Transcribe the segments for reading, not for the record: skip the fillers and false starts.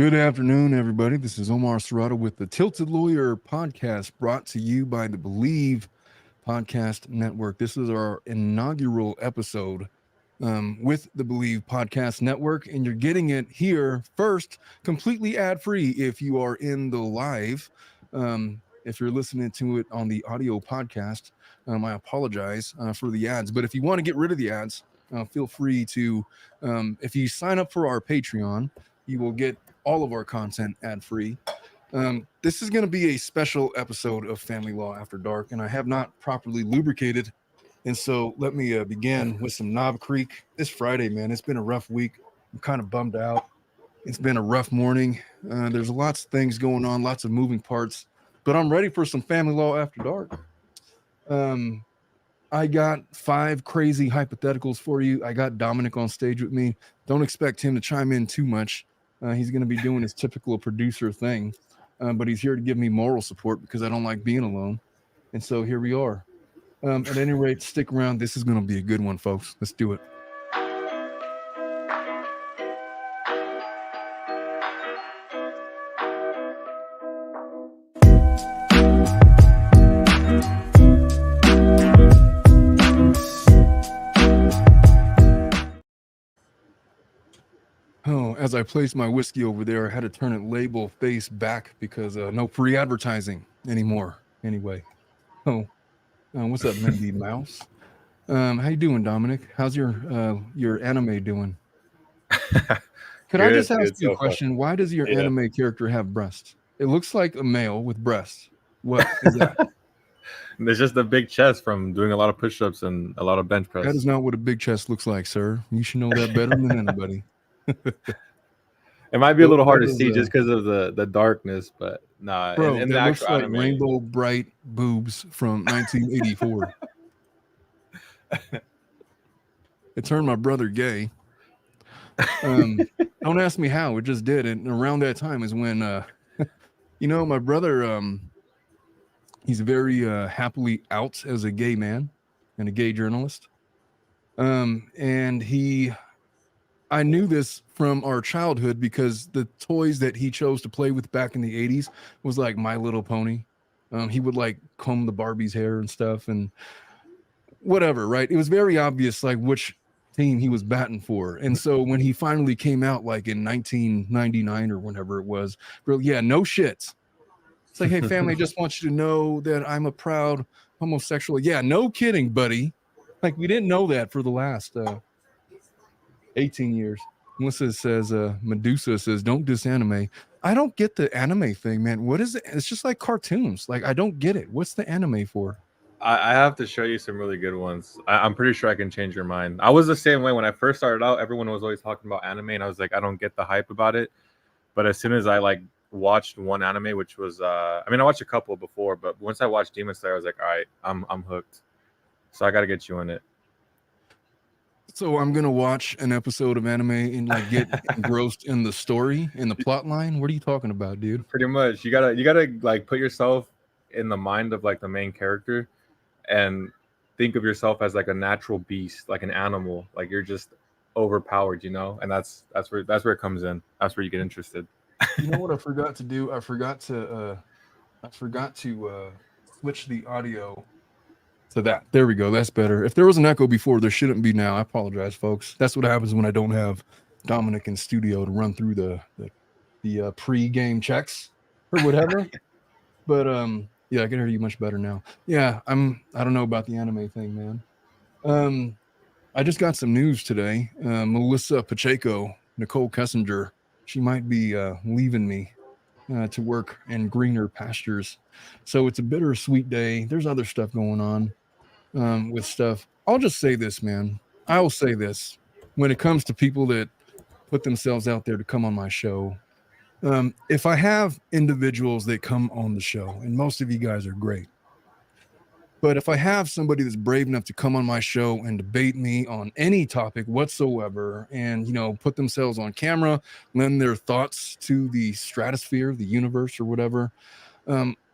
Good afternoon, everybody. This is Omar Serrato with the Tilted Lawyer podcast, brought to you by the Believe Podcast Network. This is our inaugural episode with the Believe Podcast Network, and you're getting it here first, completely ad-free if you are in the live. If you're listening to it on the audio podcast, I apologize for the ads, but if you want to get rid of the ads, feel free to, if you sign up for our Patreon, you will get all of our content ad-free. This is going to be a special episode of Family Law After Dark, and I have not properly lubricated. And so let me begin with some Knob Creek. This Friday, man, it's been a rough week. I'm kind of bummed out. It's been a rough morning. There's lots of things going on, lots of moving parts, but I'm ready for some Family Law After Dark. I got 5 crazy hypotheticals for you. I got Dominic on stage with me. Don't expect him to chime in too much. He's going to be doing his typical producer thing, but he's here to give me moral support because I don't like being alone. And so here we are. At any rate, stick around. This is going to be a good one, folks. Let's do it. As I placed my whiskey over there, I had to turn it label face back because no free advertising anymore. Anyway, what's up, Mindy Mouse? How you doing, Dominic? How's your anime doing? Could I just ask you a question? Why does your anime character have breasts? It looks like a male with breasts. What is that? There's just a big chest from doing a lot of push-ups and a lot of bench press. That is not what a big chest looks like, sir. You should know that better than anybody. It might be a little hard to see just because of the darkness, but nah. Bro, in the looks like anime, rainbow bright boobs from 1984. It turned my brother gay. Don't ask me how. It just did. And around that time is when, my brother, he's very happily out as a gay man and a gay journalist. And I knew this from our childhood because the toys that he chose to play with back in the 80s was like My Little Pony. He would like comb the Barbie's hair and stuff and whatever, right? It was very obvious like which team he was batting for. And so when he finally came out like in 1999 or whenever it was, yeah, no shit. It's like, hey, family, just want you to know that I'm a proud homosexual. Yeah, no kidding, buddy. Like we didn't know that for the last 18 years. Melissa says, Medusa says, don't diss anime. I don't get the anime thing, man. What is it? It's just like cartoons. Like, I don't get it. What's the anime for? I have to show you some really good ones. I'm pretty sure I can change your mind. I was the same way when I first started out. Everyone was always talking about anime, and I was like, I don't get the hype about it. But as soon as I like watched one anime, which was, I watched a couple before, but once I watched Demon Slayer, I was like, all right, I'm hooked. So I got to get you in it. So I'm gonna watch an episode of anime and like get engrossed in the story, in the plot line. What are you talking about, dude? Pretty much. You gotta like put yourself in the mind of like the main character and think of yourself as like a natural beast, like an animal. Like you're just overpowered, and that's where it comes in. That's where you get interested. You know what I forgot to do? I forgot to switch the audio to that. There we go. That's better. If there was an echo before, there shouldn't be now. I apologize, folks. That's what happens when I don't have Dominic in studio to run through the pre-game checks or whatever. But yeah, I can hear you much better now. Yeah, I don't know about the anime thing, man. I just got some news today. Melissa Pacheco, Nicole Kessinger, she might be leaving me to work in greener pastures. So it's a bittersweet day. There's other stuff going on with stuff. I'll just say this, man. I will say this. When it comes to people that put themselves out there to come on my show, if I have individuals that come on the show, and most of you guys are great, but if I have somebody that's brave enough to come on my show and debate me on any topic whatsoever and, put themselves on camera, lend their thoughts to the stratosphere, the universe or whatever,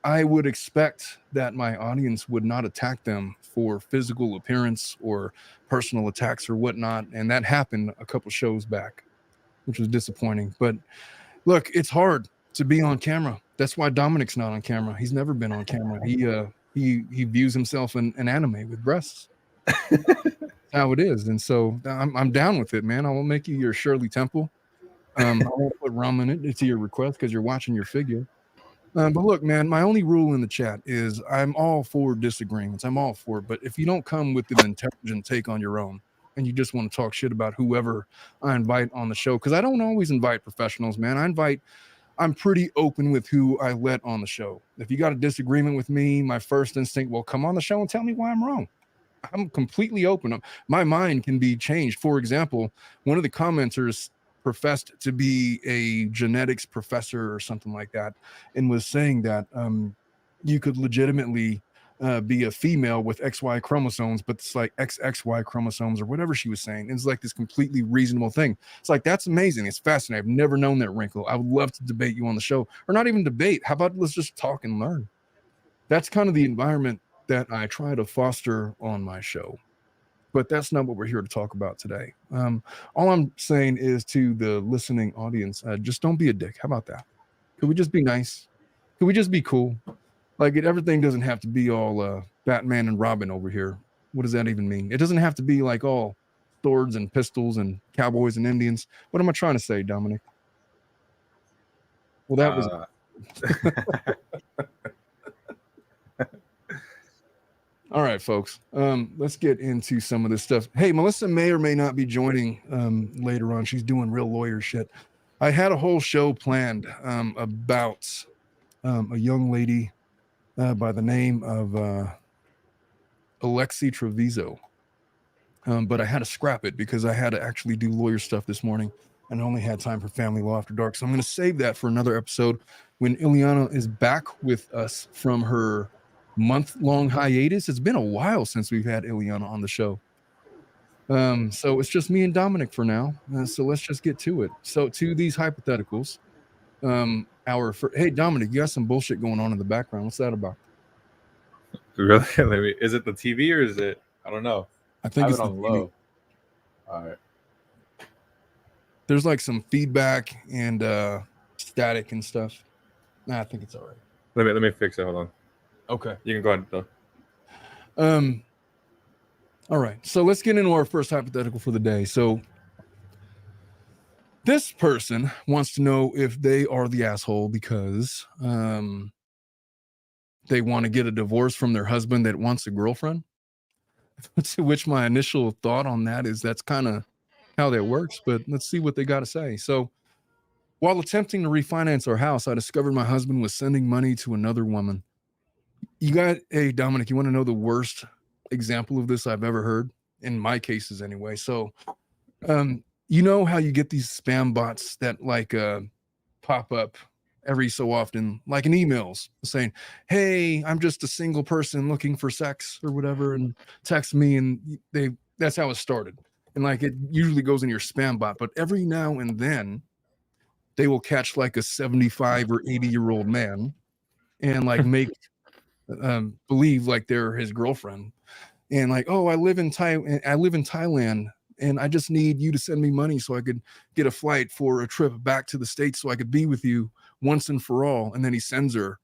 I would expect that my audience would not attack them for physical appearance or personal attacks or whatnot. And that happened a couple shows back, which was disappointing. But Look, it's hard to be on camera. That's why Dominic's not on camera. He's never been on camera. He views himself in an anime with breasts. That's how it is. And so I'm down with it, man. I will make you your Shirley Temple. I won't put rum in it. It's your request because you're watching your figure. But look, man, my only rule in the chat is I'm all for disagreements. I'm all for it. But if you don't come with an intelligent take on your own and you just want to talk shit about whoever I invite on the show, because I don't always invite professionals, man. I'm pretty open with who I let on the show. If you got a disagreement with me, my first instinct, well, come on the show and tell me why I'm wrong. I'm completely open. My mind can be changed. For example, one of the commenters professed to be a genetics professor or something like that, and was saying that you could legitimately be a female with XY chromosomes, but it's like XXY chromosomes or whatever she was saying. It's like this completely reasonable thing. It's like, that's amazing. It's fascinating. I've never known that wrinkle. I would love to debate you on the show, or not even debate. How about let's just talk and learn? That's kind of the environment that I try to foster on my show. But that's not what we're here to talk about today. All I'm saying is to the listening audience, just don't be a dick. How about that? Could we just be nice? Could we just be cool? Like, everything doesn't have to be all Batman and Robin over here. What does that even mean? It doesn't have to be like all swords and pistols and cowboys and Indians. What am I trying to say, Dominic? Well, that was... All right, folks. Let's get into some of this stuff. Hey, Melissa may or may not be joining later on. She's doing real lawyer shit. I had a whole show planned about a young lady by the name of Alexi Treviso. But I had to scrap it because I had to actually do lawyer stuff this morning and only had time for Family Law After Dark. So I'm going to save that for another episode when Ileana is back with us from her month-long hiatus. It's been a while since we've had Ileana on the show. So it's just me and Dominic for now. So let's just get to it. So to these hypotheticals, hey, Dominic, you got some bullshit going on in the background. What's that about? Really? Is it the TV or is it? I don't know. I think it's on low. All right. There's like some feedback and static and stuff. Nah, I think it's all right. Let me fix it. Hold on. Okay. You can go ahead though. All right. So let's get into our first hypothetical for the day. So this person wants to know if they are the asshole because they want to get a divorce from their husband that wants a girlfriend. To which my initial thought on that is that's kind of how that works, but let's see what they got to say. So while attempting to refinance our house, I discovered my husband was sending money to another woman. Hey, Dominic, you want to know the worst example of this I've ever heard? In my cases anyway. So, you know how you get these spam bots that like pop up every so often, like in emails saying, hey, I'm just a single person looking for sex or whatever, and text me, and that's how it started. And like, it usually goes in your spam bot, but every now and then they will catch like a 75 or 80-year-old man and like make believe like they're his girlfriend, and like, oh, I live in Thailand and I just need you to send me money so I could get a flight for a trip back to the States so I could be with you once and for all. And then he sends her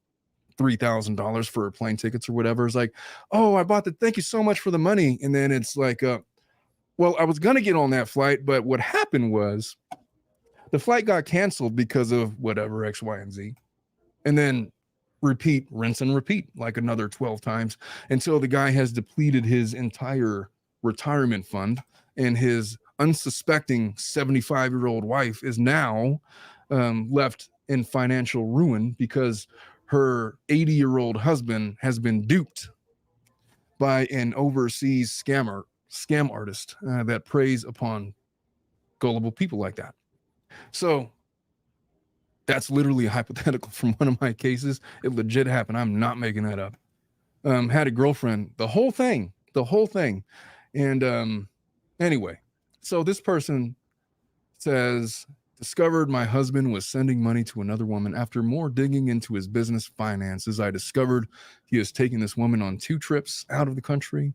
$3,000 for her plane tickets or whatever. It's like, oh, I bought thank you so much for the money. And then it's like, well, I was going to get on that flight, but what happened was the flight got canceled because of whatever, X, Y, and Z. And then rinse and repeat like another 12 times until the guy has depleted his entire retirement fund, and his unsuspecting 75-year-old wife is now left in financial ruin because her 80-year-old husband has been duped by an overseas scam artist that preys upon gullible people like that. So that's literally a hypothetical from one of my cases. It legit happened. I'm not making that up. Had a girlfriend, the whole thing. And anyway, so this person says, discovered my husband was sending money to another woman. After more digging into his business finances, I discovered he has taken this woman on 2 trips out of the country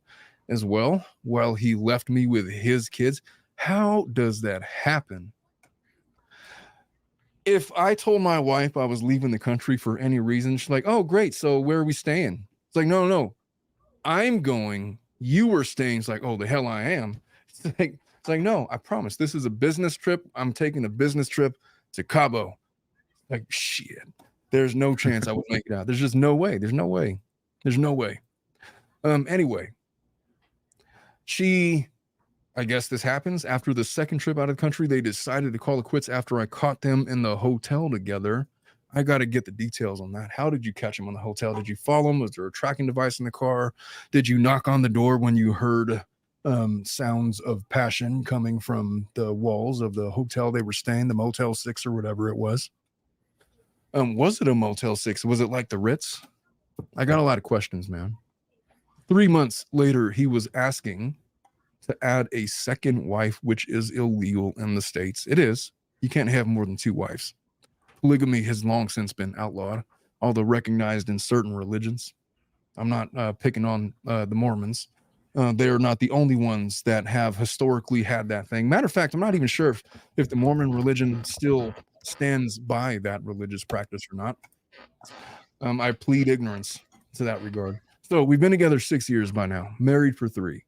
as well, while he left me with his kids. How does that happen? If I told my wife I was leaving the country for any reason, she's like, "Oh, great. So where are we staying?" It's like, "No, no, I'm going. You were staying." It's like, "Oh, the hell I am." It's like, "No, I promise. This is a business trip. I'm taking a business trip to Cabo." Like, shit. There's no chance I would make it out. There's just no way. There's no way. There's no way. Anyway, I guess this happens after the second trip out of the country. They decided to call it quits after I caught them in the hotel together. I got to get the details on that. How did you catch them on the hotel? Did you follow them? Was there a tracking device in the car? Did you knock on the door when you heard sounds of passion coming from the walls of the hotel they were staying, the Motel 6 or whatever it was? Was it a Motel 6? Was it like the Ritz? I got a lot of questions, man. 3 months later, he was asking to add a second wife, which is illegal in the States. It is. You can't have more than 2 wives. Polygamy has long since been outlawed, although recognized in certain religions. I'm not picking on the Mormons. They are not the only ones that have historically had that thing. Matter of fact, I'm not even sure if the Mormon religion still stands by that religious practice or not. I plead ignorance to that regard. So we've been together 6 years by now, married for 3.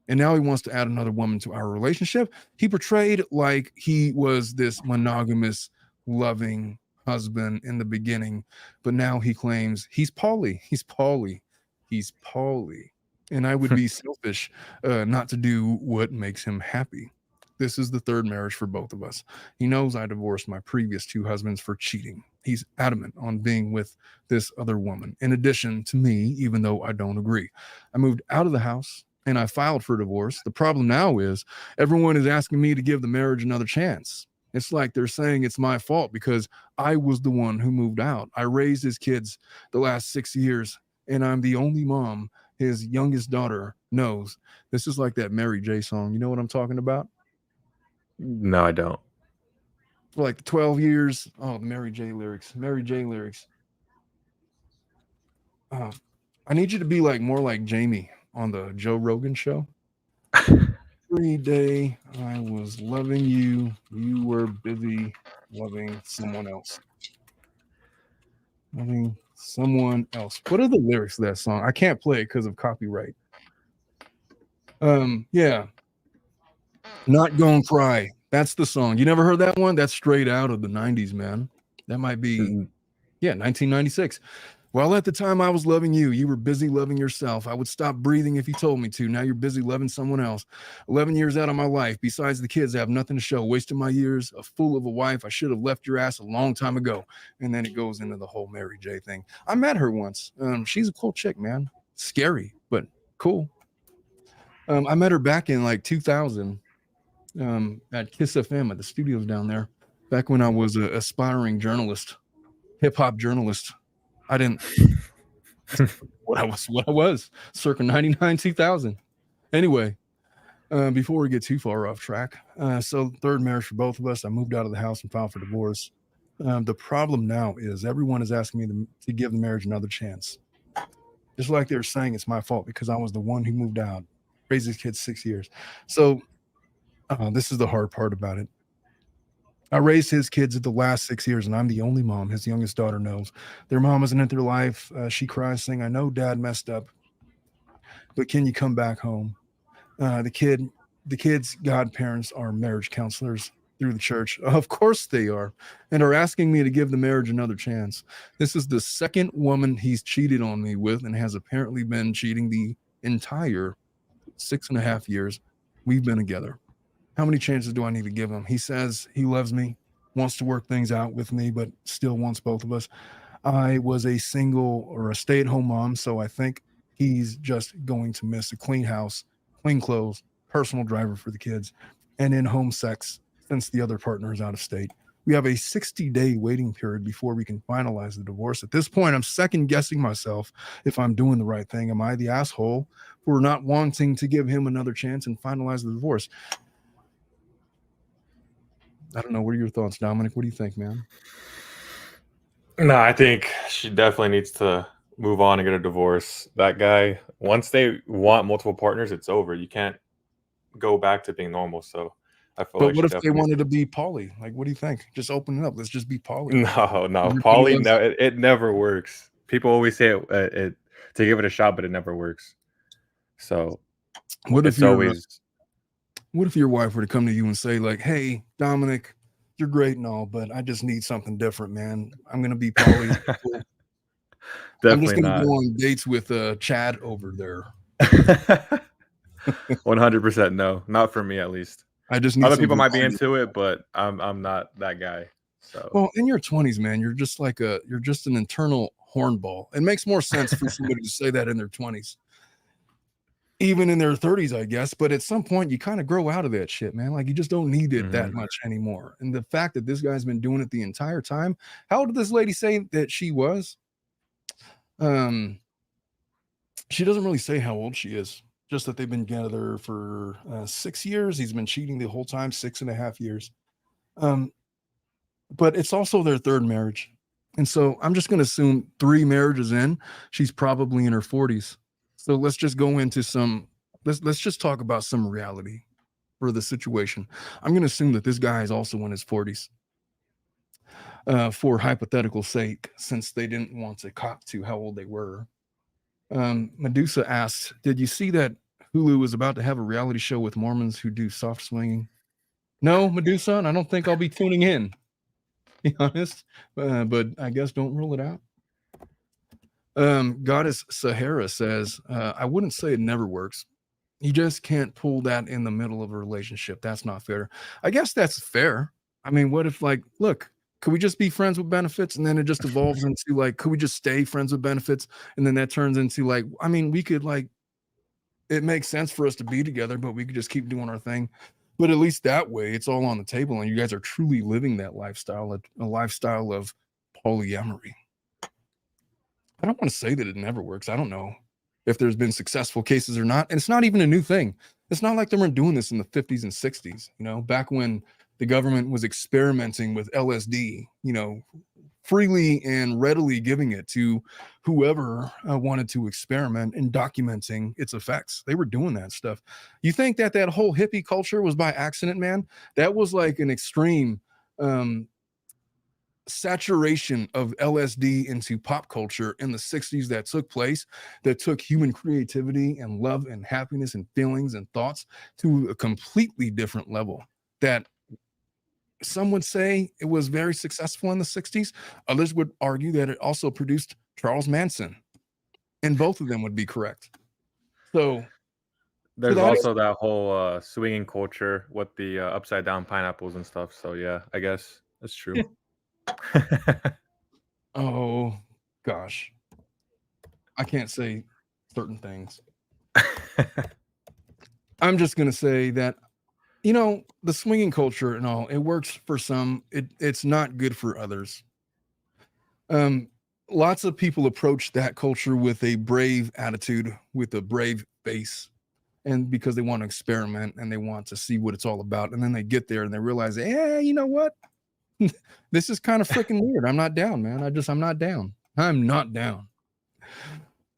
And now he wants to add another woman to our relationship. He portrayed like he was this monogamous, loving husband in the beginning, but now he claims he's poly. He's poly. He's poly. And I would be selfish not to do what makes him happy. This is the third marriage for both of us. He knows I divorced my previous 2 husbands for cheating. He's adamant on being with this other woman, in addition to me, even though I don't agree. I moved out of the house and I filed for divorce. The problem now is everyone is asking me to give the marriage another chance. It's like they're saying it's my fault because I was the one who moved out. I raised his kids the last 6 years, and I'm the only mom his youngest daughter knows. This is like that Mary J song. You know what I'm talking about? No, I don't. For like 12 years. Oh, the Mary J lyrics. Mary J lyrics. I need you to be like more like Jamie on the Joe Rogan show. Every day I was loving you. You were busy loving someone else. Loving someone else. What are the lyrics of that song? I can't play it because of copyright. Yeah. Not Gonna Cry. That's the song. You never heard that one? That's straight out of the 90s, man. That might be, 1996. Well, at the time I was loving you, you were busy loving yourself. I would stop breathing if you told me to. Now you're busy loving someone else. 11 years out of my life. Besides the kids, I have nothing to show. Wasting my years, a fool of a wife. I should have left your ass a long time ago. And then it goes into the whole Mary J thing. I met her once. She's a cool chick, man. Scary, but cool. I met her back in like 2000 at Kiss FM at the studios down there. Back when I was an aspiring journalist, hip hop journalist. I didn't what I was circa 99 2000. Anyway, before we get too far off track, so third marriage for both of us. I moved out of the house and filed for divorce. The problem now is everyone is asking me to give the marriage another chance, just like they're saying it's my fault because I was the one who moved out, raised these kids 6 years. So this is the hard part about it. I raised his kids at the last 6 years, and I'm the only mom his youngest daughter knows. Their mom isn't in their life. She cries, saying, "I know Dad messed up, but can you come back home?" The kids' godparents are marriage counselors through the church. Of course they are, and are asking me to give the marriage another chance. This is the second woman he's cheated on me with, and has apparently been cheating the entire 6.5 years we've been together. How many chances do I need to give him? He says he loves me, wants to work things out with me, but still wants both of us. I was a single or a stay-at-home mom, so I think he's just going to miss a clean house, clean clothes, personal driver for the kids, and in-home sex since the other partner is out of state. We have a 60-day waiting period before we can finalize the divorce. At this point, I'm second-guessing myself if I'm doing the right thing. Am I the asshole for not wanting to give him another chance and finalize the divorce? I don't know. What are your thoughts, Dominic? What do you think, man? No, I think she definitely needs to move on and get a divorce. That guy, once they want multiple partners, it's over. You can't go back to being normal. So I feel But like what she if they definitely wanted to be poly? Like, what do you think? Just open it up. Let's just be poly. no. Everybody Poly, loves no, it never works. People always say it to give it a shot, but it never works. So what if it's your always wife were to come to you and say, like, hey, Dominic, you're great and all, but I just need something different, man. I'm gonna be poly. Cool. I'm just definitely gonna go not. on dates with Chad over there. 100% no, not for me at least. I just need Other some people might be variety. into it, but I'm not that guy. So Well, in your 20s, man, you're just an internal hornball. It makes more sense for somebody to say that in their 20s. Even in their 30s, I guess, but at some point you kind of grow out of that shit, man. Like you just don't need it that much anymore. And the fact that this guy's been doing it the entire time. How old did this lady say that she was? She doesn't really say how old she is, just that they've been together for 6 years. He's been cheating the whole time, 6.5 years. But it's also their third marriage. And so I'm just going to assume 3 marriages in, she's probably in her 40s. So let's just go into let's just talk about some reality for the situation. I'm going to assume that this guy is also in his 40s for hypothetical sake, since they didn't want to cop to how old they were. Medusa asked, did you see that Hulu was about to have a reality show with Mormons who do soft swinging? No, Medusa, and I don't think I'll be tuning in, to be honest, but I guess don't rule it out. Goddess Sahara says, I wouldn't say it never works. You just can't pull that in the middle of a relationship. That's not fair. I guess that's fair. I mean, what if, like, look, could we just be friends with benefits? And then it just evolves into, like, could we just stay friends with benefits? And then that turns into, like, I mean, we could, like, it makes sense for us to be together, but we could just keep doing our thing. But at least that way, it's all on the table, and you guys are truly living that lifestyle, a lifestyle of polyamory. I don't want to say that it never works. I don't know if there's been successful cases or not. And it's not even a new thing. It's not like they weren't doing this in the 50s and 60s, back when the government was experimenting with LSD, freely and readily giving it to whoever wanted to experiment and documenting its effects. They were doing that stuff. You think that whole hippie culture was by accident, man? That was like an extreme saturation of LSD into pop culture in the 60s that took place, that took human creativity and love and happiness and feelings and thoughts to a completely different level. That some would say it was very successful in the 60s. Others would argue that it also produced Charles Manson. And both of them would be correct. So there's also that whole swinging culture with the upside down pineapples and stuff. So yeah, I guess that's true. Oh gosh, I can't say certain things. I'm just gonna say that the swinging culture and all, it works for some. It's not good for others. Lots of people approach that culture with a brave attitude, with a brave face, and because they want to experiment and they want to see what it's all about, and then they get there and they realize, you know what? This is kind of freaking weird. I'm not down, man. I'm not down. I'm not down.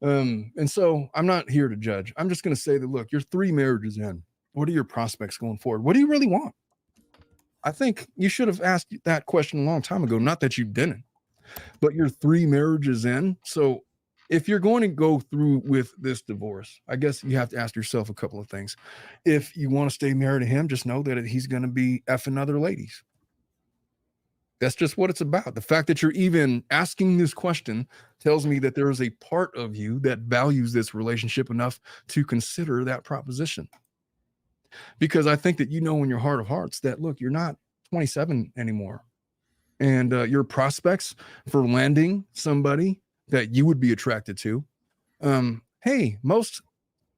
And so I'm not here to judge. I'm just going to say that, look, you're 3 marriages in. What are your prospects going forward? What do you really want? I think you should have asked that question a long time ago. Not that you didn't, but you're 3 marriages in. So if you're going to go through with this divorce, I guess you have to ask yourself a couple of things. If you want to stay married to him, just know that he's going to be effing other ladies. That's just what it's about. The fact that you're even asking this question tells me that there is a part of you that values this relationship enough to consider that proposition. Because I think that in your heart of hearts that, look, you're not 27 anymore. And your prospects for landing somebody that you would be attracted to, hey, most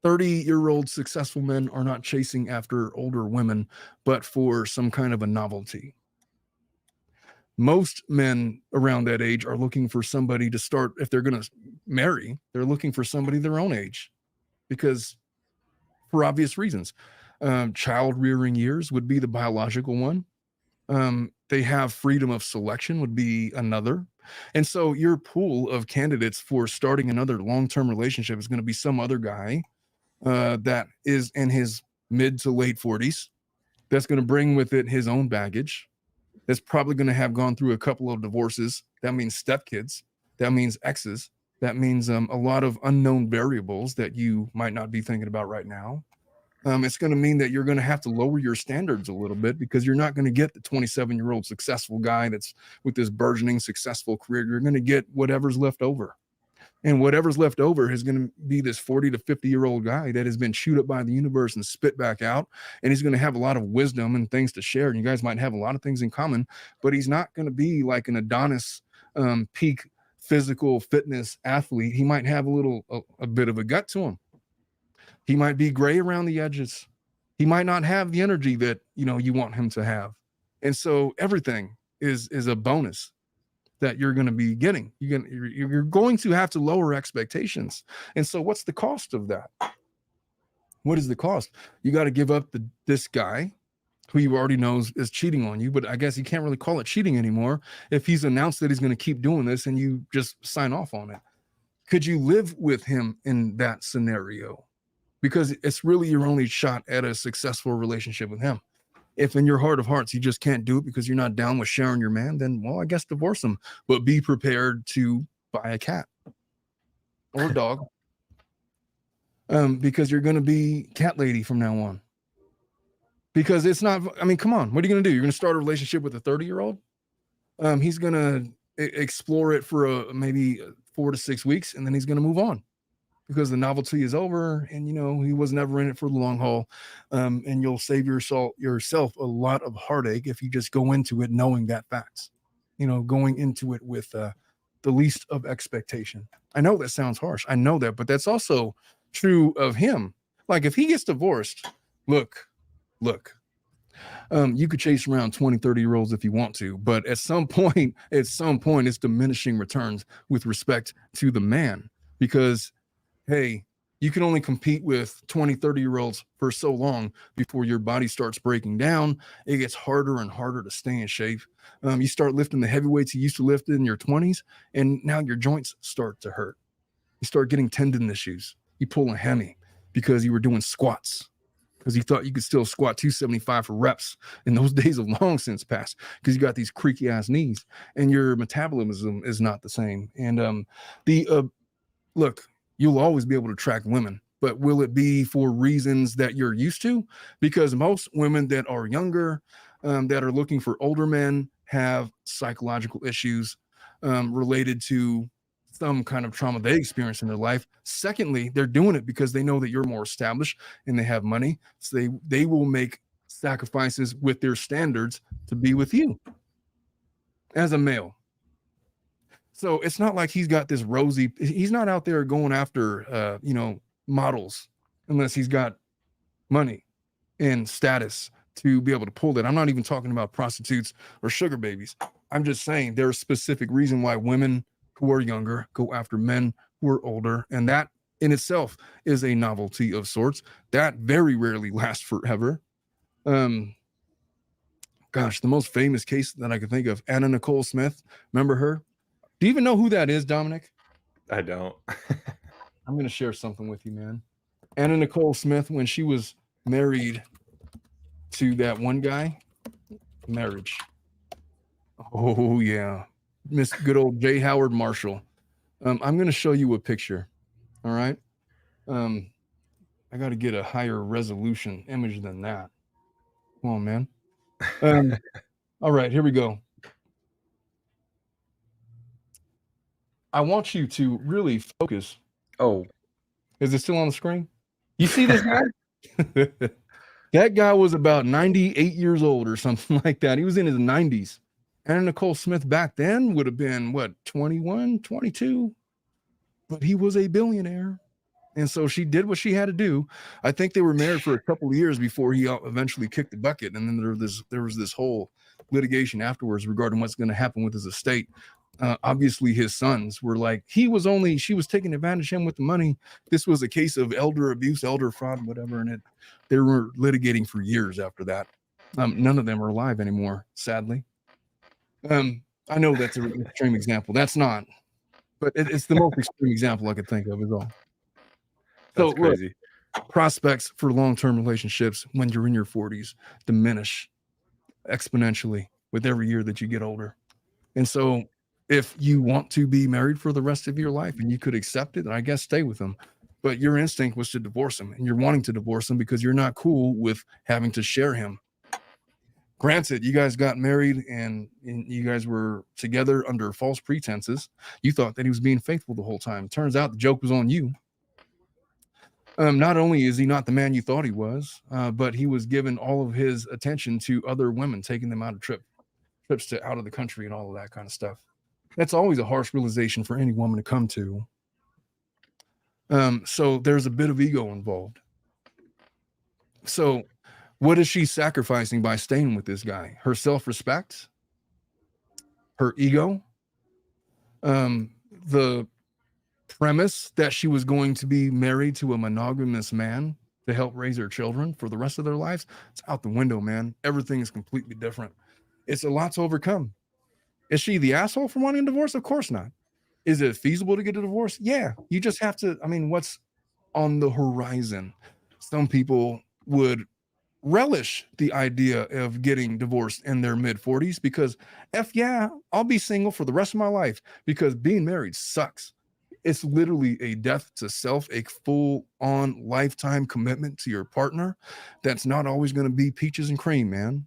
30-year-old successful men are not chasing after older women, but for some kind of a novelty. Most men around that age are looking for somebody to start, if they're going to marry, they're looking for somebody their own age, because for obvious reasons. Child rearing years would be the biological one. They have freedom of selection would be another. And so your pool of candidates for starting another long-term relationship is going to be some other guy that is in his mid to late 40s that's going to bring with it his own baggage. That's probably going to have gone through a couple of divorces. That means stepkids. That means exes. That means a lot of unknown variables that you might not be thinking about right now. It's going to mean that you're going to have to lower your standards a little bit, because you're not going to get the 27-year-old successful guy that's with this burgeoning successful career. You're going to get whatever's left over. And whatever's left over is going to be this 40 to 50-year-old guy that has been chewed up by the universe and spit back out. And he's going to have a lot of wisdom and things to share. And you guys might have a lot of things in common, but he's not going to be like an Adonis peak physical fitness athlete. He might have a bit of a gut to him. He might be gray around the edges. He might not have the energy that, you want him to have. And so everything is a bonus that you're going to be getting. You're going to have to lower expectations. And so what's the cost of that? What is the cost? You got to give up this guy who you already know is cheating on you, but I guess you can't really call it cheating anymore if he's announced that he's going to keep doing this and you just sign off on it. Could you live with him in that scenario? Because it's really your only shot at a successful relationship with him. If in your heart of hearts you just can't do it because you're not down with sharing your man, then, well, I guess divorce him. But be prepared to buy a cat or a dog, because you're going to be cat lady from now on. Because it's not, come on, what are you going to do? You're going to start a relationship with a 30-year-old? He's going to explore it for maybe 4 to 6 weeks, and then he's going to move on. Because the novelty is over, and he was never in it for the long haul, and you'll save yourself a lot of heartache if you just go into it knowing that facts, going into it with the least of expectation. I know that sounds harsh, I know that, but that's also true of him. Like if he gets divorced, look, you could chase around 20, 30-year-olds if you want to, but at some point, it's diminishing returns with respect to the man, because hey, you can only compete with 20, 30-year-olds for so long before your body starts breaking down. It gets harder and harder to stay in shape. You start lifting the heavy weights you used to lift in your 20s, and now your joints start to hurt. You start getting tendon issues. You pull a hemi because you were doing squats, because you thought you could still squat 275 for reps. And those days have long since passed, because you got these creaky ass knees and your metabolism is not the same. And look, you'll always be able to attract women, but will it be for reasons that you're used to? Because most women that are younger, that are looking for older men, have psychological issues related to some kind of trauma they experience in their life. Secondly, they're doing it because they know that you're more established and they have money. So they will make sacrifices with their standards to be with you as a male. So it's not like he's got this rosy, he's not out there going after, models, unless he's got money and status to be able to pull that. I'm not even talking about prostitutes or sugar babies. I'm just saying there's a specific reason why women who are younger go after men who are older. And that in itself is a novelty of sorts that very rarely lasts forever. Gosh, the most famous case that I can think of, Anna Nicole Smith. Remember her? Do you even know who that is, Dominic? I don't. I'm going to share something with you, man. Anna Nicole Smith, when she was married to that one guy, marriage. Oh, yeah. Miss good old J. Howard Marshall. I'm going to show you a picture. All right. I got to get a higher resolution image than that. Come on, man. All right, here we go. I want you to really focus. Oh, is it still on the screen? You see this guy? That guy was about 98 years old or something like that. He was in his 90s. Anna Nicole Smith back then would have been, what, 21, 22? But he was a billionaire. And so she did what she had to do. I think they were married for a couple of years before he eventually kicked the bucket. And then there was this whole litigation afterwards regarding what's going to happen with his estate. Obviously his sons were like, she was taking advantage of him with the money. This was a case of elder abuse, elder fraud, whatever. And they were litigating for years after that. None of them are alive anymore, sadly. I know that's an extreme example. That's not, but it's the most extreme example I could think of is all. That's crazy. prospects for long-term relationships when you're in your 40s diminish exponentially with every year that you get older. And so if you want to be married for the rest of your life and you could accept it, then I guess stay with them. But your instinct was to divorce him, and you're wanting to divorce him because you're not cool with having to share him. Granted, you guys got married and you guys were together under false pretenses. You thought that he was being faithful the whole time. Turns out the joke was on you. Not only is he not the man you thought he was, but he was given all of his attention to other women, taking them out of trips to out of the country and all of that kind of stuff. That's always a harsh realization for any woman to come to. So there's a bit of ego involved. So what is she sacrificing by staying with this guy? Her self-respect, her ego, the premise that she was going to be married to a monogamous man to help raise her children for the rest of their lives. It's out the window, man. Everything is completely different. It's a lot to overcome. Is she the asshole for wanting a divorce? Of course not. Is it feasible to get a divorce? Yeah. You just have to, I mean, what's on the horizon? Some people would relish the idea of getting divorced in their mid 40s because yeah, I'll be single for the rest of my life because being married sucks. It's literally a death to self, a full-on lifetime commitment to your partner. That's not always going to be peaches and cream, man.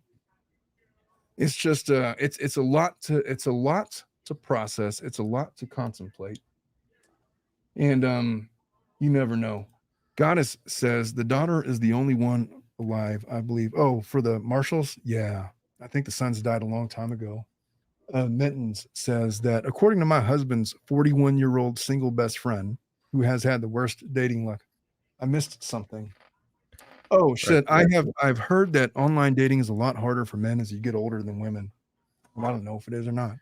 It's just it's a lot to process. It's a lot to contemplate. And you never know. Goddess says the daughter is the only one alive, I believe. Oh, for the Marshalls? Yeah. I think the sons died a long time ago. Mittens says that according to my husband's 41-year-old single best friend who has had the worst dating luck. I missed something. Oh shit. I've heard that online dating is a lot harder for men as you get older than women. Well, I don't know if it is or not.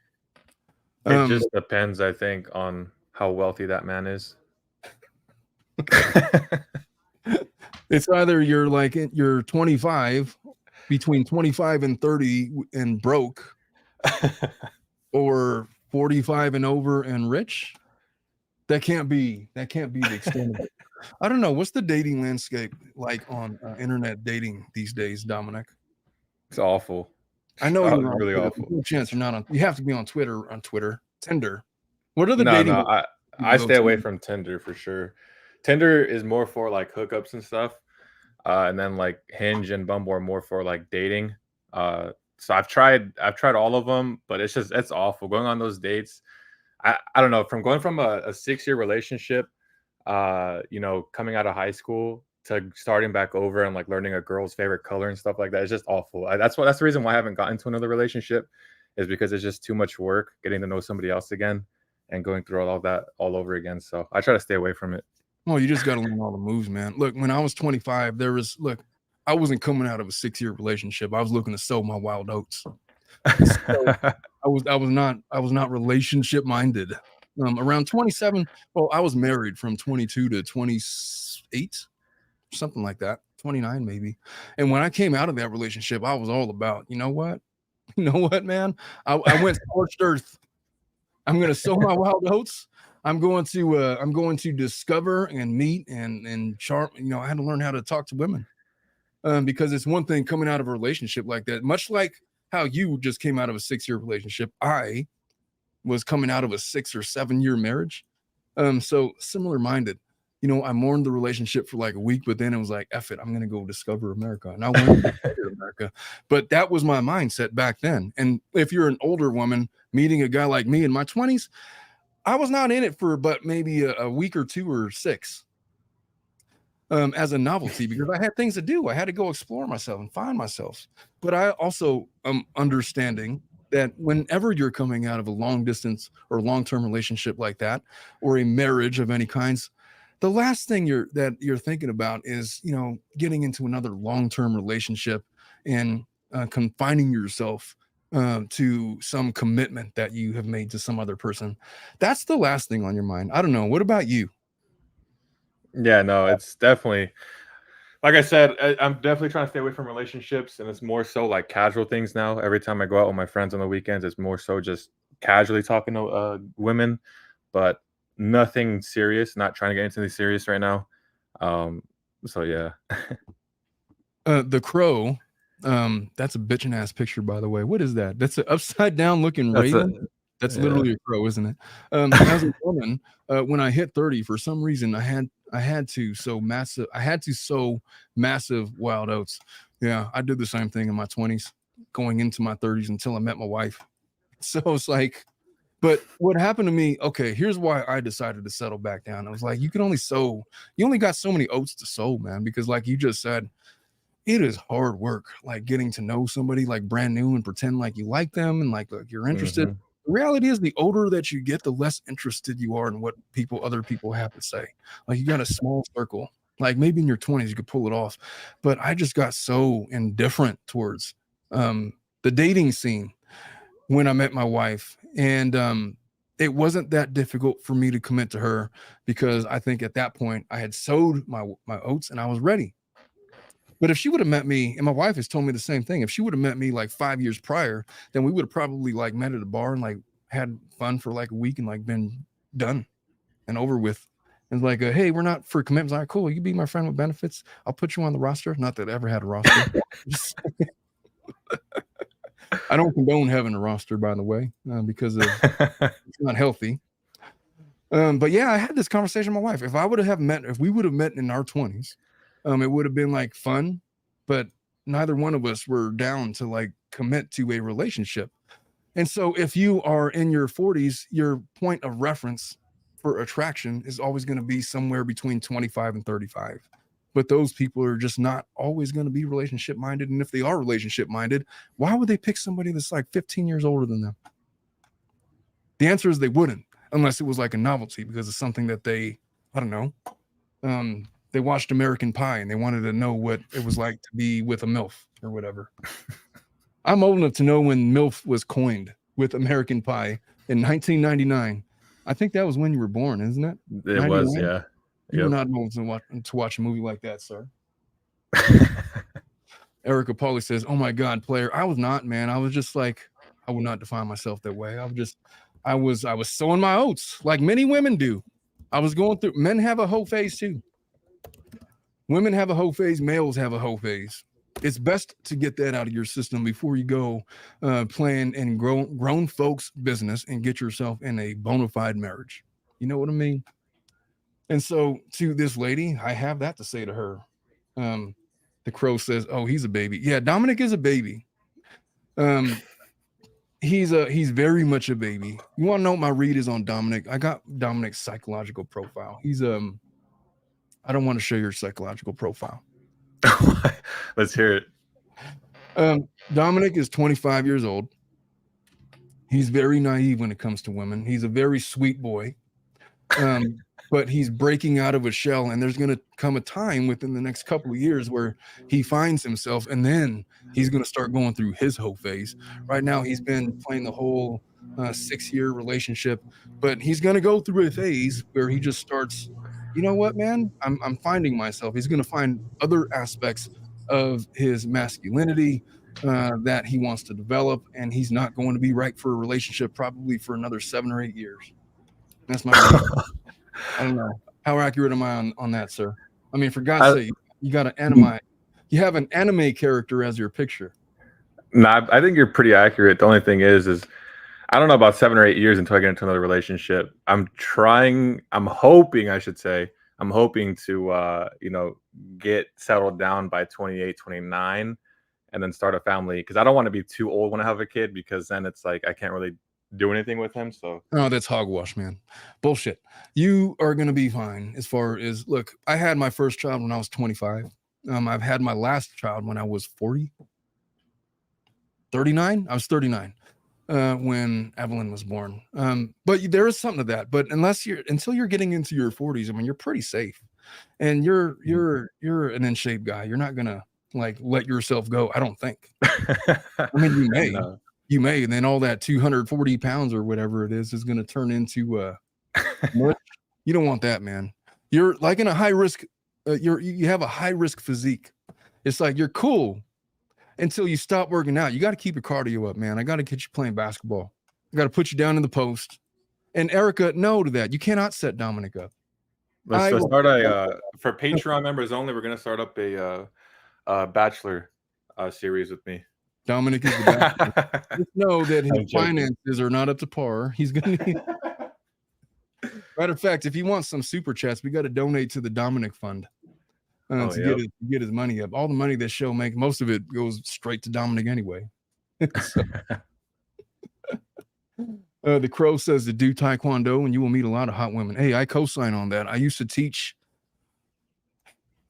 It just depends, I think, on how wealthy that man is. It's either you're 25, between 25 and 30 and broke, or 45 and over and rich. That can't be the extent of it. I don't know. What's the dating landscape like on internet dating these days, Dominic? It's awful. I know It's you're really on awful. no chance you're not on. You have to be on Twitter, Tinder. What are the No, dating? I stay away from Tinder for sure. Tinder is more for like hookups and stuff, and then like Hinge and Bumble are more for like dating. So I've tried all of them, but it's awful going on those dates. I don't know, from going from a 6-year relationship, coming out of high school to starting back over and like learning a girl's favorite color and stuff like that. It's just awful. That's the reason why I haven't gotten to another relationship, is because it's just too much work getting to know somebody else again and going through all of that all over again. So I try to stay away from it. Well, you just got to learn all the moves, man. Look, when I was 25, I wasn't coming out of a 6-year relationship. I was looking to sow my wild oats. So I was not relationship minded. Around 27, well, I was married from 22 to 28, something like that, 29 maybe. And when I came out of that relationship, I was all about, you know what, man, I went scorched earth. I'm going to sow my wild oats. I'm going to discover and meet and charm. I had to learn how to talk to women, because it's one thing coming out of a relationship like that, much like how you just came out of a 6-year relationship. I was coming out of a 6 or 7-year marriage. So similar minded. I mourned the relationship for like a week, but then it was like, F it, I'm going to go discover America. And I went to discover America. But that was my mindset back then. And if you're an older woman meeting a guy like me in my 20s, I was not in it for but maybe a week or 2 or 6. As a novelty, because I had things to do. I had to go explore myself and find myself. But I also am understanding that whenever you're coming out of a long distance or long-term relationship like that, or a marriage of any kinds, the last thing you're thinking about is, getting into another long-term relationship and confining yourself to some commitment that you have made to some other person. That's the last thing on your mind. I don't know. What about you? Yeah, no, it's definitely, like I said, I'm definitely trying to stay away from relationships, and it's more so like casual things now. Every time I go out with my friends on the weekends, it's more so just casually talking to women, but nothing serious. Not trying to get into anything serious right now. So yeah. The crow. That's a bitchin' ass picture, by the way. What is that? That's an upside down looking That's raven. That's yeah. literally a crow, isn't it? As a woman, when I hit 30, for some reason, I had to sow massive wild oats. Yeah, I did the same thing in my 20s, going into my 30s until I met my wife. So it's like, but what happened to me? Okay, here's why I decided to settle back down. I was like, you only got so many oats to sow, man, because like you just said, it is hard work, like getting to know somebody like brand new and pretend like you like them and like you're interested. Mhm. The reality is, the older that you get, the less interested you are in what other people have to say. Like you got a small circle. Like maybe in your 20s you could pull it off, but I just got so indifferent towards the dating scene when I met my wife, and it wasn't that difficult for me to commit to her because I think at that point I had sowed my oats and I was ready. But if she would have met me, and my wife has told me the same thing, if she would have met me like 5 years prior, then we would have probably like met at a bar and like had fun for like a week and like been done and over with. And like, hey, we're not for commitments. All right, cool. You be my friend with benefits. I'll put you on the roster. Not that I ever had a roster. I don't condone having a roster, by the way, because of it's not healthy. But yeah, I had this conversation with my wife. If we would have met in our 20s, it would have been like fun, but neither one of us were down to like commit to a relationship. And so if you are in your 40s, your point of reference for attraction is always going to be somewhere between 25 and 35. But those people are just not always going to be relationship minded. And if they are relationship minded, why would they pick somebody that's like 15 years older than them? The answer is they wouldn't, unless it was like a novelty because it's something that I don't know, they watched American Pie and they wanted to know what it was like to be with a MILF or whatever. I'm old enough to know when MILF was coined with American Pie in 1999. I think that was when you were born, isn't it? It 99? was, yeah. You were not old to watch a movie like that, sir. Erica Pauly says, "Oh my God, player." I was not, man. I was just like, I would not define myself that way. I was sowing my oats like many women do. I was going through. Men have a hoe phase too. Women have a hoe phase. Males have a hoe phase. It's best to get that out of your system before you go playing in grown folks' business and get yourself in a bona fide marriage. You know what I mean? And so to this lady, I have that to say to her. The crow says, "Oh, he's a baby." Yeah, Dominic is a baby. He's very much a baby. You want to know what my read is on Dominic? I got Dominic's psychological profile. He's I don't want to show your psychological profile. Let's hear it. Dominic is 25 years old. He's very naive when it comes to women. He's a very sweet boy. But he's breaking out of a shell, and there's going to come a time within the next couple of years where he finds himself, and then he's going to start going through his hoe phase. Right now, he's been playing the whole 6-year relationship, but he's going to go through a phase where he just starts, you know what, man, I'm finding myself. He's going to find other aspects of his masculinity that he wants to develop, and he's not going to be right for a relationship probably for another 7 or 8 years. That's my read. I don't know. How accurate am I on that, sir? I mean, for God's sake, you got an anime. You have an anime character as your picture. No, I think you're pretty accurate. The only thing is I don't know about 7 or 8 years until I get into another relationship. I'm hoping to, get settled down by 28, 29 and then start a family. Because I don't want to be too old when I have a kid, because then it's like I can't really do anything with him. So that's hogwash, man. Bullshit. You are going to be fine. As far as, look, I had my first child when I was 25. I've had my last child when I was 39. I was 39 when Evelyn was born. But there is something to that. But until you're getting into your 40s, I mean, you're pretty safe, and you're an in shape guy. You're not gonna like let yourself go. I don't think. I mean, you may. No. You may, and then all that 240 pounds or whatever it is going to turn into you don't want that, man. You're like in a high risk. You have a high risk physique. It's like you're cool until you stop working out. You got to keep your cardio up, man. I got to get you playing basketball. I got to put you down in the post. And Erica, no to that. You cannot set Dominic up. Let's start for Patreon members only. We're gonna start up a Bachelor series with me. Dominic is the bachelor. Just know that his finances are not up to par. He's gonna need... Matter of fact, if he wants some super chats, we got to donate to the Dominic Fund to get his money up. All the money this show makes, most of it goes straight to Dominic anyway. The Crow says to do Taekwondo and you will meet a lot of hot women. Hey, I co-sign on that. I used to teach.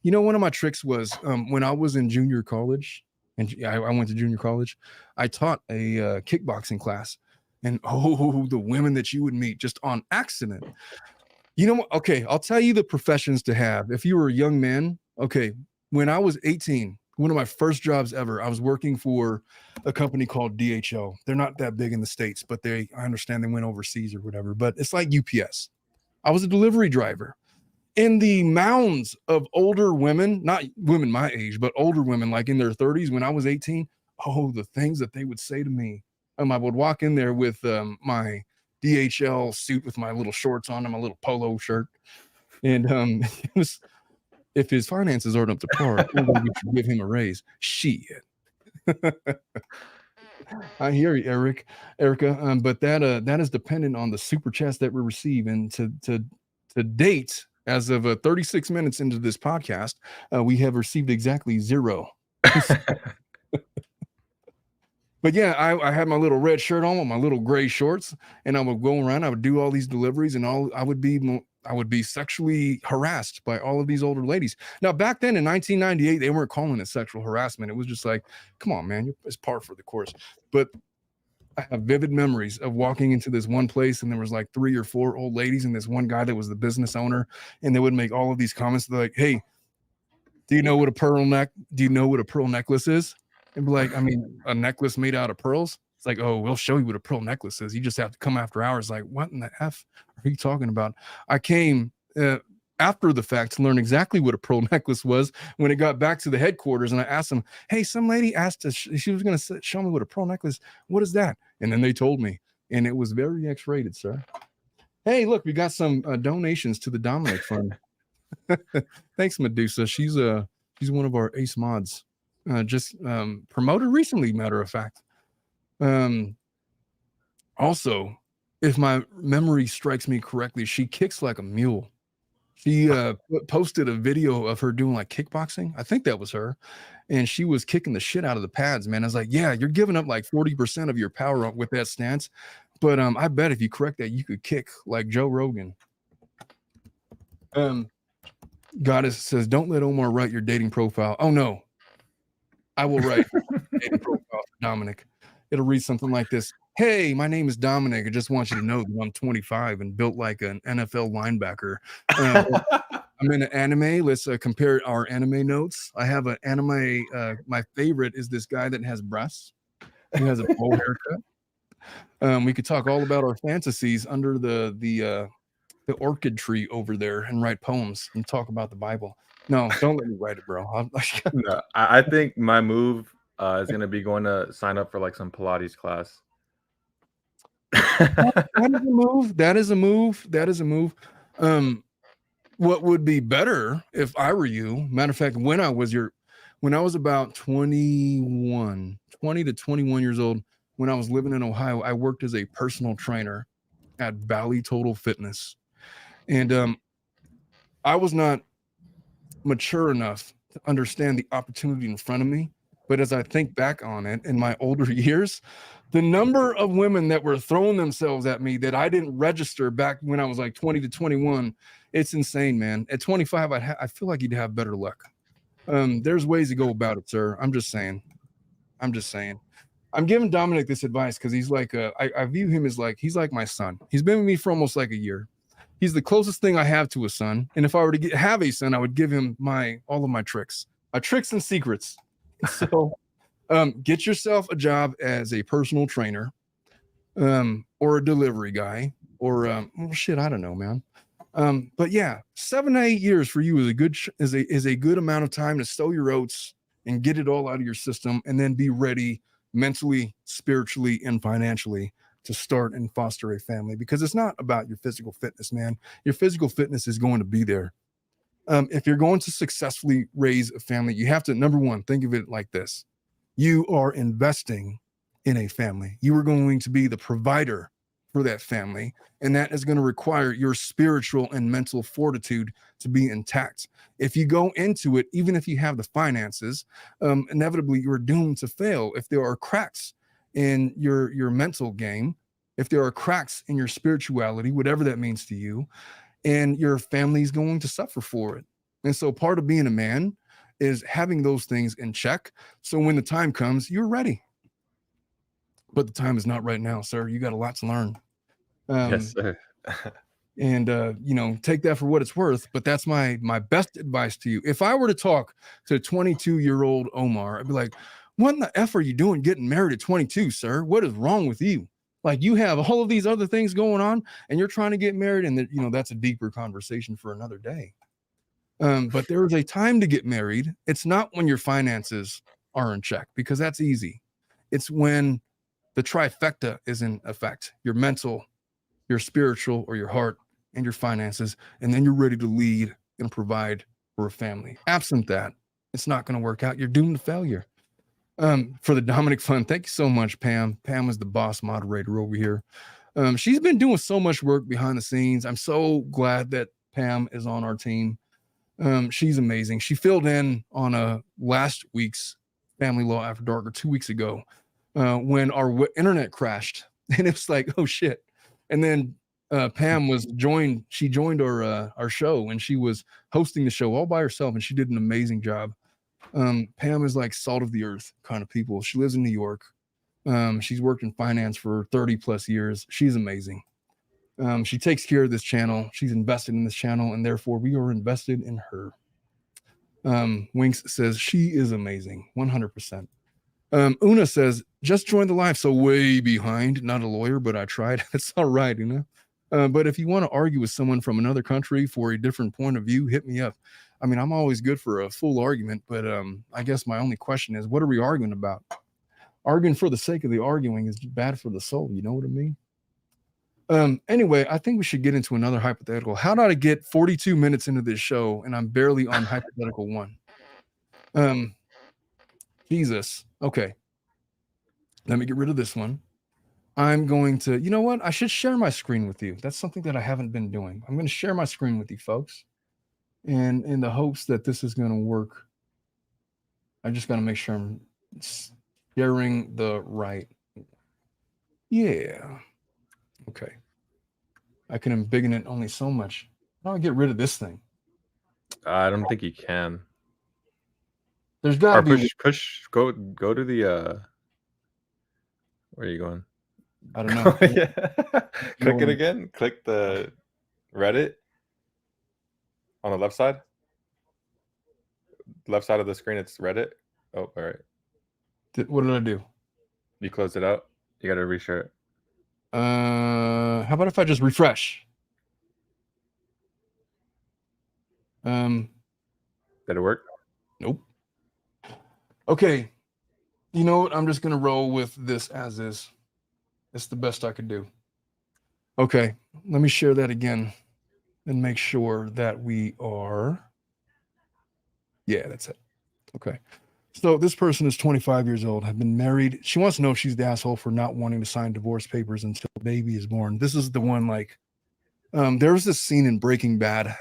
You know, one of my tricks was when I was in junior college, and I went to junior college, I taught a kickboxing class. And the women that you would meet just on accident. You know what? Okay, I'll tell you the professions to have. If you were a young man, okay, when I was 18, one of my first jobs ever, I was working for a company called DHL. They're not that big in the States, but I understand they went overseas or whatever, but it's like UPS. I was a delivery driver. In the mounds of older women, not women my age, but older women like in their 30s when I was 18, the things that they would say to me. I would walk in there with my DHL suit with my little shorts on and my little polo shirt. And it was, if his finances aren't up to par, we should give him a raise. Shit. I hear you, Erica. But that is dependent on the super chats that we receive. And to date, as of 36 minutes into this podcast, we have received exactly 0. But yeah, I had my little red shirt on with my little gray shorts, and I would go around. I would do all these deliveries, and I would be sexually harassed by all of these older ladies. Now, back then in 1998, they weren't calling it sexual harassment. It was just like, come on, man, it's par for the course. But I have vivid memories of walking into this one place, and there was like 3 or 4 old ladies and this one guy that was the business owner, and they would make all of these comments. They're like, "Hey, do you know what a pearl necklace is?" And be like, I mean, a necklace made out of pearls? It's like, oh, we'll show you what a pearl necklace is. You just have to come after hours. Like, what in the F are you talking about? I came after the fact to learn exactly what a pearl necklace was when it got back to the headquarters. And I asked them, hey, some lady asked us, she was going to show me what a pearl necklace, what is that? And then they told me, and it was very X-rated, sir. Hey, look, we got some donations to the Dominic Fund. Thanks, Medusa. She's one of our ace mods. Just promoted recently, matter of fact. Also, if my memory strikes me correctly, she kicks like a mule. She posted a video of her doing like kickboxing. I think that was her. And she was kicking the shit out of the pads, man. I was like, yeah, you're giving up like 40% of your power with that stance. But I bet if you correct that, you could kick like Joe Rogan. Goddess says, don't let Omar write your dating profile. Oh, no. I will write dating profile for Dominic. It'll read something like this. Hey, my name is Dominic. I just want you to know that I'm 25 and built like an NFL linebacker. I'm in an anime. Let's compare our anime notes. I have an anime. My favorite is this guy that has breasts. He has a bowl haircut. We could talk all about our fantasies under the orchid tree over there and write poems and talk about the Bible. No, don't let me write it, bro. No, I think my move is going to be going to sign up for like some Pilates class. That is a move. What would be better if I were you? Matter of fact, when I was about 20 to 21 years old, when I was living in Ohio, I worked as a personal trainer at Valley Total Fitness. And I was not mature enough to understand the opportunity in front of me. But as I think back on it in my older years, the number of women that were throwing themselves at me that I didn't register back when I was like 20 to 21, it's insane, man. At 25, I feel like you'd have better luck. There's ways to go about it, sir. I'm just saying. I'm giving Dominic this advice because he's like, I view him as like, he's like my son. He's been with me for almost like a year. He's the closest thing I have to a son. And if I were to have a son, I would give him all of my tricks and secrets. So get yourself a job as a personal trainer or a delivery guy or I don't know, man. But yeah, 7 to 8 years for you is a good amount of time to sow your oats and get it all out of your system and then be ready mentally, spiritually, and financially to start and foster a family, because it's not about your physical fitness, man. Your physical fitness is going to be there. If you're going to successfully raise a family, you have to, number one, think of it like this. You are investing in a family. You are going to be the provider for that family. And that is going to require your spiritual and mental fortitude to be intact. If you go into it, even if you have the finances, inevitably you're doomed to fail. If there are cracks in your mental game, if there are cracks in your spirituality, whatever that means to you, and your family's going to suffer for it. And so part of being a man is having those things in check. So when the time comes, you're ready. But the time is not right now, sir. You got a lot to learn. Yes, sir. And take that for what it's worth. But that's my best advice to you. If I were to talk to 22-year-old Omar, I'd be like, what in the F are you doing getting married at 22, sir? What is wrong with you? Like, you have all of these other things going on and you're trying to get married, and that's a deeper conversation for another day. But there is a time to get married. It's not when your finances are in check, because that's easy. It's when the trifecta is in effect: your mental, your spiritual, or your heart, and your finances. And then you're ready to lead and provide for a family. Absent that, it's not going to work out. You're doomed to failure. For the Dominic Fund, thank you so much, Pam. Pam is the boss moderator over here. She's been doing so much work behind the scenes. I'm so glad that Pam is on our team. She's amazing. She filled in on last week's Family Law After Dark, or 2 weeks ago, when our internet crashed, and it was like, oh shit. And then Pam she joined our show, and she was hosting the show all by herself, and she did an amazing job. Pam is like salt of the earth kind of people. She lives in New York. She's worked in finance for 30 plus years. She's amazing. She takes care of this channel. She's invested in this channel, and therefore we are invested in her. Winks says she is amazing, 100%. Una says, just joined the live, so way behind. Not a lawyer, but I tried. It's all right, but if you want to argue with someone from another country for a different point of view, hit me up. I mean, I'm always good for a full argument, but I guess my only question is, what are we arguing about? Arguing for the sake of the arguing is bad for the soul. You know what I mean? Anyway, I think we should get into another hypothetical. How did I get 42 minutes into this show and I'm barely on hypothetical one? Jesus. Okay. Let me get rid of this one. I'm going to, you know what? I should share my screen with you. That's something that I haven't been doing. I'm going to share my screen with you folks. And in the hopes that this is going to work, I just got to make sure I'm sharing the right. Yeah. Okay. I can embiggen it only so much. How do I get rid of this thing? I don't think you can. There's got to be go to the where are you going? I don't know. Yeah. Click it again. Click the Reddit on the left side. Left side of the screen, it's Reddit. Oh, all right. What did I do? You closed it out. You got to reshare it. How about if I just refresh? Did it work? Nope. Okay. You know what? I'm just gonna roll with this as is. It's the best I could do. Okay, let me share that again and make sure that we are. Yeah, that's it. Okay. So this person is 25 years old, have been married. She wants to know if she's the asshole for not wanting to sign divorce papers until the baby is born. This is the one, like, there was this scene in Breaking Bad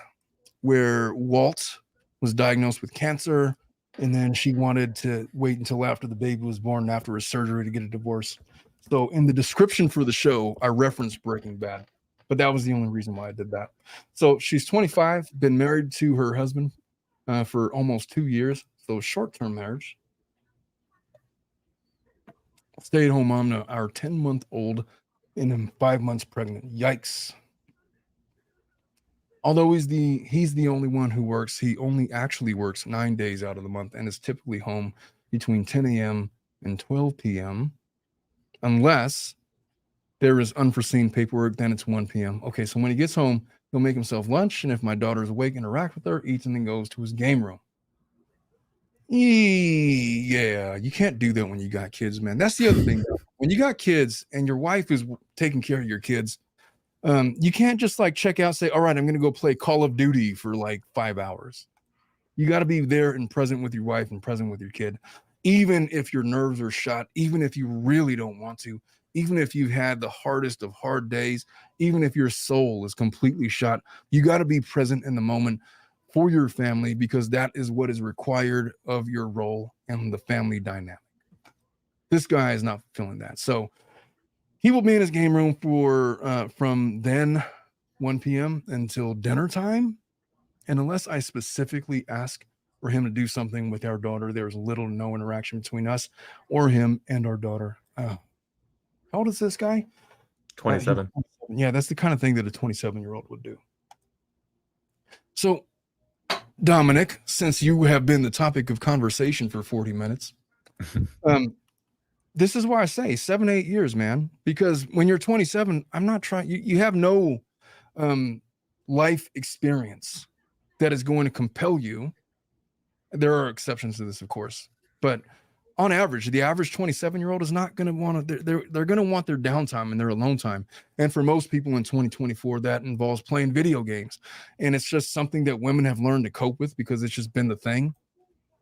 where Walt was diagnosed with cancer, and then she wanted to wait until after the baby was born, after his surgery, to get a divorce. So in the description for the show, I referenced Breaking Bad, but that was the only reason why I did that. So she's 25, been married to her husband for almost 2 years. So short-term marriage. Stay-at-home mom to our 10-month-old and I'm 5 months pregnant. Yikes. Although he's the only one who works, he only actually works 9 days out of the month and is typically home between 10 a.m. and 12 p.m. Unless there is unforeseen paperwork, then it's 1 p.m. Okay, so when he gets home, he'll make himself lunch, and if my daughter's awake, interact with her, eats, and then goes to his game room. Yeah, you can't do that when you got kids, man. That's the other thing. When you got kids and your wife is taking care of your kids, you can't just like check out, say, all right, I'm going to go play Call of Duty for like 5 hours. You got to be there and present with your wife and present with your kid, even if your nerves are shot, even if you really don't want to, even if you've had the hardest of hard days, even if your soul is completely shot. You got to be present in the moment for your family because that is what is required of your role in the family dynamic. This guy is not fulfilling that. So he will be in his game room for from then 1 p.m. until dinner time. And unless I specifically ask for him to do something with our daughter, there's little to no interaction between us or him and our daughter. How old is this guy? 27. Yeah, that's the kind of thing that a 27-year-old would do. So, Dominic, since you have been the topic of conversation for 40 minutes, this is why I say 7-8 years, man. Because when you're 27, I'm not trying. You have no life experience that is going to compel you. There are exceptions to this, of course, but on average, the average 27-year-old is not going to want to. They're going to want their downtime and their alone time. And for most people in 2024, that involves playing video games, and it's just something that women have learned to cope with because it's just been the thing.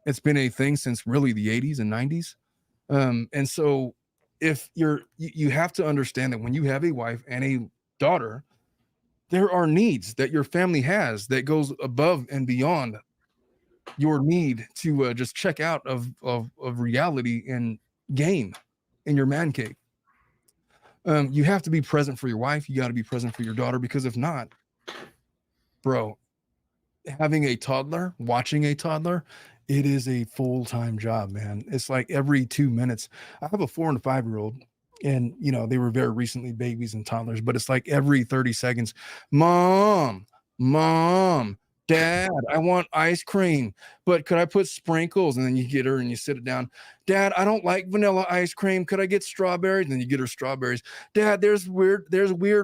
It's been a thing since really the 80s and 90s. And so, if you have to understand that when you have a wife and a daughter, there are needs that your family has that goes above and beyond your need to just check out of reality and game in your man cave. You have to be present for your wife. You got to be present for your daughter because if not, bro, having a toddler, watching a toddler, it is a full-time job, man. It's like every 2 minutes. I have a 4 and a 5-year-old, and they were very recently babies and toddlers, but it's like every 30 seconds, mom, mom, dad, I want ice cream, but could I put sprinkles? And then you get her and you sit it down. Dad, I don't like vanilla ice cream. Could I get strawberries? And then you get her strawberries. Dad, there's weird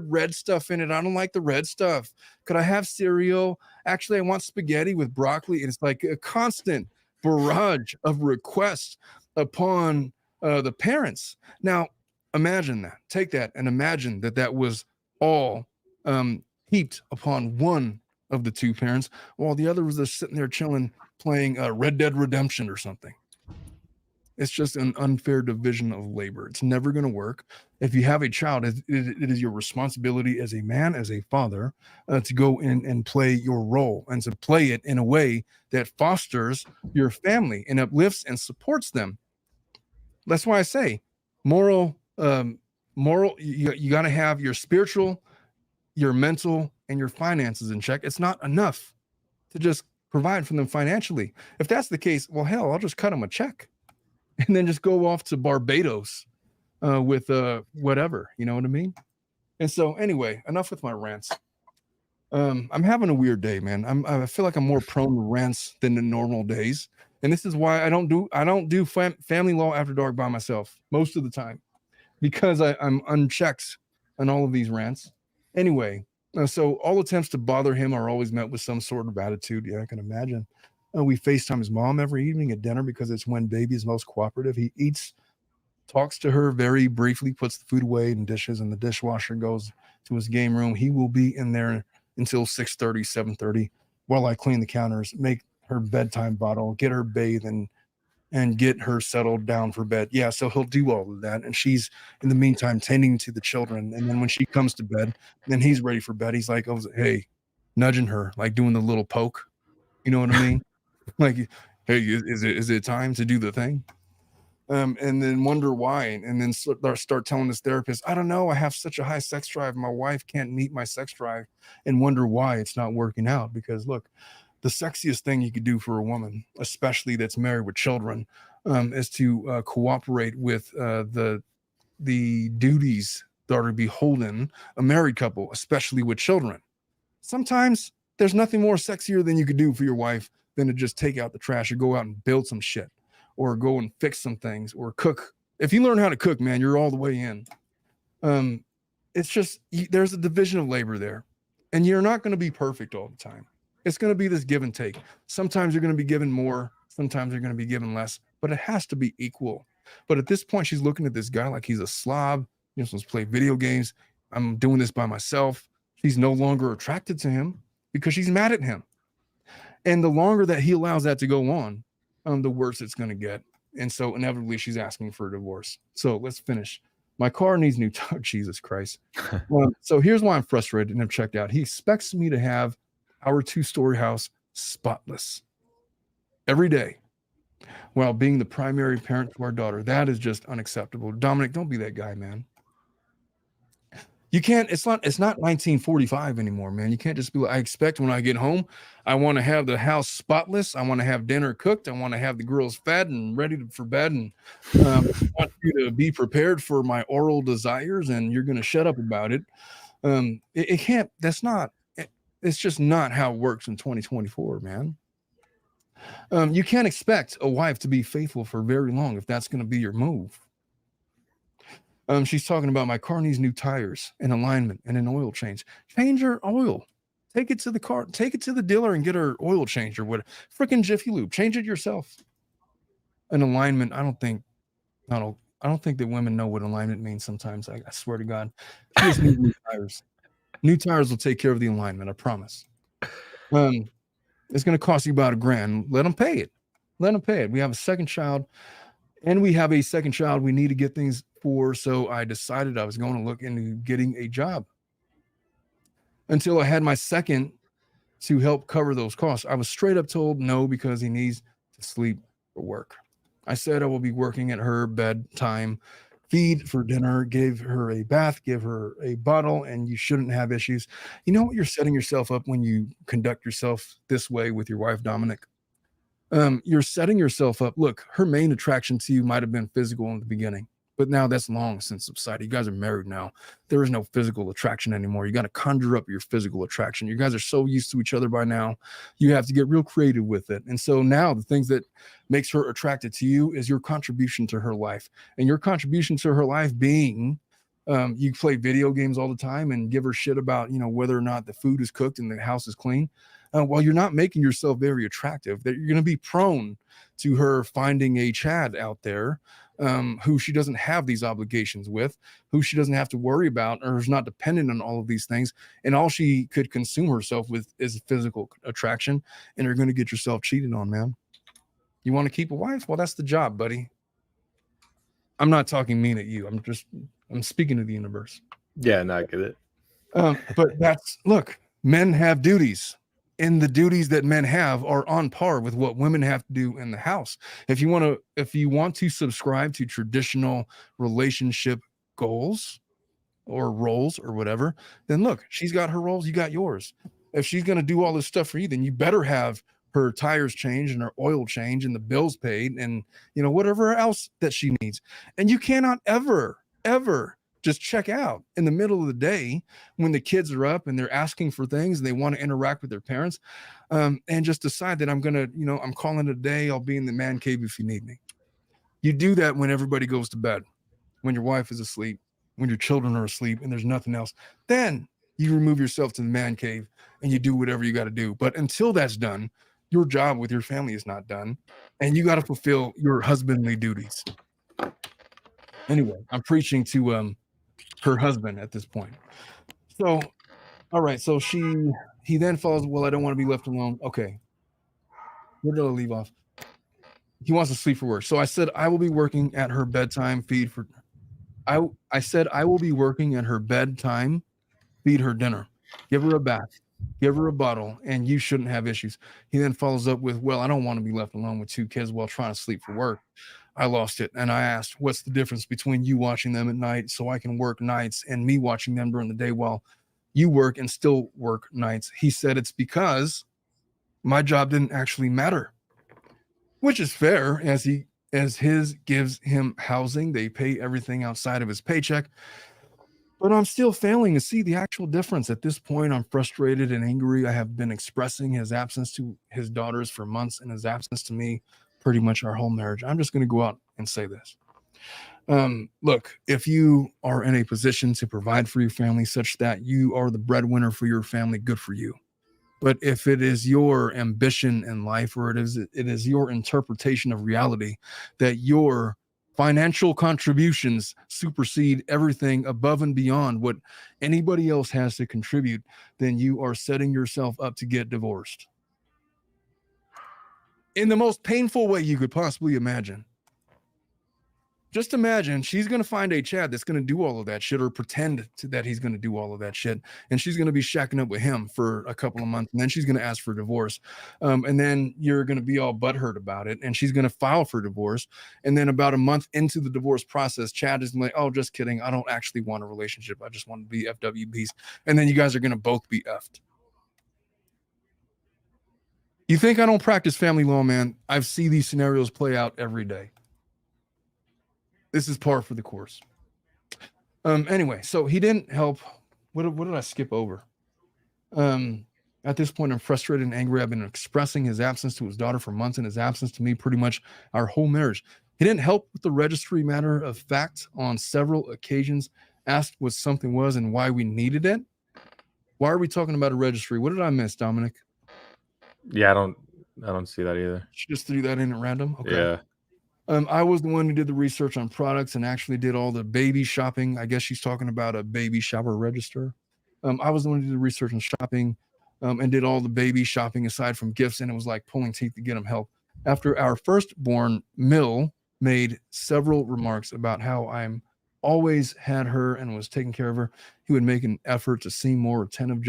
red stuff in it. I don't like the red stuff. Could I have cereal? Actually, I want spaghetti with broccoli. And it's like a constant barrage of requests upon the parents. Now, imagine that. Take that and imagine that was all heaped upon one of the two parents, while the other was just sitting there chilling, playing Red Dead Redemption or something. It's just an unfair division of labor. It's never going to work. If you have a child, it is your responsibility as a man, as a father, to go in and play your role and to play it in a way that fosters your family and uplifts and supports them. That's why I say moral, you got to have your spiritual, your mental, and your finances in check. It's not enough to just provide for them financially. If that's the case, well, hell, I'll just cut them a check and then just go off to Barbados with whatever, you know what I mean? And so anyway, enough with my rants. I'm having a weird day, man. I feel like I'm more prone to rants than the normal days. And this is why I don't do family law after dark by myself most of the time because I'm unchecked on all of these rants. Anyway, so all attempts to bother him are always met with some sort of attitude. Yeah, I can imagine. We FaceTime his mom every evening at dinner because it's when baby is most cooperative. He eats, talks to her very briefly, puts the food away and dishes, and the dishwasher goes to his game room. He will be in there until 6:30, 7:30 while I clean the counters, make her bedtime bottle, get her bathed, and get her settled down for bed. Yeah, so he'll do all of that. And she's, in the meantime, tending to the children. And then when she comes to bed, then he's ready for bed. He's like, oh, hey, nudging her, like doing the little poke. You know what I mean? Like, hey, is it time to do the thing? And then wonder why. And then start telling this therapist, I don't know, I have such a high sex drive. My wife can't meet my sex drive, and wonder why it's not working out. Because look, the sexiest thing you could do for a woman, especially that's married with children, is to cooperate with the duties that are beholden a married couple, especially with children. Sometimes there's nothing more sexier than you could do for your wife than to just take out the trash or go out and build some shit or go and fix some things or cook. If you learn how to cook, man, you're all the way in. It's just there's a division of labor there, and you're not going to be perfect all the time. It's going to be this give and take. Sometimes you're going to be given more. Sometimes they're going to be given less, but it has to be equal. But at this point, she's looking at this guy like he's a slob. You're supposed to play video games. I'm doing this by myself. She's no longer attracted to him because she's mad at him. And the longer that he allows that to go on, the worse it's going to get. And so inevitably she's asking for a divorce. So let's finish. My car needs new tires. Jesus Christ. So here's why I'm frustrated and I'm checked out. He expects me to have our 2-story house spotless every day while being the primary parent to our daughter. That is just unacceptable. Dominic, don't be that guy, man. You can't, it's not 1945 anymore, man. You can't just be like, I expect when I get home, I want to have the house spotless. I want to have dinner cooked. I want to have the girls fed and ready for bed. And I want you to be prepared for my oral desires and you're going to shut up about it. It can't, it's just not how it works in 2024, man. You can't expect a wife to be faithful for very long if that's going to be your move. She's talking about my car needs new tires and alignment and an oil change. Change her oil. Take it to the car. Take it to the dealer and get her oil changed or what. Freaking Jiffy Lube. Change it yourself. An alignment. I don't think that women know what alignment means sometimes. I swear to God. She just needs new tires. New tires will take care of the alignment. I promise. It's going to cost you about $1,000. Let them pay it. Let them pay it. We have a second child. And we have a second child we need to get things for. So I decided I was going to look into getting a job until I had my second to help cover those costs. I was straight up told no, because he needs to sleep for work. I said I will be working at her bedtime, feed for dinner, give her a bath, give her a bottle, and you shouldn't have issues. You know what you're setting yourself up when you conduct yourself this way with your wife, Dominic? You're setting yourself up. Look, her main attraction to you might have been physical in the beginning, but now that's long since subsided. You guys are married now. There is no physical attraction anymore. You got to conjure up your physical attraction. You guys are so used to each other by now. You have to get real creative with it. And so now the things that makes her attracted to you is your contribution to her life, and your contribution to her life being you play video games all the time and give her shit about, whether or not the food is cooked and the house is clean. Well, you're not making yourself very attractive. That you're going to be prone to her finding a Chad out there who she doesn't have these obligations with, who she doesn't have to worry about, or is not dependent on all of these things. And all she could consume herself with is physical attraction. And you're going to get yourself cheated on, man. You want to keep a wife? Well, that's the job, buddy. I'm not talking mean at you. I'm speaking to the universe. Yeah, no, I get it. But look, men have duties. And the duties that men have are on par with what women have to do in the house. If you want to subscribe to traditional relationship goals or roles or whatever, then look, she's got her roles, you got yours. If she's going to do all this stuff for you, then you better have her tires changed and her oil changed and the bills paid and whatever else that she needs. And you cannot ever just check out in the middle of the day when the kids are up and they're asking for things and they want to interact with their parents, and just decide that I'm calling it a day. I'll be in the man cave if you need me. You do that when everybody goes to bed, when your wife is asleep, when your children are asleep and there's nothing else. Then you remove yourself to the man cave and you do whatever you got to do. But until that's done, your job with your family is not done, and you got to fulfill your husbandly duties. Anyway, I'm preaching to her husband at this point. So, all right. So he then follows, well, I don't want to be left alone. Okay. Where did I leave off? He wants to sleep for work. So I said, I will be working at her bedtime feed for, I said, I will be working at her bedtime, feed her dinner, give her a bath, give her a bottle, and you shouldn't have issues. He then follows up with, well, I don't want to be left alone with 2 kids while trying to sleep for work. I lost it. And I asked, what's the difference between you watching them at night so I can work nights and me watching them during the day while you work and still work nights? He said, it's because my job didn't actually matter, which is fair, as his gives him housing. They pay everything outside of his paycheck. But I'm still failing to see the actual difference. At this point, I'm frustrated and angry. I have been expressing his absence to his daughters for months and his absence to me pretty much our whole marriage. I'm just going to go out and say this. Look, if you are in a position to provide for your family such that you are the breadwinner for your family, good for you. But if it is your ambition in life, or it is your interpretation of reality that your financial contributions supersede everything above and beyond what anybody else has to contribute, then you are setting yourself up to get divorced in the most painful way you could possibly imagine. Just imagine she's going to find a Chad that's going to do all of that shit, or pretend that he's going to do all of that shit. And she's going to be shacking up with him for a couple of months. And then she's going to ask for divorce. And then you're going to be all butthurt about it. And she's going to file for divorce. And then about a month into the divorce process, Chad is like, oh, just kidding. I don't actually want a relationship. I just want to be FWBs. And then you guys are going to both be effed. You think I don't practice family law, man? I see these scenarios play out every day. This is par for the course. Anyway, so he didn't help. What did I skip over? At this point, I'm frustrated and angry. I've been expressing his absence to his daughter for months, and his absence to me pretty much our whole marriage. He didn't help with the registry matter of fact on several occasions, asked what something was and why we needed it. Why are we talking about a registry? What did I miss, Dominic? Yeah, I don't see that either. She just threw that in at random. Okay. Yeah. I was the one who did the research on products and actually did all the baby shopping. I guess she's talking about a baby shopper register. I was the one who did the research on shopping and did all the baby shopping aside from gifts. And it was like pulling teeth to get them help. After our firstborn, Mill made several remarks about how I'm always had her and was taking care of her. He would make an effort to seem more attentive.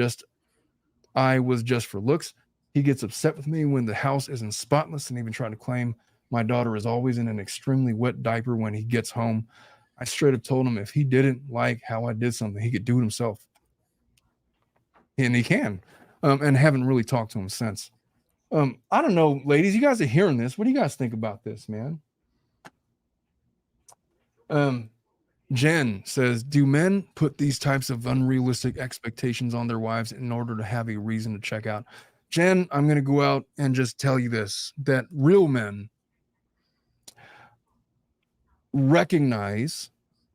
I was just for looks. He gets upset with me when the house isn't spotless and even trying to claim my daughter is always in an extremely wet diaper when he gets home. I straight up told him if he didn't like how I did something, he could do it himself. And he can. And haven't really talked to him since. I don't know, ladies, you guys are hearing this. What do you guys think about this, man? Jen says, do men put these types of unrealistic expectations on their wives in order to have a reason to check out? Jen, I'm going to go out and just tell you this, that real men recognize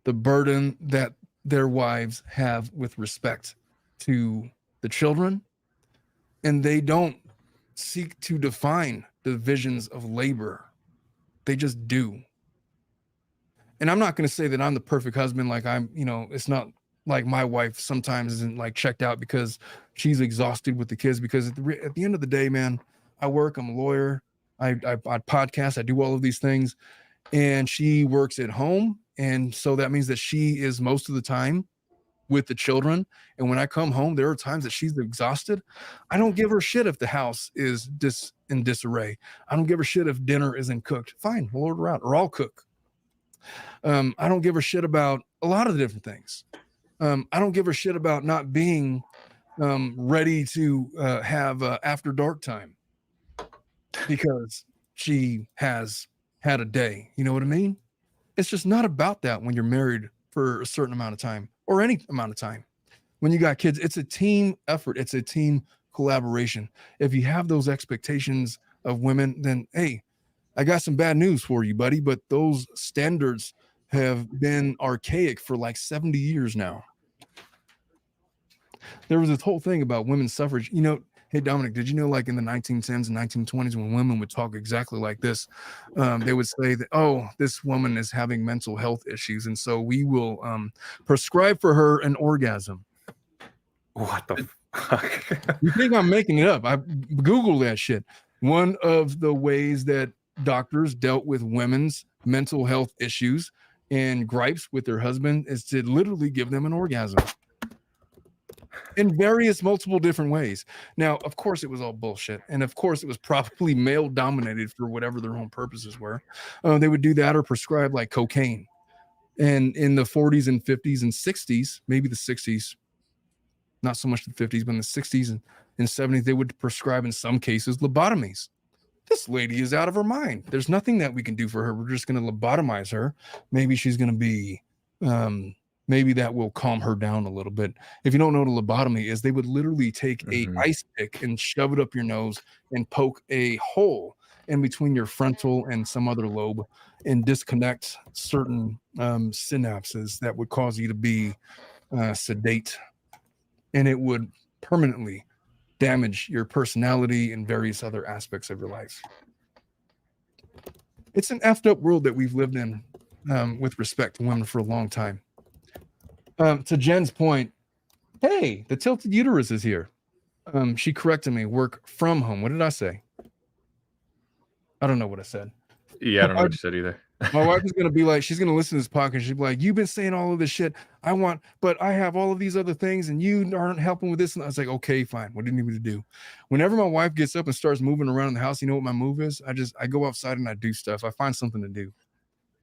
the burden that their wives have with respect to the children, and they don't seek to define the divisions of labor. They just do. And I'm not going to say that I'm the perfect husband. Like it's not like my wife sometimes isn't like checked out because she's exhausted with the kids, because at the end of the day, man, I work, I'm a lawyer, I podcast, I do all of these things. And she works at home. And so that means that she is most of the time with the children. And when I come home, there are times that she's exhausted. I don't give her shit if the house is in disarray. I don't give her shit if dinner isn't cooked. Fine, we'll order out, or I'll cook. I don't give her shit about a lot of the different things. I don't give her shit about not being ready to have after dark time because she has had a day. You know what I mean? It's just not about that when you're married for a certain amount of time or any amount of time. When you got kids, it's a team effort. It's a team collaboration. If you have those expectations of women, then, hey, I got some bad news for you, buddy, but those standards have been archaic for like 70 years now. There was this whole thing about women's suffrage. Hey, Dominic, did you know, like in the 1910s and 1920s, when women would talk exactly like this, they would say that, oh, this woman is having mental health issues, and so we will prescribe for her an orgasm. What the fuck? You think I'm making it up? I Googled that shit. One of the ways that doctors dealt with women's mental health issues and gripes with their husband is to literally give them an orgasm. In various multiple different ways. Now, of course, it was all bullshit. And of course, it was probably male dominated for whatever their own purposes were. They would do that or prescribe like cocaine. And in the 40s and 50s and 60s, maybe the 60s, not so much the 50s, but in the 60s and 70s, they would prescribe in some cases lobotomies. This lady is out of her mind. There's nothing that we can do for her. We're just going to lobotomize her. Maybe she's going to be maybe that will calm her down a little bit. If you don't know what a lobotomy is, they would literally take a ice pick and shove it up your nose and poke a hole in between your frontal and some other lobe and disconnect certain synapses that would cause you to be sedate. And it would permanently damage your personality and various other aspects of your life. It's an effed up world that we've lived in with respect to women for a long time. To Jen's point, hey, the tilted uterus is here. She corrected me, work from home. What did I say? I don't know what I said. Yeah, I don't know what you said either. My wife is going to be like, she's going to listen to this podcast. She'll be like, you've been saying all of this shit. But I have all of these other things and you aren't helping with this. And I was like, okay, fine. What do you need me to do? Whenever my wife gets up and starts moving around in the house, you know what my move is? I go outside and I do stuff. I find something to do.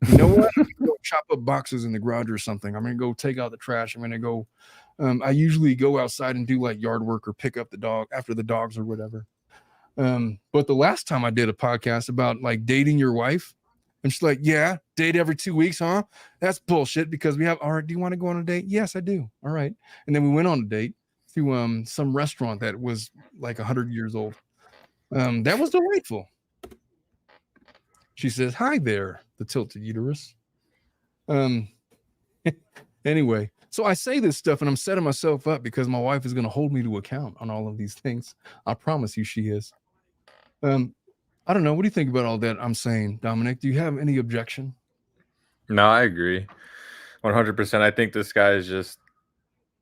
You know what? I'm gonna go chop up boxes in the garage or something. I'm going to go take out the trash. I'm going to go. I usually go outside and do like yard work or pick up the dog after the dogs or whatever. But the last time I did a podcast about like dating your wife, and she's like, yeah, date every 2 weeks, huh? That's bullshit because we have, all right, do you want to go on a date? Yes, I do. All right. And then we went on a date to some restaurant that was like 100 years old. That was delightful. She says, hi there, the tilted uterus. Anyway, so I say this stuff and I'm setting myself up because my wife is going to hold me to account on all of these things. I promise you she is. I don't know. What do you think about all that I'm saying, Dominic? Do you have any objection? No, I agree. 100%. I think this guy is just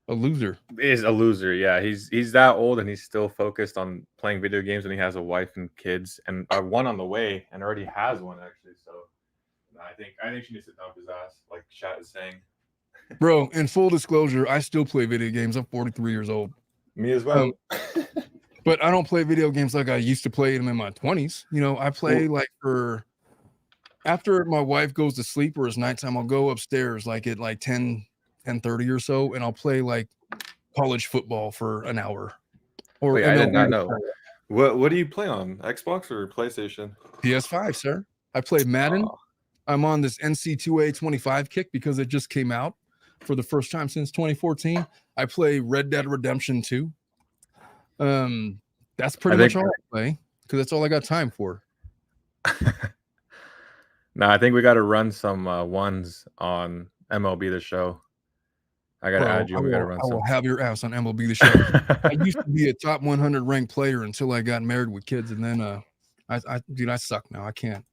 a loser. Is a loser, yeah. He's that old and he's still focused on playing video games when he has a wife and kids and one on the way and already has one actually. So I think she needs to dump his ass, like Chat is saying. Bro, in full disclosure, I still play video games. I'm 43 years old. Me as well. But I don't play video games like I used to play them in my 20s. You know, I play like after my wife goes to sleep or it's nighttime, I'll go upstairs like at like 10:30 or so, and I'll play like college football for an hour. Or wait, I did not know. What do you play on? Xbox or PlayStation? PS5, sir. I play Madden. I'm on this NC2A 25 kick because it just came out for the first time since 2014. I play Red Dead Redemption 2. That's pretty much all I play because that's all I got time for. No, I think we got to run some ones on MLB The Show. I got to add you. We got to run some. I will have your ass on MLB The Show. I used to be a top 100 ranked player until I got married with kids, and then I suck now. I can't.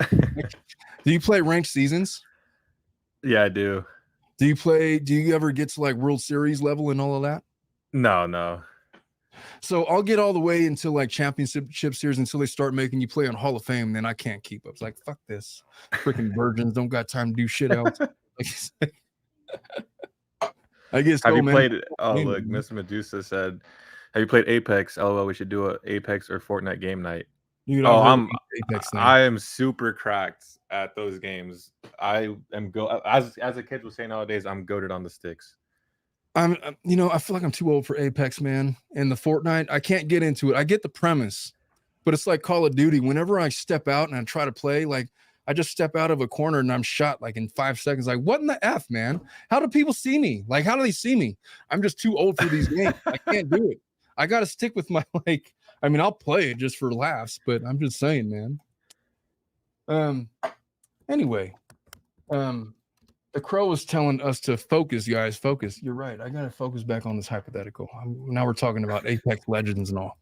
Do you play ranked seasons? Yeah, I do. Do you ever get to like World Series level and all of that? No. So I'll get all the way until like championship series until they start making you play on Hall of Fame. Then I can't keep up. It's like, fuck this. Freaking virgins don't got time to do shit else. I guess. Have you played? Oh, look, Miss Medusa said, "Have you played Apex? LOL, we should do a Apex or Fortnite game night." Dude, I am super cracked at those games. I am as a kid was saying nowadays, I'm goated on the sticks. I feel like I'm too old for Apex, man. And the Fortnite, I can't get into it. I get the premise, but it's like Call of Duty. Whenever I step out and I try to play, like I just step out of a corner and I'm shot like in 5 seconds. Like, what in the F, man? How do people see me? Like, how do they see me? I'm just too old for these games. I can't do it. I got to stick with my, I'll play it just for laughs, but I'm just saying, man. Anyway, the Crow was telling us to focus, guys. Focus. You're right. I got to focus back on this hypothetical. Now we're talking about Apex Legends and all.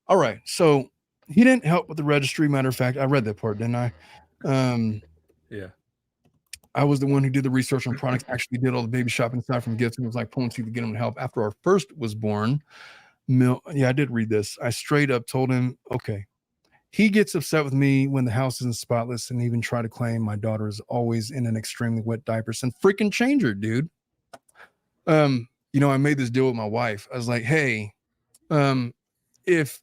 All right. So he didn't help with the registry. Matter of fact, I read that part, didn't I? Yeah. I was the one who did the research on products, actually did all the baby shopping aside from gifts, and was like pulling teeth to get him to help. After our first was born, yeah, I did read this. I straight up told him, okay. He gets upset with me when the house isn't spotless and even try to claim my daughter is always in an extremely wet diaper. And freaking change her, dude. I made this deal with my wife. I was like, hey, if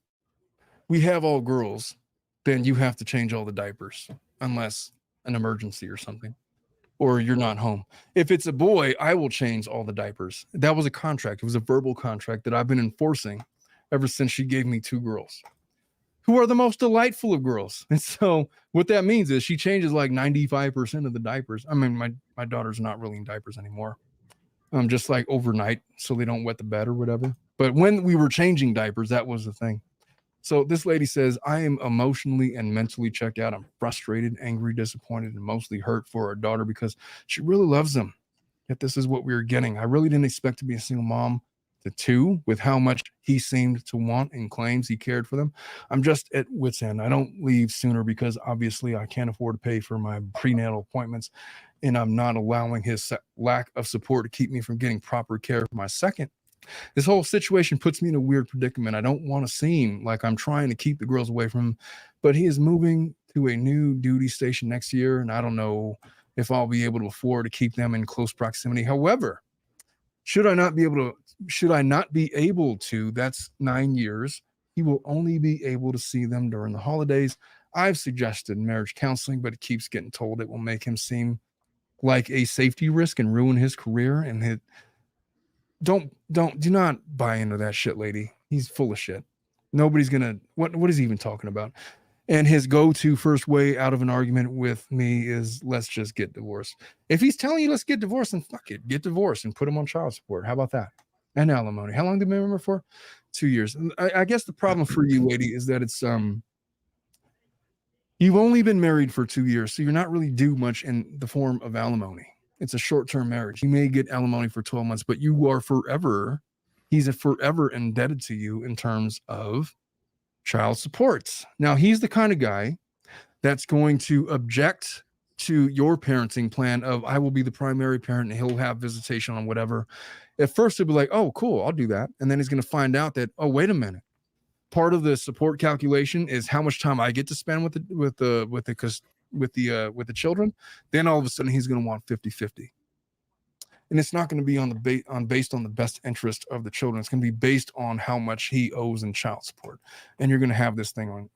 we have all girls, then you have to change all the diapers unless an emergency or something, or you're not home. If it's a boy, I will change all the diapers. That was a contract. It was a verbal contract that I've been enforcing ever since she gave me 2 girls. Who are the most delightful of girls. And so what that means is she changes like 95% of the diapers. I mean, my daughter's not really in diapers anymore. Just like overnight so they don't wet the bed or whatever. But when we were changing diapers, that was the thing. So this lady says, I am emotionally and mentally checked out. I'm frustrated, angry, disappointed, and mostly hurt for our daughter because she really loves them. Yet this is what we were getting. I really didn't expect to be a single mom to 2 with how much he seemed to want and claims he cared for them. I'm just at wit's end. I don't leave sooner because obviously I can't afford to pay for my prenatal appointments, and I'm not allowing his lack of support to keep me from getting proper care for my second. This whole situation puts me in a weird predicament. I don't want to seem like I'm trying to keep the girls away from him, but he is moving to a new duty station next year, and I don't know if I'll be able to afford to keep them in close proximity. However, should I not be able to, that's 9 years. He will only be able to see them during the holidays. I've suggested marriage counseling, but it keeps getting told it will make him seem like a safety risk and ruin his career. And do not buy into that shit, lady. He's full of shit. Nobody's gonna, what is he even talking about? And his go-to first way out of an argument with me is, let's just get divorced. If he's telling you let's get divorced, then fuck it, get divorced and put him on child support. How about that? And alimony. How long did they remember for? 2 years. I guess the problem for you, lady, is that it's you've only been married for 2 years, so you're not really due much in the form of alimony. It's a short-term marriage. You may get alimony for 12 months, but he's forever indebted to you in terms of child supports. Now, he's the kind of guy that's going to object to your parenting plan of, I will be the primary parent and he'll have visitation on whatever. At first, he'll be like, oh, cool, I'll do that. And then he's going to find out that, oh, wait a minute. Part of the support calculation is how much time I get to spend with the children. Then all of a sudden he's going to want 50-50. And it's not going to be based on the best interest of the children. It's going to be based on how much he owes in child support. And you're going to have this thing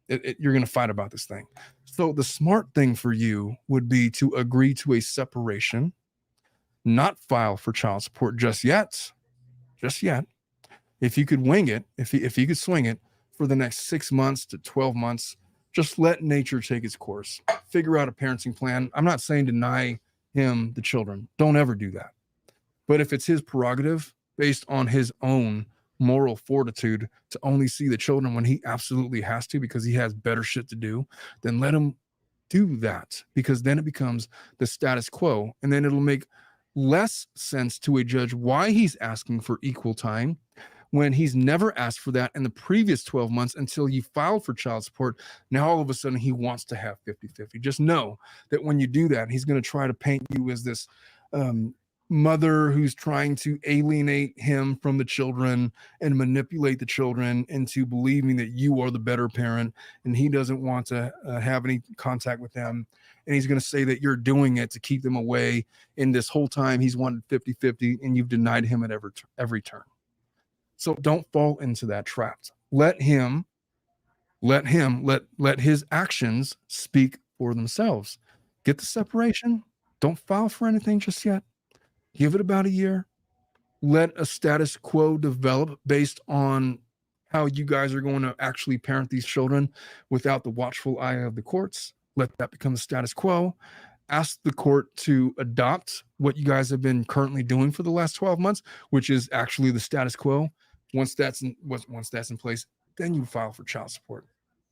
you're going to fight about this thing. So the smart thing for you would be to agree to a separation, not file for child support just yet. If you could wing it, if you could swing it for the next 6 months to 12 months, just let nature take its course. Figure out a parenting plan. I'm not saying deny him the children. Don't ever do that. But if it's his prerogative based on his own moral fortitude to only see the children when he absolutely has to because he has better shit to do, then let him do that, because then it becomes the status quo, and then it'll make less sense to a judge why he's asking for equal time when he's never asked for that in the previous 12 months until you filed for child support. Now, all of a sudden, he wants to have 50-50. Just know that when you do that, he's going to try to paint you as this mother who's trying to alienate him from the children and manipulate the children into believing that you are the better parent, and he doesn't want to have any contact with them. And he's going to say that you're doing it to keep them away. And this whole time, he's wanted 50-50, and you've denied him at every turn. So don't fall into that trap. Let his actions speak for themselves. Get the separation. Don't file for anything just yet. Give it about a year. Let a status quo develop based on how you guys are going to actually parent these children without the watchful eye of the courts. Let that become the status quo. Ask the court to adopt what you guys have been currently doing for the last 12 months, which is actually the status quo. Once that's in place, then you file for child support,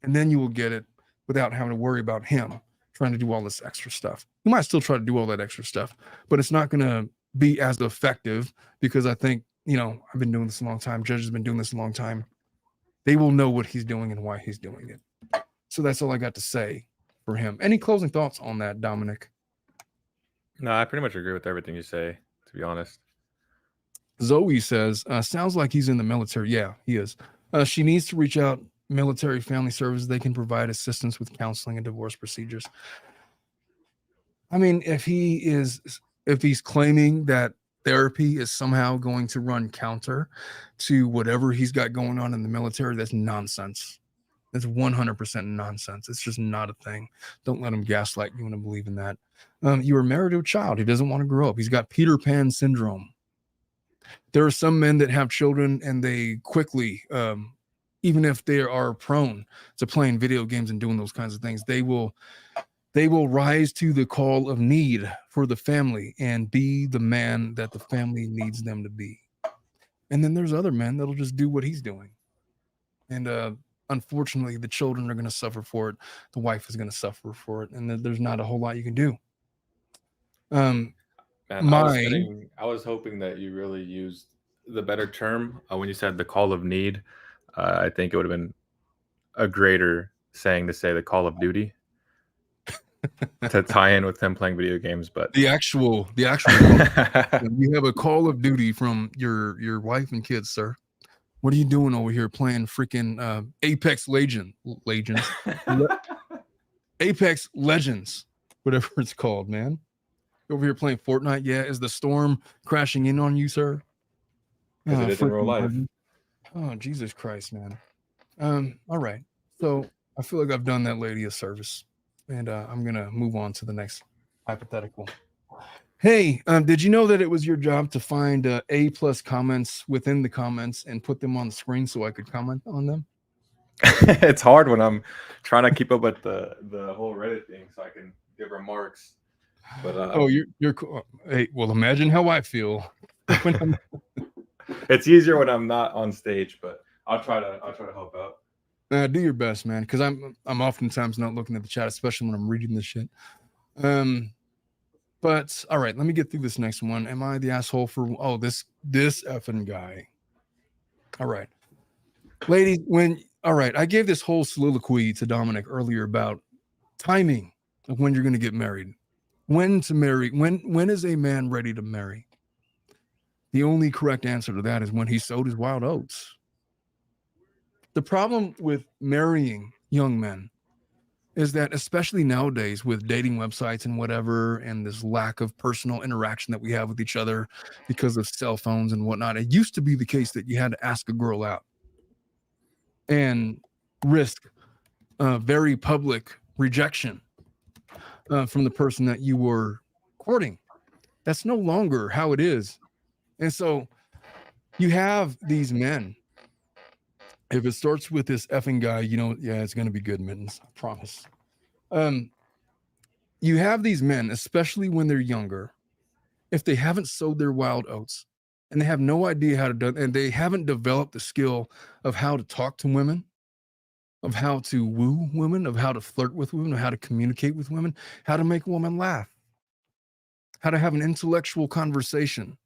and then you will get it without having to worry about him trying to do all this extra stuff. You might still try to do all that extra stuff, but it's not going to be as effective, because I think, I've been doing this a long time. Judges have been doing this a long time. They will know what he's doing and why he's doing it. So that's all I got to say for him. Any closing thoughts on that, Dominic? No, I pretty much agree with everything you say, to be honest. Zoe says, sounds like he's in the military. Yeah, he is. She needs to reach out military family services. They can provide assistance with counseling and divorce procedures. I mean, if he's claiming that therapy is somehow going to run counter to whatever he's got going on in the military, that's nonsense. That's 100% nonsense. It's just not a thing. Don't let him gaslight you into believing that. You were married to a child. He doesn't want to grow up. He's got Peter Pan syndrome. There are some men that have children and they quickly, even if they are prone to playing video games and doing those kinds of things, they will rise to the call of need for the family and be the man that the family needs them to be. And then there's other men that'll just do what he's doing. And unfortunately, the children are going to suffer for it. The wife is going to suffer for it. And there's not a whole lot you can do. Man, I was hoping that you really used the better term when you said the call of need. I think it would have been a greater saying to say the Call of Duty to tie in with them playing video games. But the actual you have a Call of Duty from your wife and kids, sir. What are you doing over here playing freaking Apex Legends, Apex Legends, whatever it's called, man? Over here playing Fortnite. Yeah, is the storm crashing in on you, sir? Because it is in real life. Oh, Jesus Christ, man. All right. So I feel like I've done that lady a service, and I'm gonna move on to the next hypothetical. Hey, did you know that it was your job to find A+ comments within the comments and put them on the screen so I could comment on them? It's hard when I'm trying to keep up with the whole Reddit thing so I can give remarks. But oh, you're cool. Hey, well, imagine how I feel when I'm it's easier when I'm not on stage, but I'll try to help out. do your best, man, because I'm oftentimes not looking at the chat, especially when I'm reading this shit. But all right, let me get through this next one. Am I the asshole for this effing guy? All right, ladies, all right, I gave this whole soliloquy to Dominic earlier about timing of when you're going to get married, when to marry, when is a man ready to marry? The only correct answer to that is when he sowed his wild oats. The problem with marrying young men is that, especially nowadays with dating websites and whatever, and this lack of personal interaction that we have with each other because of cell phones and whatnot, it used to be the case that you had to ask a girl out and risk very public rejection from the person that you were courting. That's no longer how it is. And so you have these men. If it starts with this effing guy, yeah, it's going to be good, Mittens. I promise. You have these men, especially when they're younger, if they haven't sowed their wild oats and they have no idea how to do it, and they haven't developed the skill of how to talk to women, of how to woo women, of how to flirt with women, of how to communicate with women, how to make a woman laugh, how to have an intellectual conversation,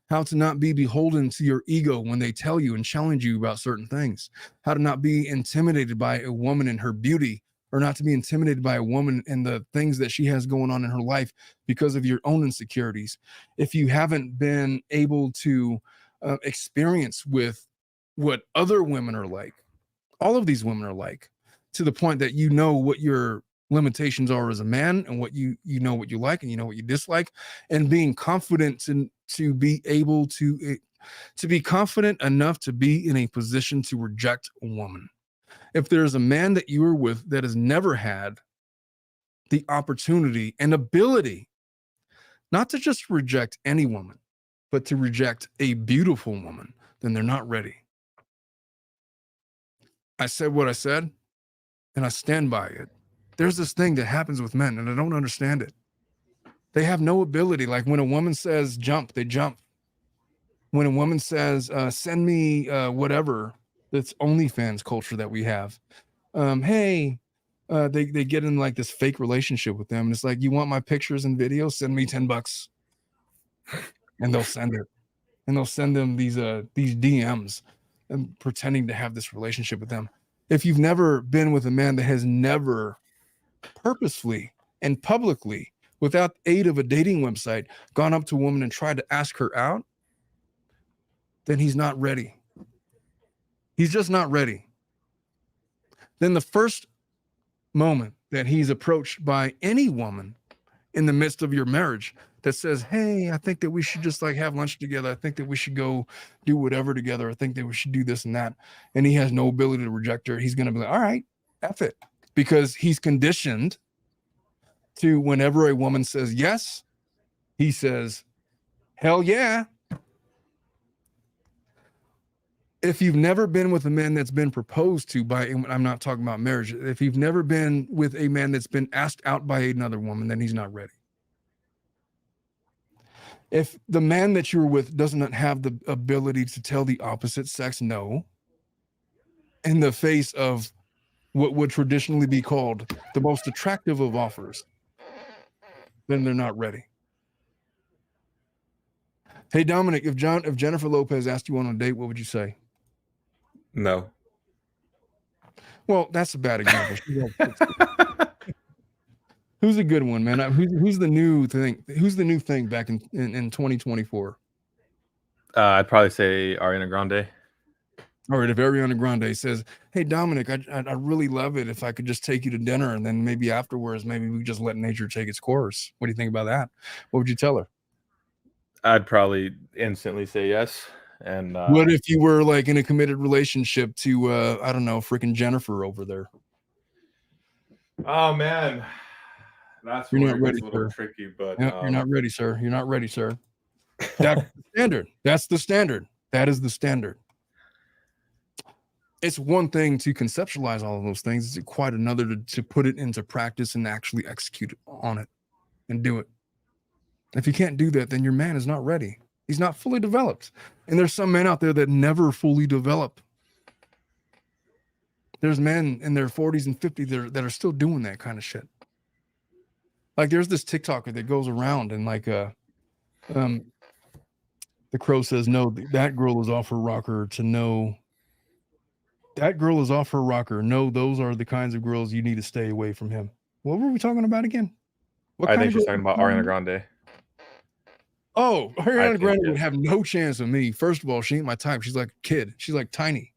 how to not be beholden to your ego when they tell you and challenge you about certain things, how to not be intimidated by a woman and her beauty, or not to be intimidated by a woman and the things that she has going on in her life because of your own insecurities. If you haven't been able to experience with what other women are like, all of these women are like, to the point that you know what your limitations are as a man, and what you know what you like, and you know what you dislike, and being confident to be able to be confident enough to be in a position to reject a woman. If there's a man that you are with that has never had the opportunity and ability not to just reject any woman, but to reject a beautiful woman, then they're not ready. I said what I said, and I stand by it. There's this thing that happens with men, and I don't understand it. They have no ability. Like when a woman says jump, they jump. When a woman says send me whatever, that's OnlyFans culture that we have. Hey, they get in like this fake relationship with them, and it's like, you want my pictures and videos? Send me $10, and they'll send it, and they'll send them these DMs, and pretending to have this relationship with them. If you've never been with a man that has never purposefully and publicly, without aid of a dating website, gone up to a woman and tried to ask her out, then he's not ready. He's just not ready. Then the first moment that he's approached by any woman in the midst of your marriage that says, hey, I think that we should just like have lunch together, I think that we should go do whatever together, I think that we should do this and that, and he has no ability to reject her, he's going to be like, all right, F it. Because he's conditioned to, whenever a woman says yes, he says, hell yeah. If you've never been with a man that's been proposed to by, I'm not talking about marriage, if you've never been with a man that's been asked out by another woman, then he's not ready. If the man that you're with does not have the ability to tell the opposite sex no in the face of what would traditionally be called the most attractive of offers, then they're not ready. Hey, Dominic, if Jennifer Lopez asked you on a date, what would you say? No. Well, that's a bad example. Who's a good one, man? Who's the new thing? Who's the new thing back in 2024? I'd probably say Ariana Grande. All right, if Ariana Grande says, "Hey, Dominic, I'd really love it if I could just take you to dinner, and then maybe afterwards, maybe we just let nature take its course." What do you think about that? What would you tell her? I'd probably instantly say yes. And What if you were like in a committed relationship to I don't know, freaking Jennifer over there? oh man, that's You're where not it ready, gets a little sir. tricky. But Yeah, you're not ready, sir. You're not ready, sir. That's the standard. That's the standard. That is the standard. It's one thing to conceptualize all of those things. It's quite another to put it into practice and actually execute on it and do it. If you can't do that, then your man is not ready. He's not fully developed. And there's some men out there that never fully develop. There's men in their 40s and 50s that are still doing that kind of shit. Like there's this TikToker that goes around and like the crow says, no, that girl is off her rocker to know. That girl is off her rocker. No, those are the kinds of girls you need to stay away from him. What were we talking about again? What I kind think of she's girl? talking about Ariana Grande. Oh, Ariana Grande would yes. have no chance of me. First of all, she ain't my type. She's like a kid. She's like tiny.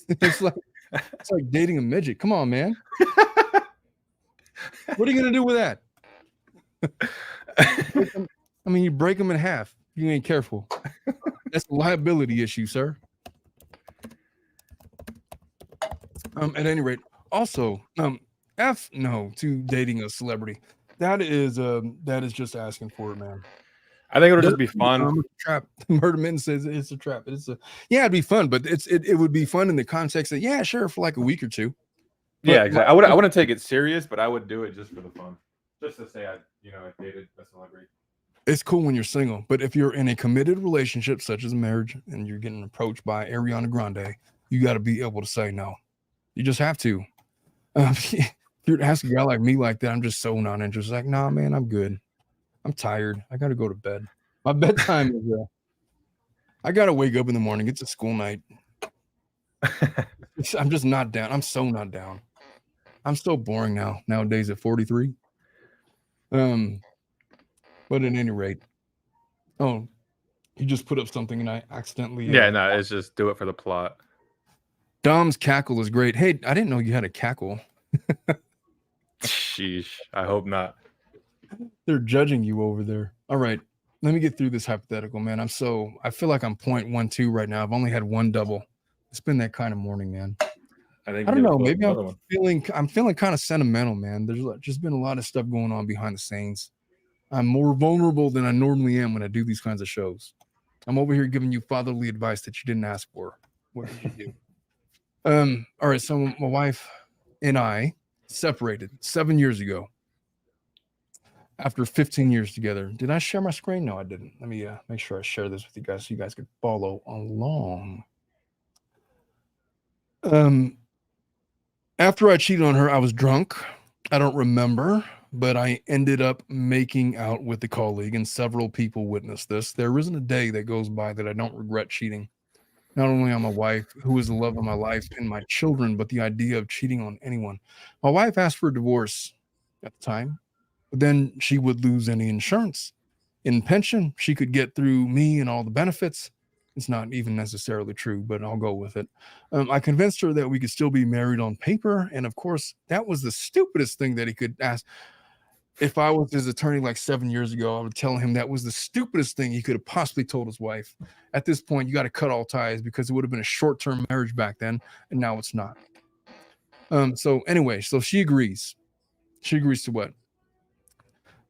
It's like dating a midget. Come on, man. What are you gonna do with that? I mean, you break them in half. You ain't careful. That's a liability issue, sir. At any rate, also, F no to dating a celebrity. That is just asking for it, man. I think it'll just be fun. Trap. Murder Mitten says it's a trap. Yeah, it'd be fun, but it would be fun in the context that yeah, sure, for like a week or two. But yeah, exactly. I wouldn't take it serious, but I would do it just for the fun, just to say I dated a celebrity. It's cool when you're single, but if you're in a committed relationship, such as a marriage, and you're getting approached by Ariana Grande, you got to be able to say no. You just have to. If you're to ask a guy like me like that, I'm just so not interested. Like, nah, man, I'm good. I'm tired. I got to go to bed. My bedtime is. I got to wake up in the morning. It's a school night. I'm just not down. I'm so not down. I'm so boring nowadays at 43. But at any rate, oh, you just put up something and I accidentally. Yeah, no, it's just do it for the plot. Dom's cackle is great. Hey, I didn't know you had a cackle. Sheesh. I hope not. They're judging you over there. All right. Let me get through this hypothetical, man. I feel like I'm 0.12 right now. I've only had one double. It's been that kind of morning, man. I don't know. Maybe I'm feeling kind of sentimental, man. There's just been a lot of stuff going on behind the scenes. I'm more vulnerable than I normally am when I do these kinds of shows. I'm over here giving you fatherly advice that you didn't ask for. What did you do? All right. So my wife and I separated 7 years ago. After 15 years together. Did I share my screen? No, I didn't. Let me make sure I share this with you guys so you guys could follow along. After I cheated on her, I was drunk. I don't remember, but I ended up making out with a colleague, and several people witnessed this. There isn't a day that goes by that I don't regret cheating. Not only on my wife, who is the love of my life, and my children, but the idea of cheating on anyone. My wife asked for a divorce at the time. Then she would lose any insurance. In pension, she could get through me and all the benefits. It's not even necessarily true, but I'll go with it. I convinced her that we could still be married on paper. And of course, that was the stupidest thing that he could ask. If I was his attorney like 7 years ago, I would tell him that was the stupidest thing he could have possibly told his wife. At this point, you got to cut all ties because it would have been a short-term marriage back then, and now it's not. So anyway, so she agrees. She agrees to what?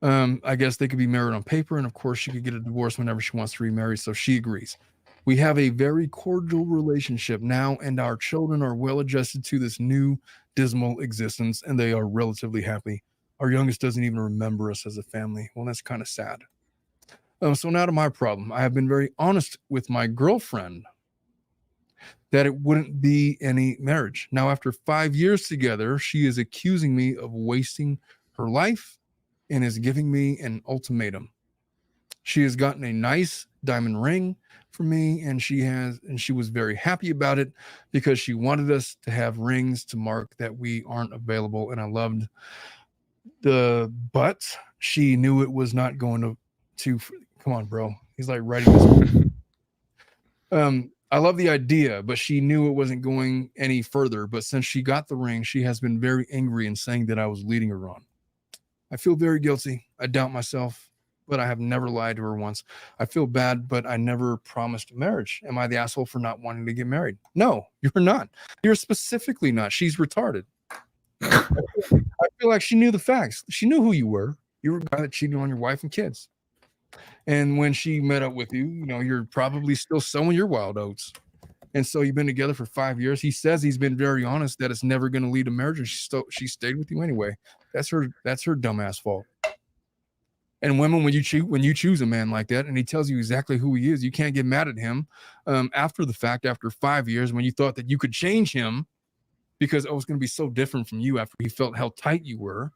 I guess they could be married on paper, and of course she could get a divorce whenever she wants to remarry, so she agrees. We have a very cordial relationship now, and our children are well adjusted to this new dismal existence, and they are relatively happy. Our youngest doesn't even remember us as a family. Well, that's kind of sad. So now to my problem. I have been very honest with my girlfriend that it wouldn't be any marriage. Now, after 5 years together, she is accusing me of wasting her life and is giving me an ultimatum. She has gotten a nice diamond ring for me, and she was very happy about it because she wanted us to have rings to mark that we aren't available. And I loved but she knew it was not going to come on, bro. He's like writing this. I love the idea, but she knew it wasn't going any further. But since she got the ring, she has been very angry and saying that I was leading her on. I feel very guilty. I doubt myself, but I have never lied to her once. I feel bad, but I never promised marriage. Am I the asshole for not wanting to get married? No, you're not. You're specifically not. She's retarded. I feel like she knew the facts. She knew who you were. You were a guy that cheated on your wife and kids. And when she met up with you, you're probably still sowing your wild oats. And so you've been together for 5 years. He says he's been very honest that it's never going to lead to marriage, and she stayed with you anyway. That's her dumbass fault. And women, when you choose a man like that, and he tells you exactly who he is, you can't get mad at him after the fact. After 5 years, when you thought that you could change him because it was going to be so different from you after he felt how tight you were,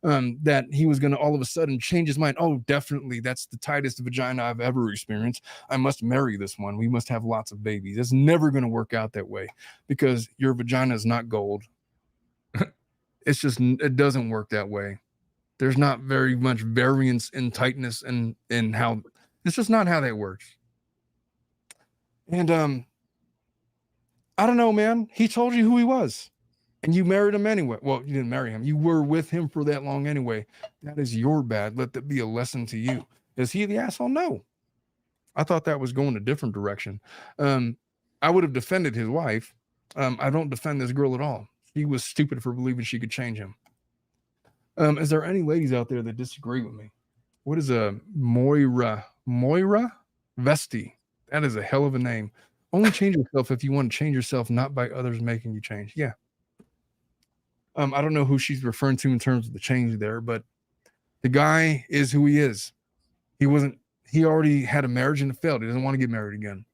that he was going to all of a sudden change his mind. Oh, definitely. That's the tightest vagina I've ever experienced. I must marry this one. We must have lots of babies. It's never going to work out that way because your vagina is not gold. It doesn't work that way. There's not very much variance in tightness and how it's just not how that works. And I don't know, man. He told you who he was. And you married him anyway. Well, you didn't marry him. You were with him for that long anyway. That is your bad. Let that be a lesson to you. Is he the asshole? No. I thought that was going a different direction. I would have defended his wife. I don't defend this girl at all. She was stupid for believing she could change him. Is there any ladies out there that disagree with me? What is a Moira Vesti? That is a hell of a name. Only change yourself if you want to change yourself, not by others making you change. Yeah. I don't know who she's referring to in terms of the change there, but the guy is who he is. He already had a marriage and it failed. He doesn't want to get married again.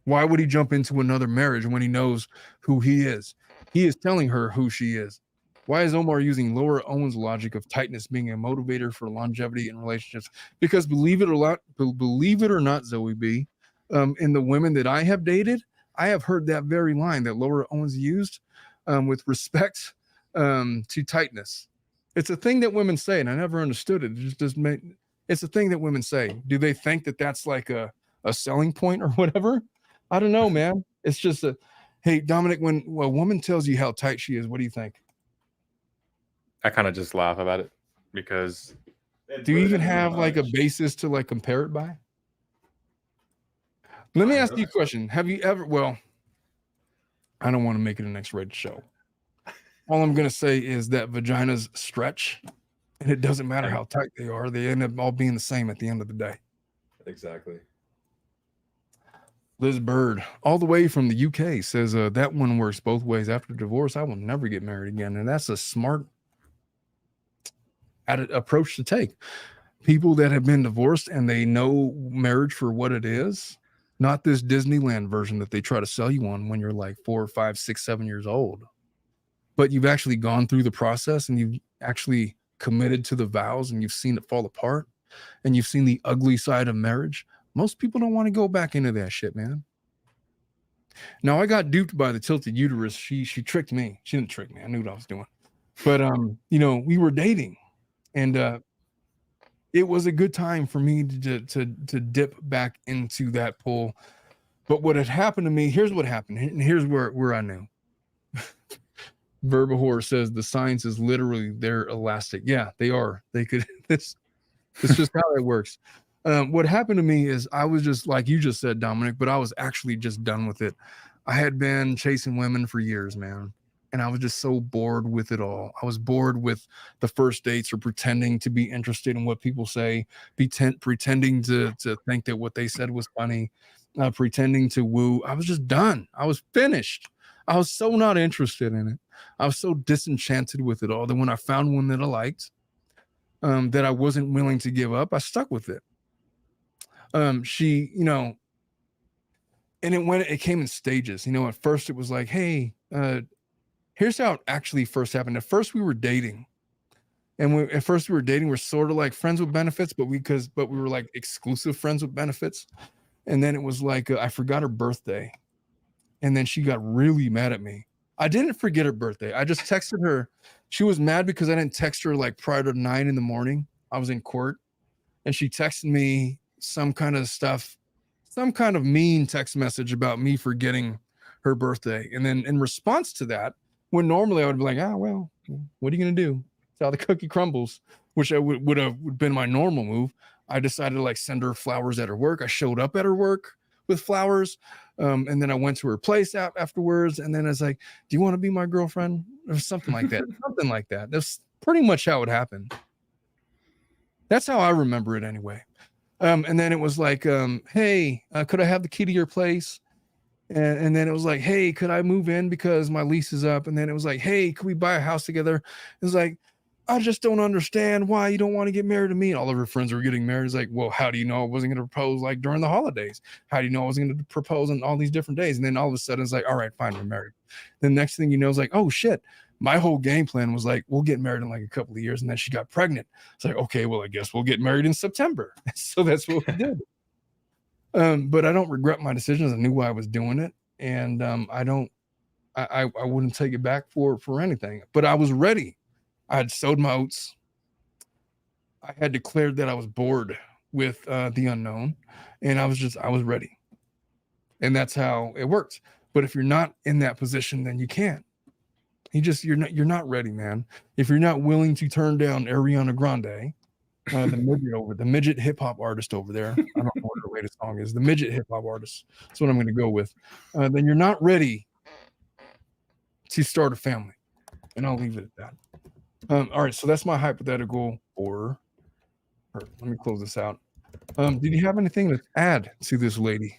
Why would he jump into another marriage when he knows who he is? He is telling her who she is. Why is Omar using Laura Owen's logic of tightness being a motivator for longevity in relationships? Because believe it or not, Zoe B, in the women that I have dated, I have heard that very line that Laura Owens used with respect to tightness. It's a thing that women say, and I never understood it. It just doesn't make. It's a thing that women say. Do they think that that's like a selling point or whatever? I don't know, man. It's just hey, Dominic, when a woman tells you how tight she is, what do you think? I kind of just laugh about it because. Do you even have like a basis to like compare it by? Let me ask you a question. Have you ever? Well, I don't want to make it an X-rated show. All I'm going to say is that vaginas stretch, and it doesn't matter how tight they are. They end up all being the same at the end of the day. Exactly. Liz Bird, all the way from the UK, says that one works both ways. After divorce, I will never get married again. And that's a smart approach to take. People that have been divorced and they know marriage for what it is, not this Disneyland version that they try to sell you on when you're like 4, 5, 6, 7 years old. But you've actually gone through the process and you've actually committed to the vows and you've seen it fall apart and you've seen the ugly side of marriage. Most people don't want to go back into that shit, man. Now, I got duped by the tilted uterus. She tricked me. She didn't trick me. I knew what I was doing. But, we were dating and it was a good time for me to dip back into that pool. But what had happened to me, here's what happened. And here's where I knew. Verbahor says the science is literally they're elastic. Yeah, they are. They could. It's just how it works. What happened to me is I was just like you just said, Dominic, but I was actually just done with it. I had been chasing women for years, man, and I was just so bored with it all. I was bored with the first dates or pretending to be interested in what people say, pretending to think that what they said was funny, pretending to woo. I was just done. I was finished. I was so not interested in it. I was so disenchanted with it all that when I found one that I liked, that I wasn't willing to give up, I stuck with it. She, and it came in stages. At first it was like, hey, here's how it actually first happened. At first we were dating And at first we were dating, we're sort of like friends with benefits, but we were like exclusive friends with benefits. And then it was like I forgot her birthday, and then she got really mad at me. I didn't forget her birthday. I just texted her. She was mad because I didn't text her like prior to 9 a.m. I was in court, and she texted me some kind of stuff, some kind of mean text message about me forgetting her birthday. And then in response to that, when normally I would be like, well, what are you gonna do? It's how the cookie crumbles, which I would have been my normal move. I decided to like send her flowers at her work. I showed up at her work with flowers. And then I went to her place afterwards. And then I was like, do you want to be my girlfriend? Or something like that. Something like that. That's pretty much how it happened. That's how I remember it anyway. And then it was like, hey, could I have the key to your place? And then it was like, hey, could I move in because my lease is up? And then it was like, hey, could we buy a house together? It was like, I just don't understand why you don't want to get married to me. And all of her friends were getting married. It's like, well, how do you know I wasn't going to propose like during the holidays? How do you know I was going to propose on all these different days? And then all of a sudden it's like, all right, fine, we're married. Then next thing you know, it's like, oh shit. My whole game plan was like, we'll get married in like a couple of years. And then she got pregnant. It's like, okay, well, I guess we'll get married in September. So that's what we did. But I don't regret my decisions. I knew why I was doing it. And I wouldn't take it back for anything, but I was ready. I had sowed my oats. I had declared that I was bored with the unknown, and I was ready. And that's how it works. But if you're not in that position, then you can't. You're not ready, man. If you're not willing to turn down Ariana Grande, the midget hip hop artist over there. I don't know what her latest song is. The midget hip hop artist. That's what I'm going to go with. Then you're not ready to start a family, and I'll leave it at that. All right, so that's my hypothetical for her. Let me close this out. Did you have anything to add to this lady?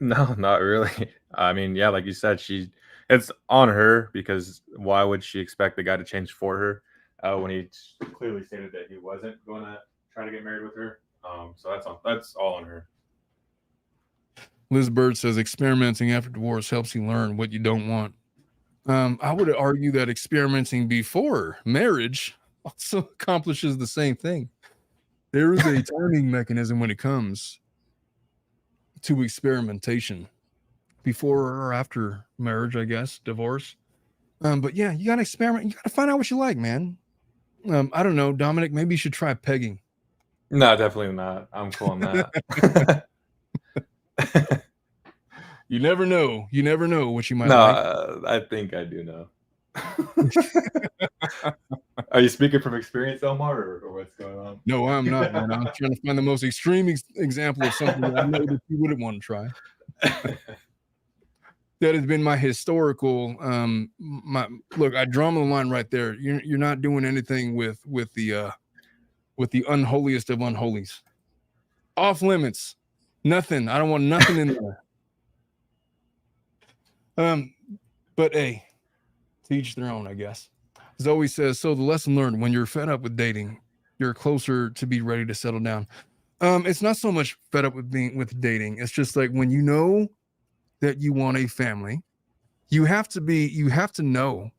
No, not really. I mean, yeah, like you said, it's on her, because why would she expect the guy to change for her when he clearly stated that he wasn't going to try to get married with her? So that's all on her. Liz Bird says experimenting after divorce helps you learn what you don't want. I would argue that experimenting before marriage also accomplishes the same thing. There is a timing mechanism when it comes to experimentation, before or after marriage, I guess, divorce. But yeah, you gotta experiment. You gotta find out what you like, man. I don't know, Dominic. Maybe you should try pegging. No, definitely not. I'm cool on that. You never know. You never know what you might No, like. I think I do know. Are you speaking from experience, Omar, or what's going on? No, I'm not, man. I'm trying to find the most extreme example of something that I know that you wouldn't want to try. That has been my historical. Look, I draw the line right there. You're not doing anything with the unholiest of unholies. Off limits. Nothing. I don't want nothing in there. But hey, to each their own, I guess. Zoe says, so the lesson learned: when you're fed up with dating, you're closer to be ready to settle down. It's not so much fed up with dating. It's just like when you know that you want a family, you have to know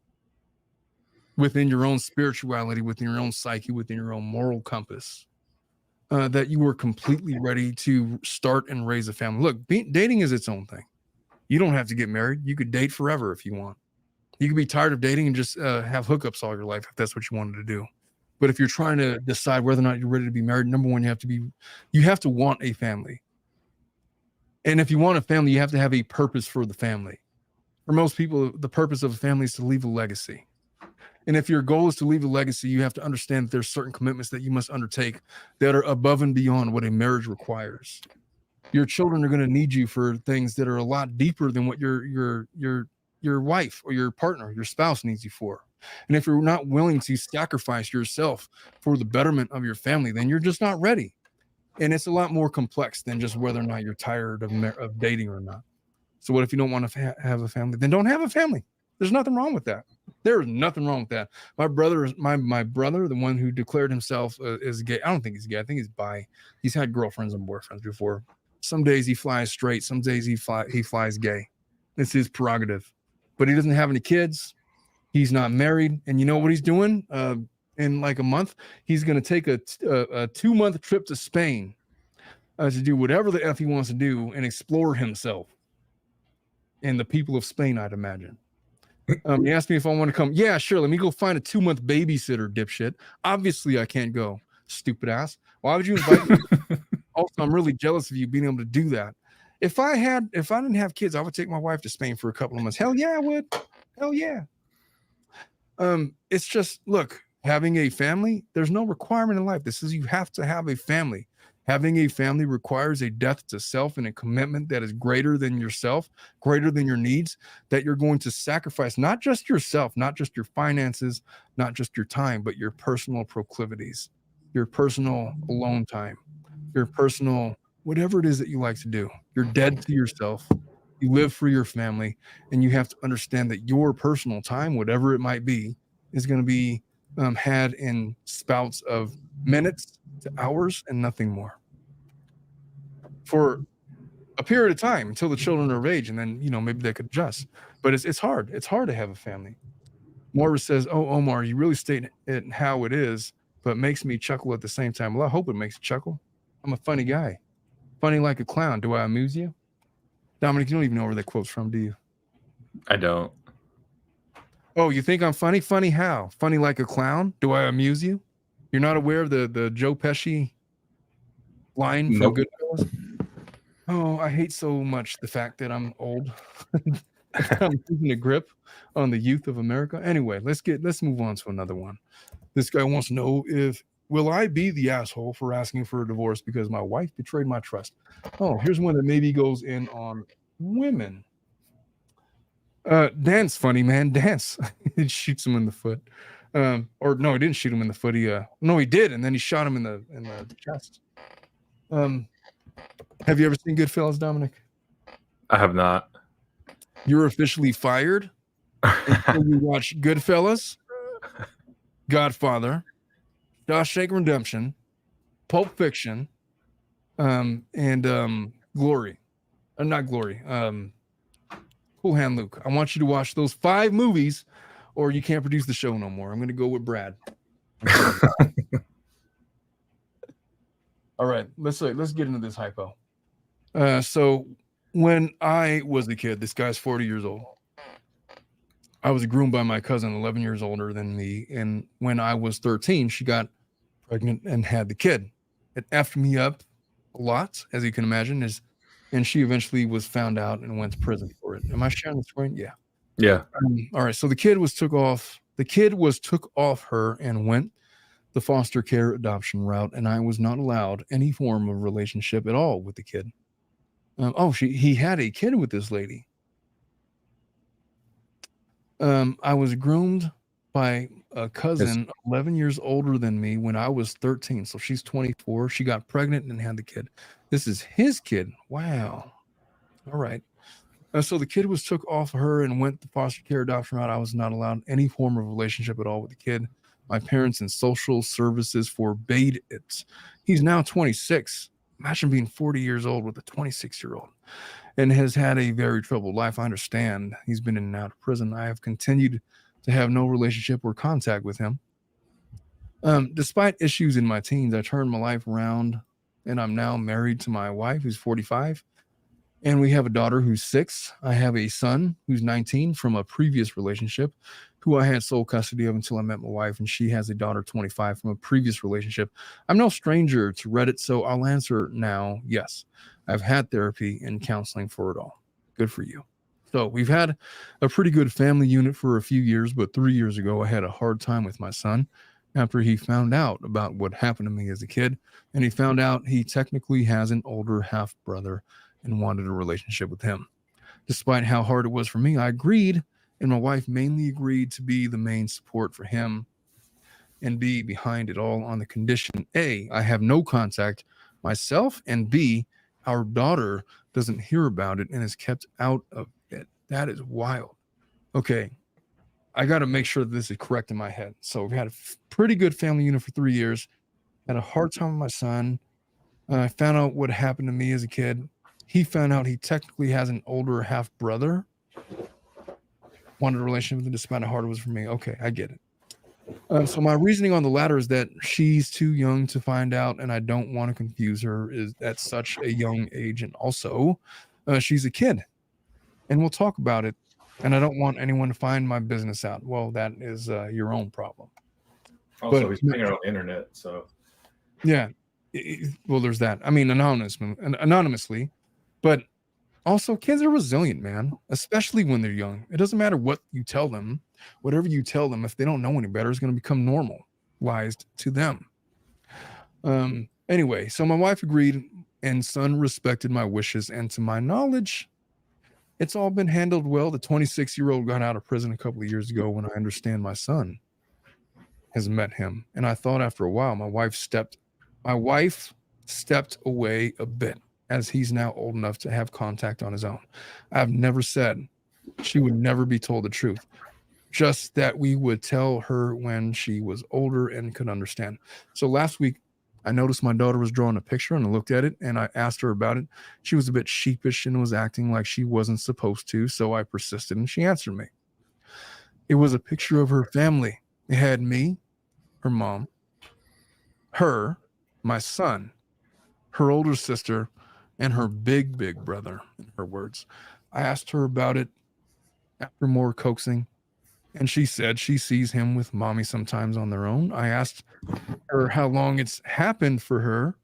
within your own spirituality, within your own psyche, within your own moral compass, that you are completely ready to start and raise a family. Look, dating is its own thing. You don't have to get married. You could date forever if you want. You could be tired of dating and just have hookups all your life if that's what you wanted to do. But if you're trying to decide whether or not you're ready to be married, number one, you have to want a family. And if you want a family, you have to have a purpose for the family. For most people, the purpose of a family is to leave a legacy. And if your goal is to leave a legacy, you have to understand that there's certain commitments that you must undertake that are above and beyond what a marriage requires. Your children are going to need you for things that are a lot deeper than what your wife or your partner, your spouse needs you for. And if you're not willing to sacrifice yourself for the betterment of your family, then you're just not ready. And it's a lot more complex than just whether or not you're tired of dating or not. So what if you don't want to have a family? Then don't have a family. There's nothing wrong with that. There is nothing wrong with that. My brother, the one who declared himself as gay. I don't think he's gay. I think he's bi. He's had girlfriends and boyfriends before. Some days he flies straight. Some days he flies gay. It's his prerogative. But he doesn't have any kids. He's not married. And you know what he's doing? in like a month, he's going to take a 2-month trip to Spain to do whatever the F he wants to do and explore himself and the people of Spain, I'd imagine. He asked me if I want to come. Yeah, sure. Let me go find a 2-month babysitter, dipshit. Obviously, I can't go, stupid ass. Why would you invite me? Also, I'm really jealous of you being able to do that. If I didn't have kids, I would take my wife to Spain for a couple of months. Hell yeah, I would. Hell yeah. It's just, look, having a family, there's no requirement in life. This is, you have to have a family. Having a family requires a death to self and a commitment that is greater than yourself, greater than your needs, that you're going to sacrifice not just yourself, not just your finances, not just your time, but your personal proclivities, your personal alone time, your personal, whatever it is that you like to do. You're dead to yourself. You live for your family, and you have to understand that your personal time, whatever it might be, is going to be had in spouts of minutes to hours and nothing more for a period of time until the children are of age, and then maybe they could adjust. But it's hard. It's hard to have a family. Moira says, "Oh, Omar, you really state it how it is, but makes me chuckle at the same time." Well, I hope it makes you chuckle. I'm a funny guy, funny like a clown. Do I amuse you? Dominic, you don't even know where that quote's from, do you? I don't. Oh, you think I'm funny? Funny how? Funny like a clown? Do I amuse you? You're not aware of the Joe Pesci line from Goodfellas? Oh, I hate so much the fact that I'm old. I'm losing a grip on the youth of America. Anyway, let's move on to another one. This guy wants to know will I be the asshole for asking for a divorce because my wife betrayed my trust? Oh, here's one that maybe goes in on women. Dance, funny man, dance. He shoots him in the foot. Or no, he didn't shoot him in the foot. He did, and then he shot him in the chest. Have you ever seen Goodfellas, Dominic? I have not. You're officially fired until you watch Goodfellas, Godfather, Shawshank Redemption, Pulp Fiction, and Glory. Not Glory. Cool Hand Luke. I want you to watch those 5 movies, or you can't produce the show no more. I'm going to go with Brad. All right, let's get into this hypo. So when I was a kid, this guy's 40 years old. I was groomed by my cousin, 11 years older than me. And when I was 13, she got pregnant and had the kid. It effed me up a lot, as you can imagine, and she eventually was found out and went to prison for it. Am I sharing the screen? Yeah. Yeah. All right. So the kid was took off her and went the foster care adoption route, and I was not allowed any form of relationship at all with the kid. He had a kid with this lady. I was groomed by a cousin 11 years older than me when I was 13. So she's 24. She got pregnant and had the kid. This is his kid. Wow. All right. So the kid was took off her and went the foster care adoption route. I was not allowed any form of relationship at all with the kid. My parents and social services forbade it. He's now 26. Imagine being 40 years old with a 26-year-old, and has had a very troubled life. I understand he's been in and out of prison. I have continued to have no relationship or contact with him. Despite issues in my teens, I turned my life around, and I'm now married to my wife, who's 45, and we have a daughter who's 6. I have a son who's 19 from a previous relationship, who I had sole custody of until I met my wife, and she has a daughter, 25, from a previous relationship. I'm no stranger to Reddit, so I'll answer now. Yes, I've had therapy and counseling for it all. Good for you. So we've had a pretty good family unit for a few years, but 3 years ago, I had a hard time with my son after he found out about what happened to me as a kid, and he found out he technically has an older half brother and wanted a relationship with him. Despite how hard it was for me, I agreed, and my wife mainly agreed to be the main support for him and be behind it all on the condition, A, I have no contact myself, and B, our daughter doesn't hear about it and is kept out of it. That is wild. Okay, I got to make sure that this is correct in my head. So we had a pretty good family unit for 3 years, had a hard time with my son. I found out what happened to me as a kid. He found out he technically has an older half brother. Wanted a relationship with him despite how hard it was for me. Okay, I get it. So my reasoning on the latter is that she's too young to find out, and I don't want to confuse her is at such a young age. And also, she's a kid, and we'll talk about it. And I don't want anyone to find my business out. Well, that is your own problem. Also, But he's putting it on the internet, so yeah, well, there's that. I mean, anonymously, but also kids are resilient, man, especially when they're young. It doesn't matter what you tell them. Whatever you tell them, if they don't know any better, is going to become normalized to them. Anyway, so my wife agreed, and son respected my wishes, and to my knowledge, it's all been handled well. The 26-year-old got out of prison a couple of years ago when I understand my son has met him. And I thought after a while, my wife stepped away a bit as he's now old enough to have contact on his own. I've never said she would never be told the truth, just that we would tell her when she was older and could understand. So last week, I noticed my daughter was drawing a picture and I looked at it and I asked her about it. She was a bit sheepish and was acting like she wasn't supposed to. So I persisted and she answered me. It was a picture of her family. It had me, her mom, her, my son, her older sister, and her big brother, in her words. I asked her about it after more coaxing, and she said she sees him with mommy sometimes on their own. I asked her how long it's happened for,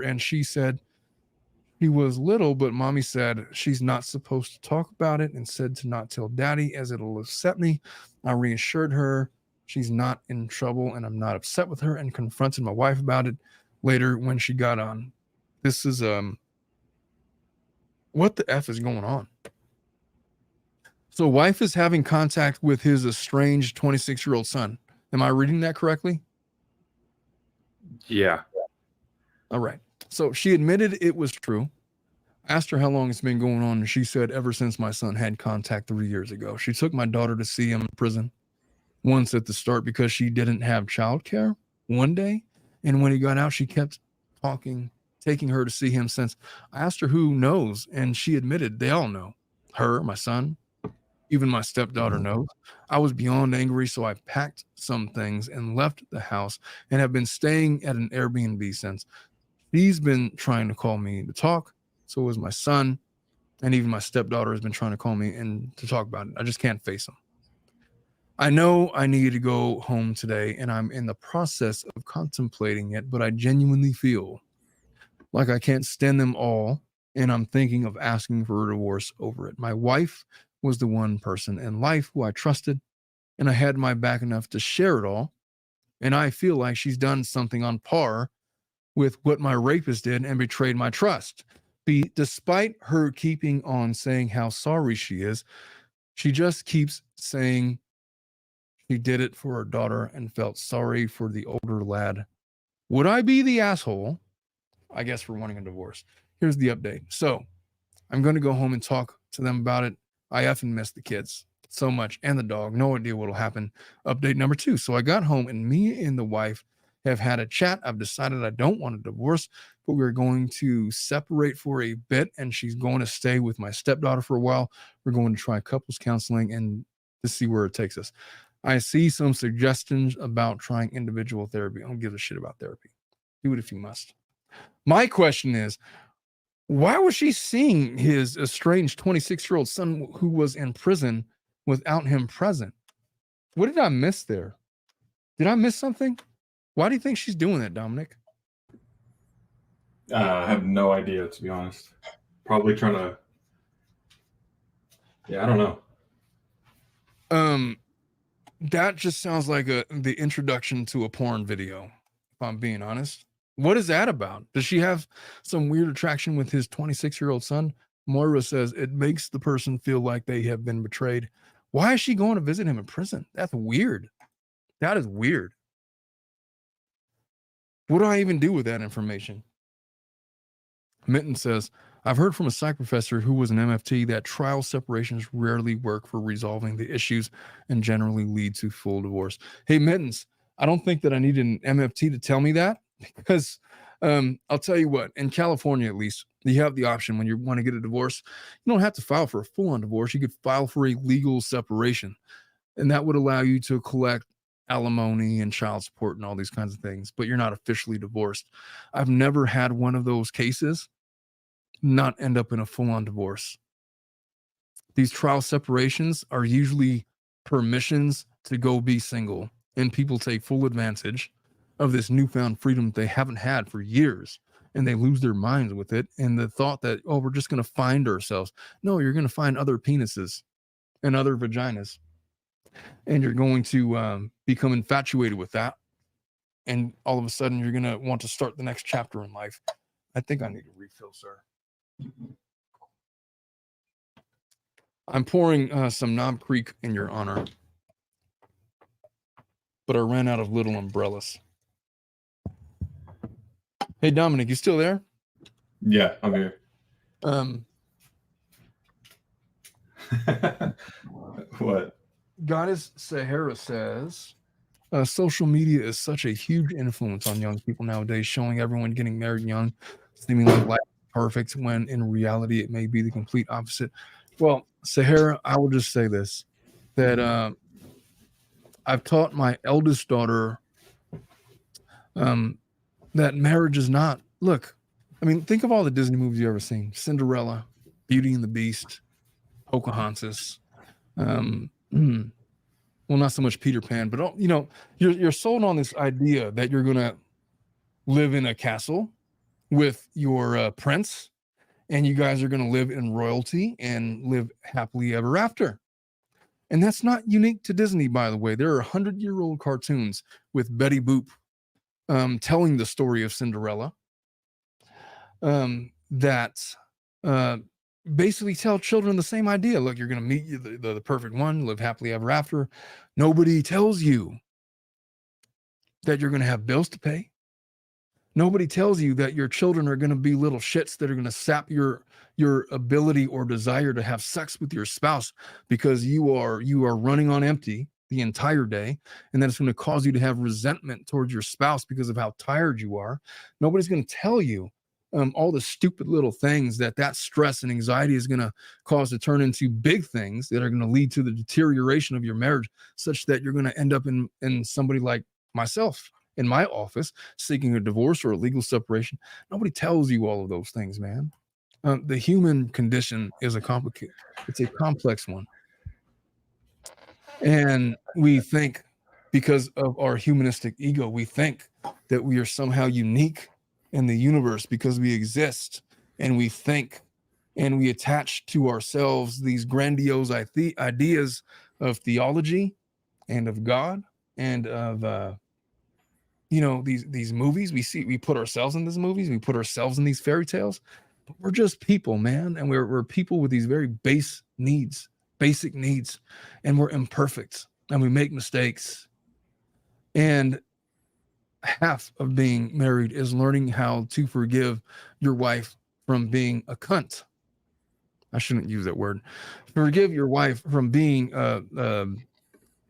and she said he was little, but mommy said she's not supposed to talk about it and said to not tell daddy as it'll upset me. I reassured her she's not in trouble and I'm not upset with her and confronted my wife about it later when she got on. This is what the F is going on? So wife is having contact with his estranged 26-year-old son. Am I reading that correctly? yeah. All right. So she admitted it was true. Asked her how long it's been going on, and she said ever since my son had contact 3 years ago. She took my daughter to see him in prison once at the start because she didn't have childcare one day. And when he got out, she kept taking her to see him since. I asked her who knows, and she admitted they all know. Her, my son, even my stepdaughter knows. I was beyond angry, so I packed some things and left the house and have been staying at an Airbnb since. She's been trying to call me to talk. So was my son, and even my stepdaughter has been trying to call me and to talk about it. I just can't face them. I know I need to go home today, and I'm in the process of contemplating it, but I genuinely feel like I can't stand them all, and I'm thinking of asking for a divorce over it. My wife was the one person in life who I trusted, and I had my back enough to share it all, and I feel like she's done something on par with what my rapist did and betrayed my trust. Despite her keeping on saying how sorry she is, she just keeps saying she did it for her daughter and felt sorry for the older lad. Would I be the asshole, I guess, for wanting a divorce? Here's the update. So I'm going to go home and talk to them about it. I effing miss the kids so much and the dog. No idea what'll happen. Update number 2. So I got home and me and the wife have had a chat. I've decided I don't want a divorce, but we're going to separate for a bit, and she's going to stay with my stepdaughter for a while. We're going to try couples counseling and to see where it takes us. I see some suggestions about trying individual therapy. I don't give a shit about therapy. Do it if you must. My question is, why was she seeing his estranged 26-year-old son who was in prison without him present? What did I miss there? Did I miss something? Why do you think she's doing that, Dominic? I have no idea, to be honest. Probably trying to. Yeah, I don't know. That just sounds like the introduction to a porn video, if I'm being honest. What is that about? Does she have some weird attraction with his 26-year-old son? Moira says it makes the person feel like they have been betrayed. Why is she going to visit him in prison? That's weird. That is weird. What do I even do with that information? Mitten says, I've heard from a psych professor who was an MFT that trial separations rarely work for resolving the issues and generally lead to full divorce. Hey, Mittens, I don't think that I need an MFT to tell me that, because I'll tell you what, in California, at least, you have the option when you want to get a divorce. You don't have to file for a full-on divorce. You could file for a legal separation. And that would allow you to collect alimony and child support and all these kinds of things, but you're not officially divorced. I've never had one of those cases not end up in a full-on divorce. These trial separations are usually permissions to go be single, and people take full advantage of this newfound freedom they haven't had for years, and they lose their minds with it. And the thought that, oh, we're just going to find ourselves. No, you're going to find other penises and other vaginas, and you're going to become infatuated with that. And all of a sudden, you're going to want to start the next chapter in life. I think I need a refill, sir. I'm pouring some Knob Creek in your honor, but I ran out of little umbrellas. Hey, Dominic, you still there? Yeah, I'm here. What? Goddess Sahara says, social media is such a huge influence on young people nowadays, showing everyone getting married young, seeming like life is perfect, when in reality it may be the complete opposite. Well, Sahara, I will just say this, that I've taught my eldest daughter that marriage is not, look, I mean, think of all the Disney movies you've ever seen. Cinderella, Beauty and the Beast, Pocahontas, well, not so much Peter Pan, but you know, you're sold on this idea that you're going to live in a castle with your prince, and you guys are going to live in royalty and live happily ever after. And that's not unique to Disney, by the way. There are 100-year-old cartoons with Betty Boop telling the story of Cinderella that basically tell children the same idea. Look, you're going to meet the perfect one, live happily ever after. Nobody tells you that you're going to have bills to pay. Nobody tells you that your children are going to be little shits that are going to sap your ability or desire to have sex with your spouse, because you are running on empty the entire day, and then it's going to cause you to have resentment towards your spouse because of how tired you are. Nobody's going to tell you all the stupid little things that stress and anxiety is going to cause to turn into big things that are going to lead to the deterioration of your marriage, such that you're going to end up in somebody like myself in my office seeking a divorce or a legal separation. Nobody tells you all of those things, man. The human condition is it's a complex one. And we think, because of our humanistic ego, we think that we are somehow unique in the universe because we exist, and we think, and we attach to ourselves these grandiose ideas of theology and of God and of these movies. We put ourselves in these movies, we put ourselves in these fairy tales, but we're just people, man. And we're people with these very basic needs, and we're imperfect, and we make mistakes. And half of being married is learning how to forgive your wife from being a cunt. I shouldn't use that word. Forgive your wife from being an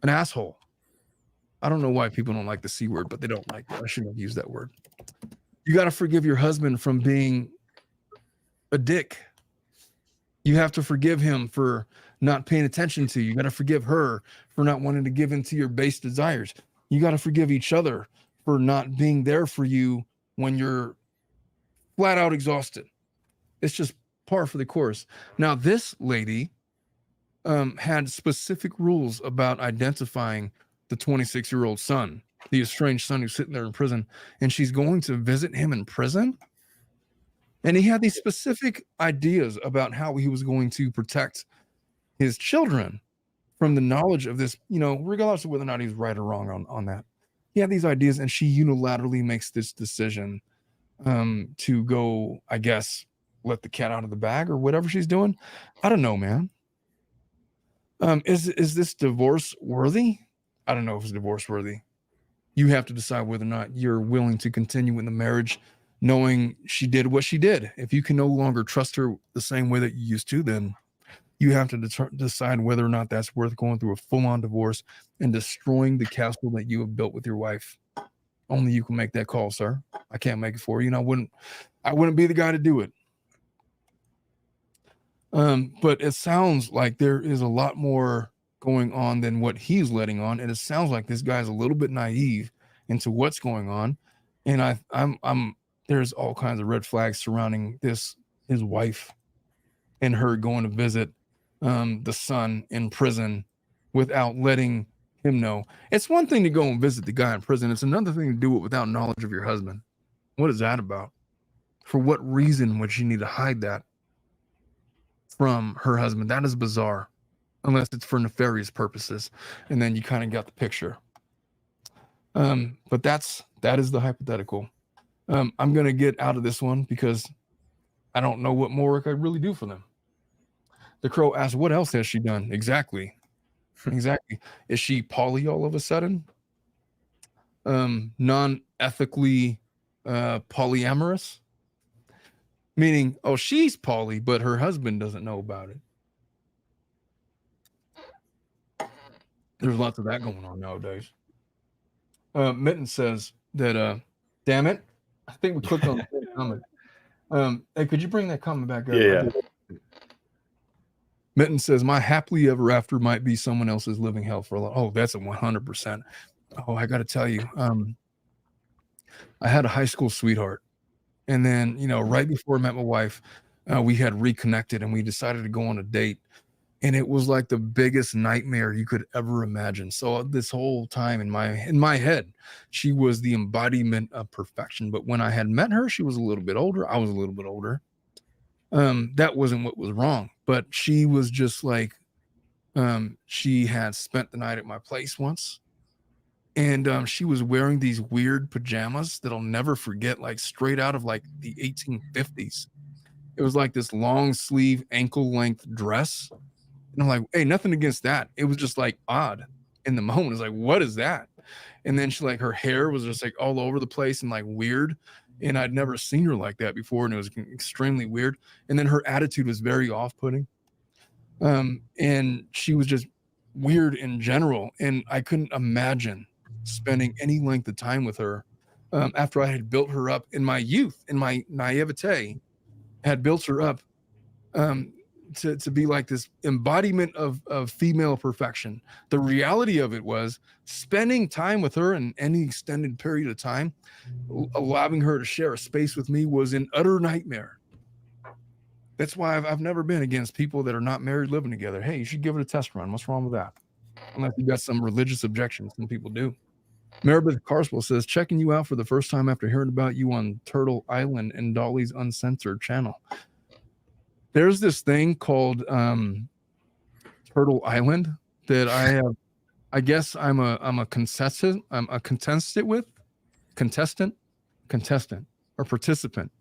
asshole. I don't know why people don't like the C word, but they don't like it. I shouldn't have used that word. You got to forgive your husband from being a dick. You have to forgive him for not paying attention to you. You got to forgive her for not wanting to give in to your base desires. You got to forgive each other for not being there for you when you're flat out exhausted. It's just par for the course. Now, this lady had specific rules about identifying the 26-year-old son, the estranged son who's sitting there in prison, and she's going to visit him in prison. And he had these specific ideas about how he was going to protect his children from the knowledge of this, regardless of whether or not he's right or wrong on that. He had these ideas, and she unilaterally makes this decision to go, I guess, let the cat out of the bag or whatever she's doing. I don't know, man. Is this divorce worthy? I don't know if it's divorce worthy. You have to decide whether or not you're willing to continue in the marriage, knowing she did what she did. If you can no longer trust her the same way that you used to, then you have to decide whether or not that's worth going through a full-on divorce and destroying the castle that you have built with your wife. Only you can make that call, sir. I can't make it for you, and I wouldn't be the guy to do it. But it sounds like there is a lot more going on than what he's letting on, and it sounds like this guy's a little bit naive into what's going on. And I'm there's all kinds of red flags surrounding his wife and her going to visit the son in prison without letting him know. It's one thing to go and visit the guy in prison. It's another thing to do it without knowledge of your husband. What is that about? For what reason would she need to hide that from her husband? That is bizarre, unless it's for nefarious purposes. And then you kind of got the picture. But that is the hypothetical. I'm going to get out of this one because I don't know what more I could really do for them. The Crow asked, what else has she done? Exactly. Is she poly all of a sudden? Non-ethically polyamorous? Meaning, oh, she's poly, but her husband doesn't know about it. There's lots of that going on nowadays. Mitten says that, damn it, I think we clicked on the same comment. Hey, could you bring that comment back up? Yeah. Mitten says, my happily ever after might be someone else's living hell for a lot. Oh, that's a 100%. Oh, I got to tell you, I had a high school sweetheart. And then, right before I met my wife, we had reconnected and we decided to go on a date. And it was like the biggest nightmare you could ever imagine. So this whole time in my head, she was the embodiment of perfection. But when I had met her, she was a little bit older. I was a little bit older. That wasn't what was wrong. But she was just like, she had spent the night at my place once. And she was wearing these weird pajamas that I'll never forget, like straight out of like the 1850s. It was like this long sleeve ankle length dress. And I'm like, hey, nothing against that. It was just like odd in the moment. It's like, what is that? And then she like, her hair was just like all over the place and like weird. And I'd never seen her like that before. And it was extremely weird. And then her attitude was very off-putting. And she was just weird in general. And I couldn't imagine spending any length of time with her after I had built her up in my youth, in my naivete, had built her up to be like this embodiment of female perfection. The reality of it was spending time with her in any extended period of time, allowing her to share a space with me was an utter nightmare. That's why I've never been against people that are not married living together. Hey, you should give it a test run. What's wrong with that? Unless you got some religious objections, some people do. Maribeth Carswell says, checking you out for the first time after hearing about you on Turtle Island and Dolly's Uncensored channel. There's this thing called Turtle Island that I have. I guess I'm a contestant. I'm a contestant or participant.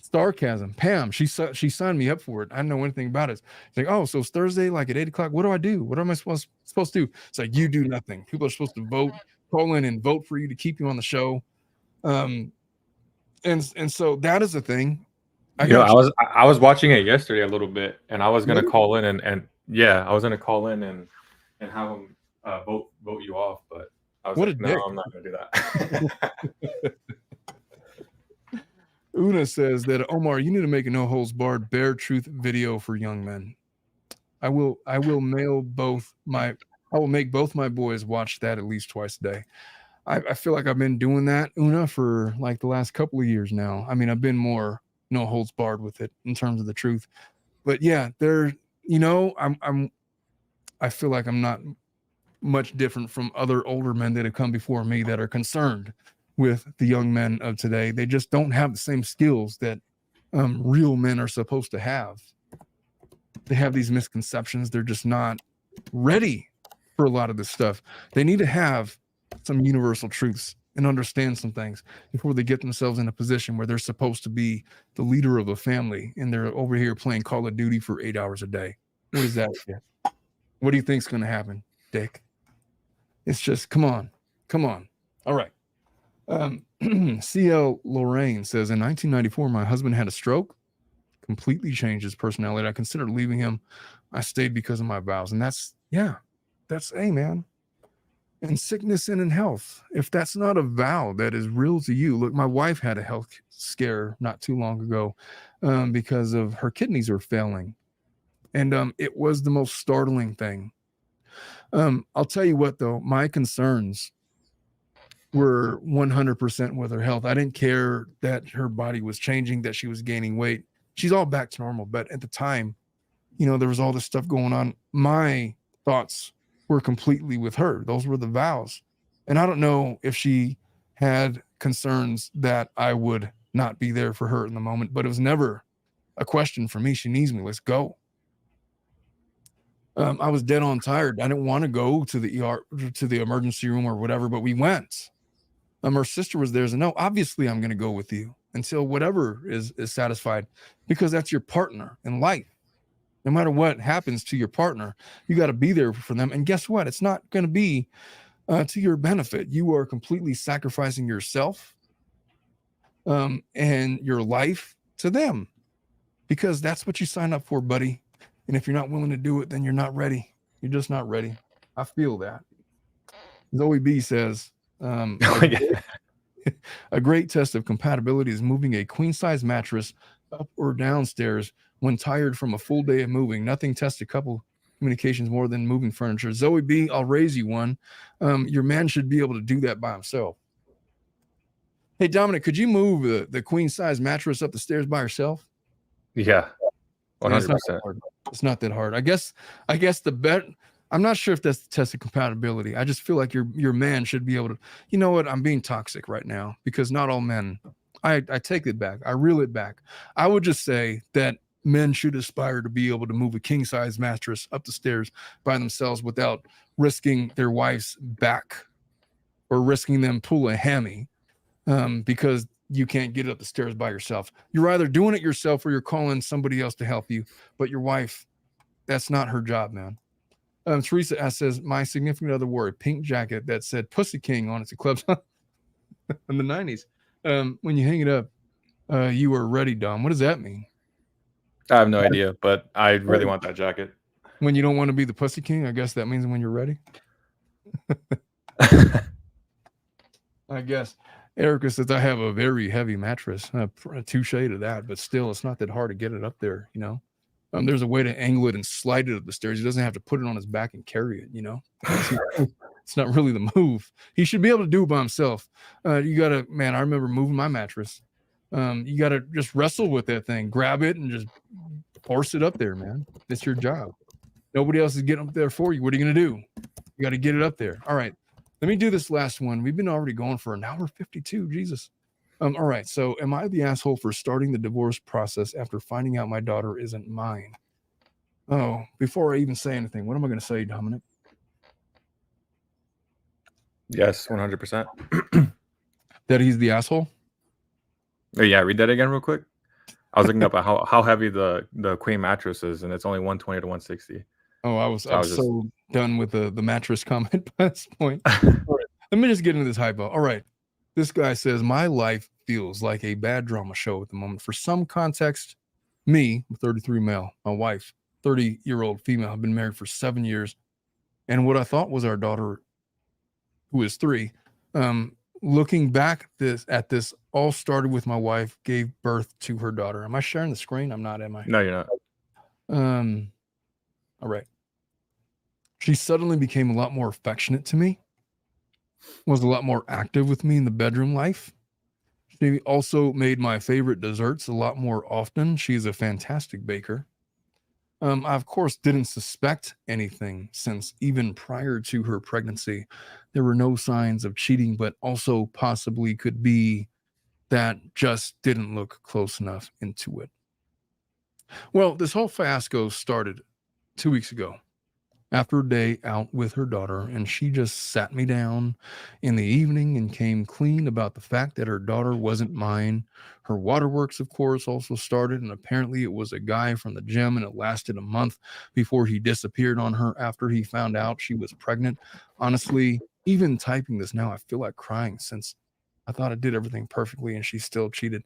Sarcasm. Pam, she signed me up for it. I didn't know anything about it. It's like, oh, so it's Thursday, like at 8:00. What do I do? What am I supposed to do? It's like, you do nothing. People are supposed to call in and vote for you to keep you on the show. And so that is a thing. I was watching it yesterday a little bit, and I was gonna call in and yeah, I was gonna call in and have them vote you off, but I was like, no, I'm not gonna do that. Una says that, Omar, you need to make a no holds barred bare truth video for young men. I will make both my boys watch that at least twice a day. I feel like I've been doing that, Una, for like the last couple of years now. I mean, I've been more no holds barred with it in terms of the truth. But yeah, I feel like I'm not much different from other older men that have come before me that are concerned with the young men of today. They just don't have the same skills that real men are supposed to have. They have these misconceptions. They're just not ready for a lot of this stuff. They need to have some universal truths and understand some things before they get themselves in a position where they're supposed to be the leader of a family and they're over here playing Call of Duty for 8 hours a day. What is that? What do you think's going to happen, Dick? It's just, come on. All right. CL Lorraine says, in 1994, my husband had a stroke, completely changed his personality. I considered leaving him. I stayed because of my vows. And that's, hey, man. In sickness and in health, if that's not a vow that is real to you. Look, my wife had a health scare not too long ago because of her kidneys were failing. And it was the most startling thing I'll tell you what, though, my concerns were 100% with her health. I didn't care that her body was changing, that she was gaining weight. She's all back to normal. But at the time, there was all this stuff going on. My thoughts were completely with her. Those were the vows. And I don't know if she had concerns that I would not be there for her in the moment, but it was never a question for me. She needs me. Let's go. I was dead on tired. I didn't want to go to the ER, to the emergency room or whatever, but we went. Her sister was there. So no, obviously I'm going to go with you until whatever is satisfied, because that's your partner in life. No matter what happens to your partner, you got to be there for them. And guess what? It's not going to be to your benefit. You are completely sacrificing yourself and your life to them, because that's what you signed up for, buddy. And if you're not willing to do it, then you're not ready. You're just not ready. I feel that. Zoe B says, a great test of compatibility is moving a queen-size mattress up or downstairs when tired from a full day of moving. Nothing tests a couple communications more than moving furniture. Zoe B, I'll raise you one. Your man should be able to do that by himself. Hey, Dominic, could you move the queen-size mattress up the stairs by yourself? Yeah, 100%. It's not that hard. I guess the bet. I'm not sure if that's the test of compatibility. I just feel like your man should be able to. You know what? I'm being toxic right now, because not all men. I take it back. I reel it back. I would just say that men should aspire to be able to move a king size mattress up the stairs by themselves without risking their wife's back or risking them pull a hammy, because you can't get up the stairs by yourself. You're either doing it yourself or you're calling somebody else to help you. But your wife, that's not her job, man. Teresa S says, my significant other wore a pink jacket that said Pussy King on its clubs in the 90s. When you hang it up, you are ready, Dom. What does that mean? I have no idea, but I really want that jacket. When you don't want to be the Pussy King, I guess that means when you're ready. I guess. Erica says, I have a very heavy mattress. Touche to that, but still, it's not that hard to get it up there, There's a way to angle it and slide it up the stairs. He doesn't have to put it on his back and carry it, It's not really the move. He should be able to do it by himself. You got to, man, I remember moving my mattress. You got to just wrestle with that thing, grab it and just force it up there, man. It's your job. Nobody else is getting up there for you. What are you going to do? You got to get it up there. All right. Let me do this last one. We've been already going for an hour 52. Jesus. All right. So am I the asshole for starting the divorce process after finding out my daughter isn't mine? Oh, before I even say anything, what am I going to say, Dominic? Yes, 100%. That he's the asshole? Oh, yeah, read that again real quick. I was looking up at how heavy the queen mattress is, and it's only 120 to 160. Oh, I was so done with the mattress comment by this point. All right, let me just get into this hypo. All right. This guy says, my life feels like a bad drama show at the moment. For some context, me, 33 male, my wife, 30-year-old female, have been married for 7 years. And what I thought was our daughter, who is 3, looking back at this, all started with my wife gave birth to her daughter. Am I sharing the screen? I'm not, am I? No, you're not. All right. She suddenly became a lot more affectionate to me, was a lot more active with me in the bedroom life. She also made my favorite desserts a lot more often. She's a fantastic baker. I, of course, didn't suspect anything, since even prior to her pregnancy, there were no signs of cheating, but also possibly could be that just didn't look close enough into it. Well, this whole fiasco started 2 weeks ago after a day out with her daughter, and she just sat me down in the evening and came clean about the fact that her daughter wasn't mine. Her waterworks, of course, also started, and apparently it was a guy from the gym, and it lasted a month before he disappeared on her after he found out she was pregnant. Honestly, even typing this now, I feel like crying, since I thought I did everything perfectly and she still cheated.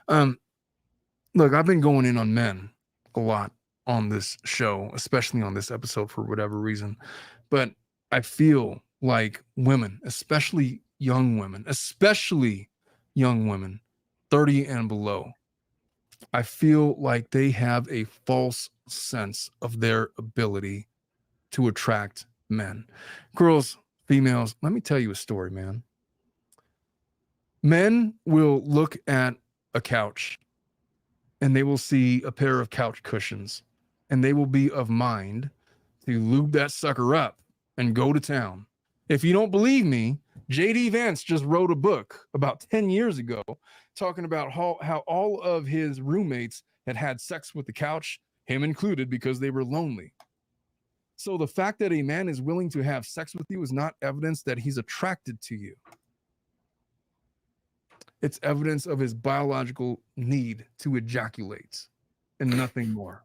Look, I've been going in on men a lot on this show, especially on this episode for whatever reason. But I feel like women, especially young women, 30 and below, I feel like they have a false sense of their ability to attract men. Girls, females, let me tell you a story, man. Men will look at a couch and they will see a pair of couch cushions and they will be of mind to lube that sucker up and go to town. If you don't believe me, J.D. Vance just wrote a book about 10 years ago talking about how all of his roommates had sex with the couch, him included, because they were lonely. So the fact that a man is willing to have sex with you is not evidence that he's attracted to you. It's evidence of his biological need to ejaculate and nothing more.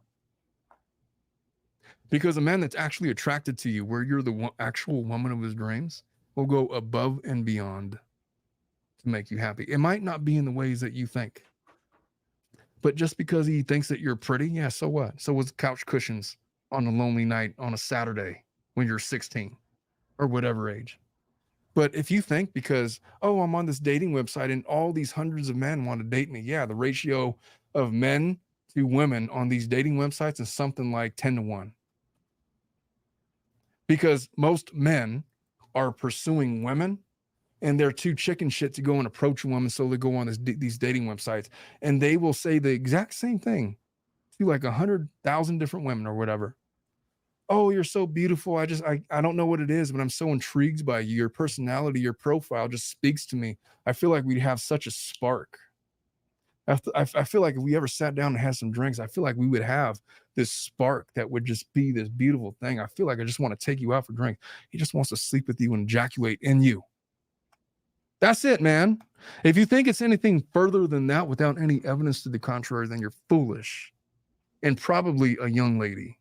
Because a man that's actually attracted to you, where you're the actual woman of his dreams, will go above and beyond to make you happy. It might not be in the ways that you think. But just because he thinks that you're pretty, yeah, so what? So was couch cushions on a lonely night on a Saturday when you're 16 or whatever age. But if you think because, oh, I'm on this dating website and all these hundreds of men want to date me, yeah, the ratio of men to women on these dating websites is something like 10-1. Because most men are pursuing women and they're too chicken shit to go and approach a woman, so they go on these dating websites and they will say the exact same thing to like 100,000 different women or whatever. Oh, you're so beautiful. I don't know what it is, but I'm so intrigued by you. Your personality, your profile just speaks to me. I feel like we'd have such a spark. I feel like if we ever sat down and had some drinks, I feel like we would have this spark that would just be this beautiful thing. I feel like I just want to take you out for a drink. He just wants to sleep with you and ejaculate in you. That's it, man. If you think it's anything further than that without any evidence to the contrary, then you're foolish and probably a young lady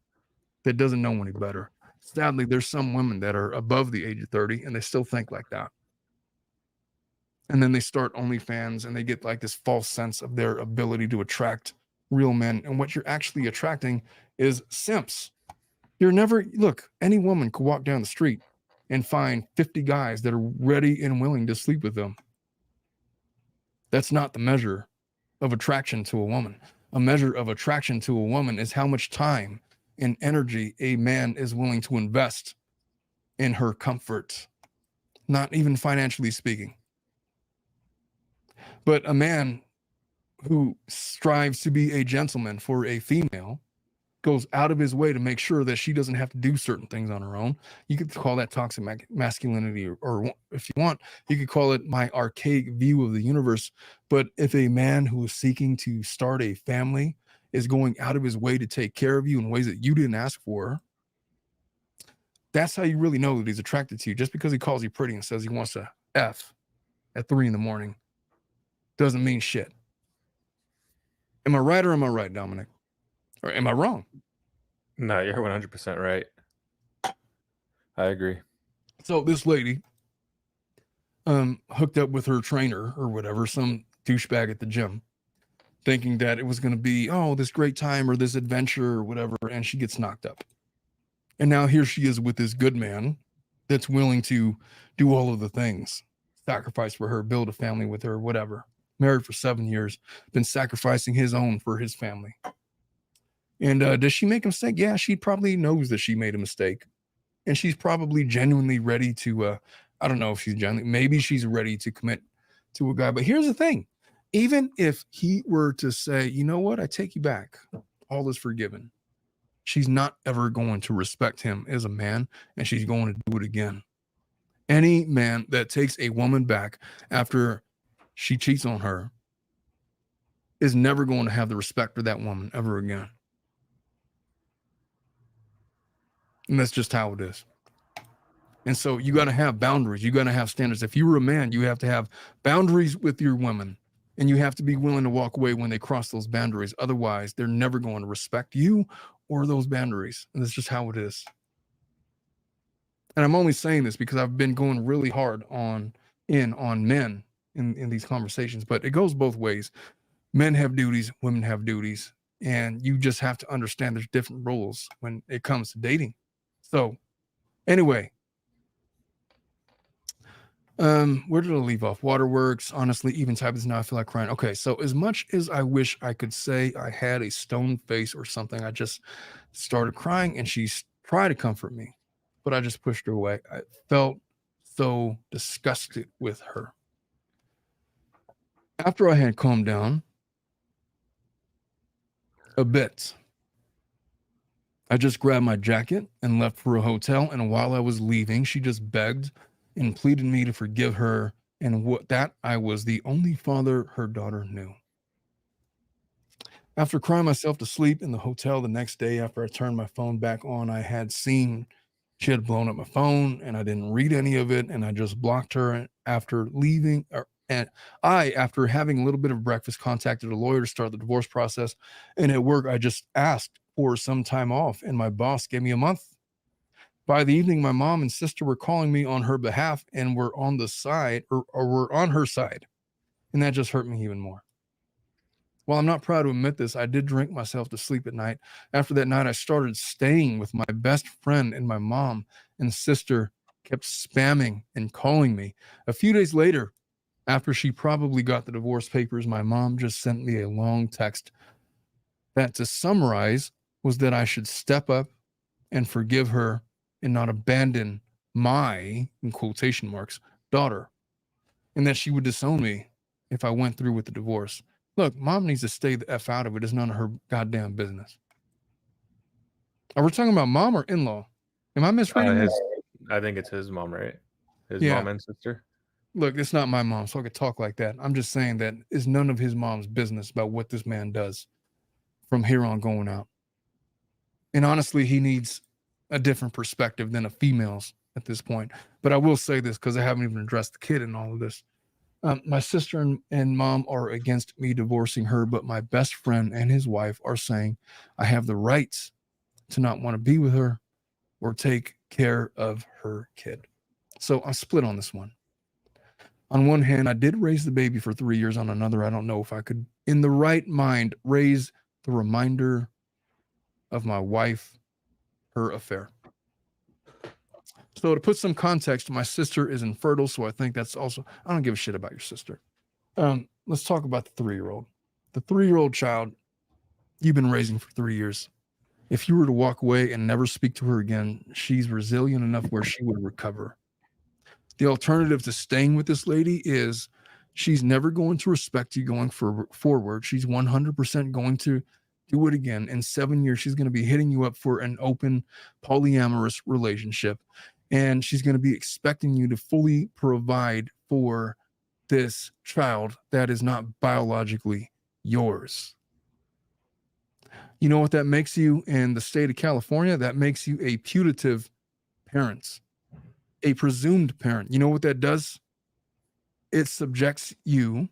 that doesn't know any better. Sadly, there's some women that are above the age of 30 and they still think like that. And then they start OnlyFans and they get like this false sense of their ability to attract real men. And what you're actually attracting is simps. You're never, look, any woman could walk down the street and find 50 guys that are ready and willing to sleep with them. That's not the measure of attraction to a woman. A measure of attraction to a woman is how much time and energy a man is willing to invest in her comfort, not even financially speaking. But a man who strives to be a gentleman for a female goes out of his way to make sure that she doesn't have to do certain things on her own. You could call that toxic masculinity, or if you want, you could call it my archaic view of the universe. But if a man who is seeking to start a family is going out of his way to take care of you in ways that you didn't ask for, that's how you really know that he's attracted to you. Just because he calls you pretty and says he wants to F at 3 a.m. doesn't mean shit. Am I right or am I right, Dominic? Or am I wrong? No, you're 100% right. I agree. So this lady hooked up with her trainer or whatever, some douchebag at the gym, thinking that it was going to be, oh, this great time or this adventure or whatever, and she gets knocked up. And now here she is with this good man that's willing to do all of the things, sacrifice for her, build a family with her, whatever. Married for 7 years, been sacrificing his own for his family. And does she make a mistake? Yeah, she probably knows that she made a mistake. And she's probably genuinely ready to, I don't know if she's genuinely, maybe she's ready to commit to a guy. But here's the thing. Even if he were to say, you know what, I take you back, all is forgiven, she's not ever going to respect him as a man, and she's going to do it again. Any man that takes a woman back after she cheats on her is never going to have the respect for that woman ever again. And that's just how it is. And so you got to have boundaries. You got to have standards. If you were a man, you have to have boundaries with your women, and you have to be willing to walk away when they cross those boundaries. Otherwise, they're never going to respect you or those boundaries. And that's just how it is. And I'm only saying this because I've been going really hard on men in these conversations, but it goes both ways. Men have duties, women have duties, and you just have to understand there's different roles when it comes to dating. So anyway, where did I leave off? Waterworks, honestly, even type this now, I feel like crying. Okay, so as much as I wish I could say I had a stone face or something, I just started crying and she tried to comfort me. but I just pushed her away. I felt so disgusted with her. After I had calmed down a bit, I just grabbed my jacket and left for a hotel. And while I was leaving, she just begged and pleaded me to forgive her and that I was the only father her daughter knew. After crying myself to sleep in the hotel the next day, after I turned my phone back on, I had seen she had blown up my phone and I didn't read any of it. And I just blocked her after leaving. After having a little bit of breakfast, contacted a lawyer to start the divorce process. And at work, I just asked for some time off and my boss gave me a month. By the evening, my mom and sister were calling me on her behalf and were on the side or were on her side. And that just hurt me even more. While I'm not proud to admit this, I did drink myself to sleep at night. After that night, I started staying with my best friend, and my mom and sister kept spamming and calling me. A few days later, after she probably got the divorce papers, my mom just sent me a long text that, to summarize, was that I should step up and forgive her and not abandon my, in quotation marks, daughter, and that she would disown me if I went through with the divorce. Look, mom needs to stay the F out of it. It's none of her goddamn business. Are we talking about mom or in-law? Am I misreading? I think it's his mom, right? His Yeah. mom and sister. Look, it's not my mom, so I could talk like that. I'm just saying that it's none of his mom's business about what this man does from here on going out. And honestly, he needs a different perspective than a female's at this point. But I will say this because I haven't even addressed the kid in all of this. My sister and mom are against me divorcing her, but my best friend and his wife are saying I have the rights to not want to be with her or take care of her kid. So I'm split on this one. On one hand, I did raise the baby for 3 years. On another, I don't know if I could, in the right mind, raise the reminder of my wife, her affair. So to put some context, my sister is infertile, so I think that's also, I don't give a shit about your sister. Let's talk about the 3-year-old. The 3-year-old child you've been raising for 3 years. If you were to walk away and never speak to her again, she's resilient enough where she would recover. The alternative to staying with this lady is she's never going to respect you going forward. She's 100% going to do it again. In 7 years, she's going to be hitting you up for an open polyamorous relationship. And she's going to be expecting you to fully provide for this child that is not biologically yours. You know what that makes you in the state of California? That makes you a putative parent, a presumed parent. You know what that does? It subjects you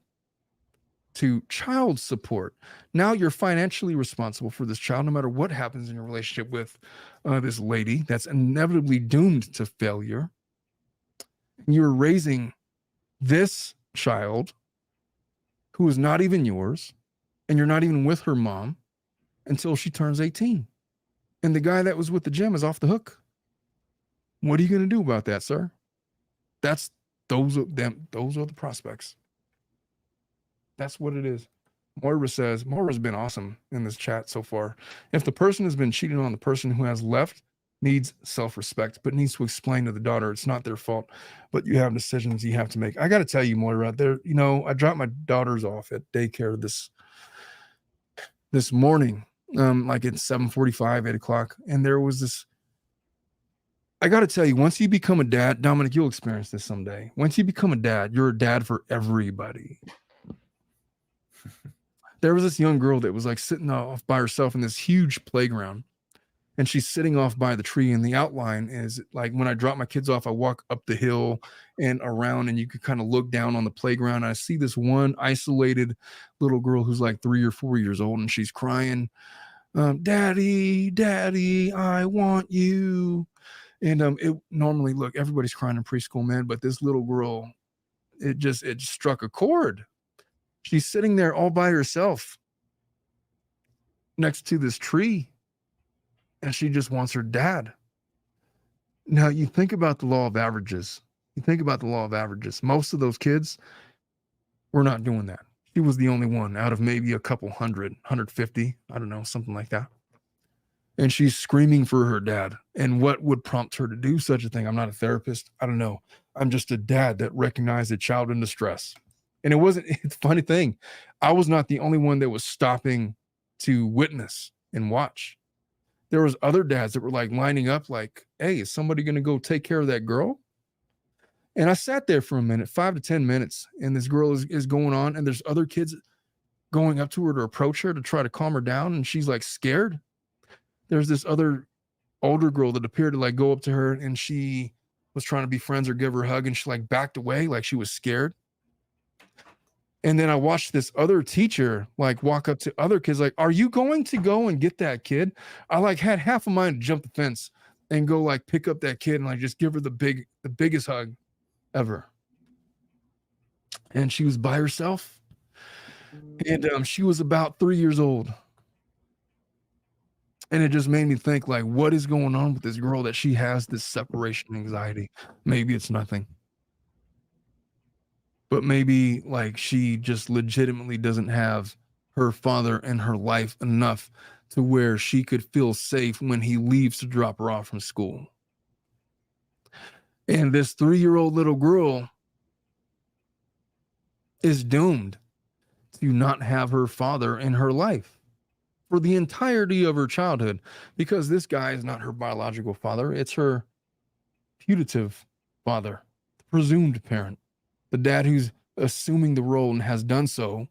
to child support. Now you're financially responsible for this child, no matter what happens in your relationship with this lady that's inevitably doomed to failure. And you're raising this child who is not even yours, and you're not even with her mom until she turns 18. And the guy that was with the gym is off the hook. What are you going to do about that, sir? Those are the prospects. That's what it is. Moira says, Moira's been awesome in this chat so far. If the person has been cheating on, the person who has left needs self-respect, but needs to explain to the daughter it's not their fault, but you have decisions you have to make. I got to tell you, Moira, I dropped my daughters off at daycare this morning, like at 7:45, 8 o'clock. And there was this, I got to tell you, once you become a dad, Dominic, you'll experience this someday. Once you become a dad, you're a dad for everybody. There was this young girl that was like sitting off by herself in this huge playground, and she's sitting off by the tree, and the outline is like, when I drop my kids off, I walk up the hill and around, and you could kind of look down on the playground. And I see this one isolated little girl who's like 3 or 4 years old, and she's crying, Daddy, Daddy, I want you. And it normally, look, everybody's crying in preschool, man, but this little girl, it struck a chord. She's sitting there all by herself next to this tree, and she just wants her dad. Now, you think about the law of averages. Most of those kids were not doing that. She was the only one out of maybe a couple hundred, 150, I don't know, something like that. and she's screaming for her dad. And what would prompt her to do such a thing? I'm not a therapist. I don't know. I'm just a dad that recognized a child in distress. And it wasn't, it's a funny thing. I was not the only one that was stopping to witness and watch. There was other dads that were like lining up like, hey, is somebody going to go take care of that girl? And I sat there for a minute, 5 to 10 minutes, and this girl is going on, and there's other kids going up to her to approach her to try to calm her down, and she's like scared. There's this other older girl that appeared to like go up to her, and she was trying to be friends or give her a hug, and she like backed away like she was scared. And then I watched this other teacher like walk up to other kids like, are you going to go and get that kid? I like had half a mind to jump the fence and go like pick up that kid and like just give her the biggest hug ever. And she was by herself. And she was about 3 years old. And it just made me think, like, what is going on with this girl that she has this separation anxiety? Maybe it's nothing. But maybe, like, she just legitimately doesn't have her father in her life enough to where she could feel safe when he leaves to drop her off from school. And this 3-year-old little girl is doomed to not have her father in her life for the entirety of her childhood, because this guy is not her biological father. It's her putative father, the presumed parent, the dad who's assuming the role and has done so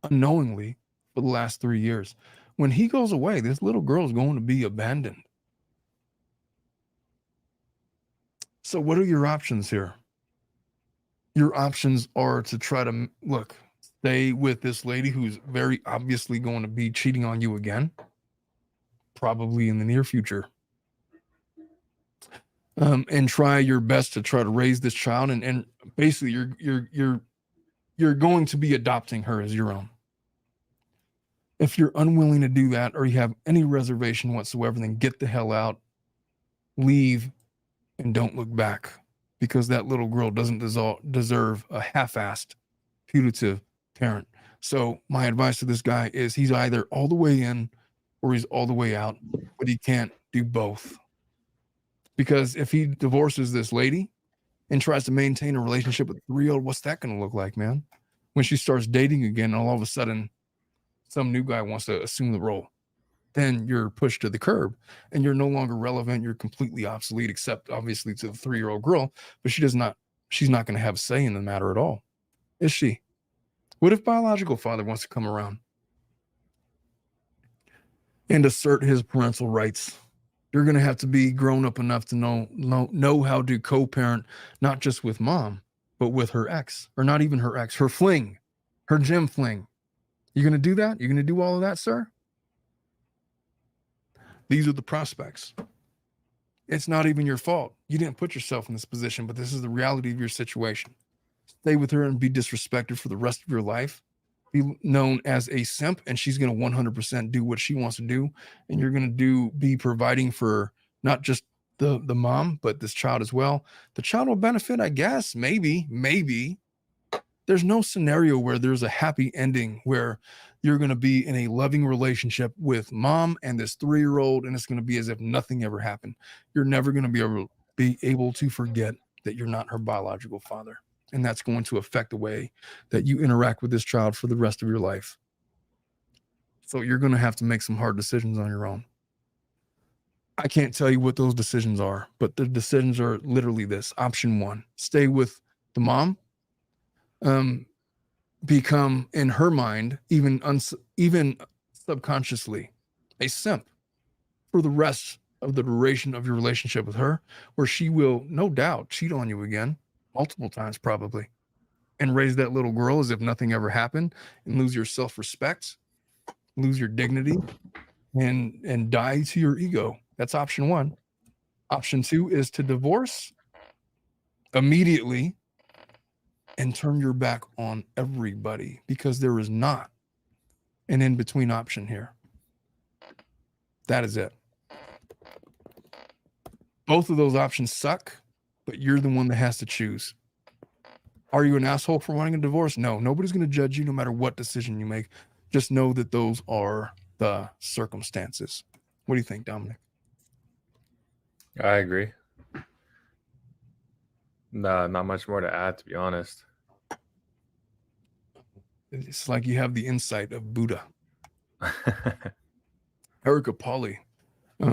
unknowingly for the last 3 years. When he goes away, this little girl is going to be abandoned. So what are your options here? Your options are to try to stay with this lady who's very obviously going to be cheating on you again, probably in the near future. And try your best to try to raise this child, and basically you're going to be adopting her as your own. If you're unwilling to do that, or you have any reservation whatsoever, then get the hell out, leave, and don't look back, because that little girl doesn't deserve a half-assed, putative parent. So my advice to this guy is he's either all the way in or he's all the way out, but he can't do both. Because if he divorces this lady and tries to maintain a relationship with a 3-year-old, what's that going to look like, man? When she starts dating again, and all of a sudden some new guy wants to assume the role, then you're pushed to the curb and you're no longer relevant. You're completely obsolete, except obviously to the 3-year-old girl, but she's not going to have a say in the matter at all, is she? What if biological father wants to come around and assert his parental rights? You're going to have to be grown up enough to know how to co-parent, not just with mom, but with her ex, or not even her ex, her fling, her gym fling. You're going to do that? You're going to do all of that, sir? These are the prospects. It's not even your fault. You didn't put yourself in this position, but this is the reality of your situation. Stay with her and be disrespected for the rest of your life. Be known as a simp, and she's going to 100% do what she wants to do. And you're going to be providing for not just the mom, but this child as well. The child will benefit, I guess, maybe. There's no scenario where there's a happy ending where you're going to be in a loving relationship with mom and this 3-year-old, and it's going to be as if nothing ever happened. You're never going to be able to forget that you're not her biological father. And that's going to affect the way that you interact with this child for the rest of your life. So you're going to have to make some hard decisions on your own. I can't tell you what those decisions are, but the decisions are literally this. Option 1, stay with the mom. Become, in her mind, even subconsciously, a simp for the rest of the duration of your relationship with her, where she will no doubt cheat on you again, multiple times probably, and raise that little girl as if nothing ever happened, and lose your self-respect, lose your dignity, and die to your ego. That's option 1. Option 2 is to divorce immediately and turn your back on everybody, because there is not an in-between option here. That is it. Both of those options suck, but you're the one that has to choose. Are you an asshole for wanting a divorce? No, nobody's going to judge you no matter what decision you make. Just know that those are the circumstances. What do you think, Dominic? I agree. Nah, not much more to add, to be honest. It's like you have the insight of Buddha. Erica Polly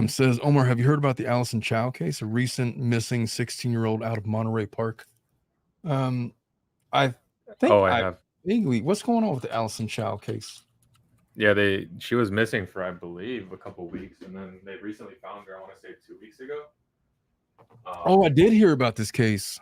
says, Omar, have you heard about the Allison Chow case, a recent missing 16-year-old out of Monterey Park? I think I have. vaguely. What's going on with the Allison Chow case? Yeah, she was missing for, I believe, a couple weeks, and then they recently found her, I want to say 2 weeks ago. I did hear about this case.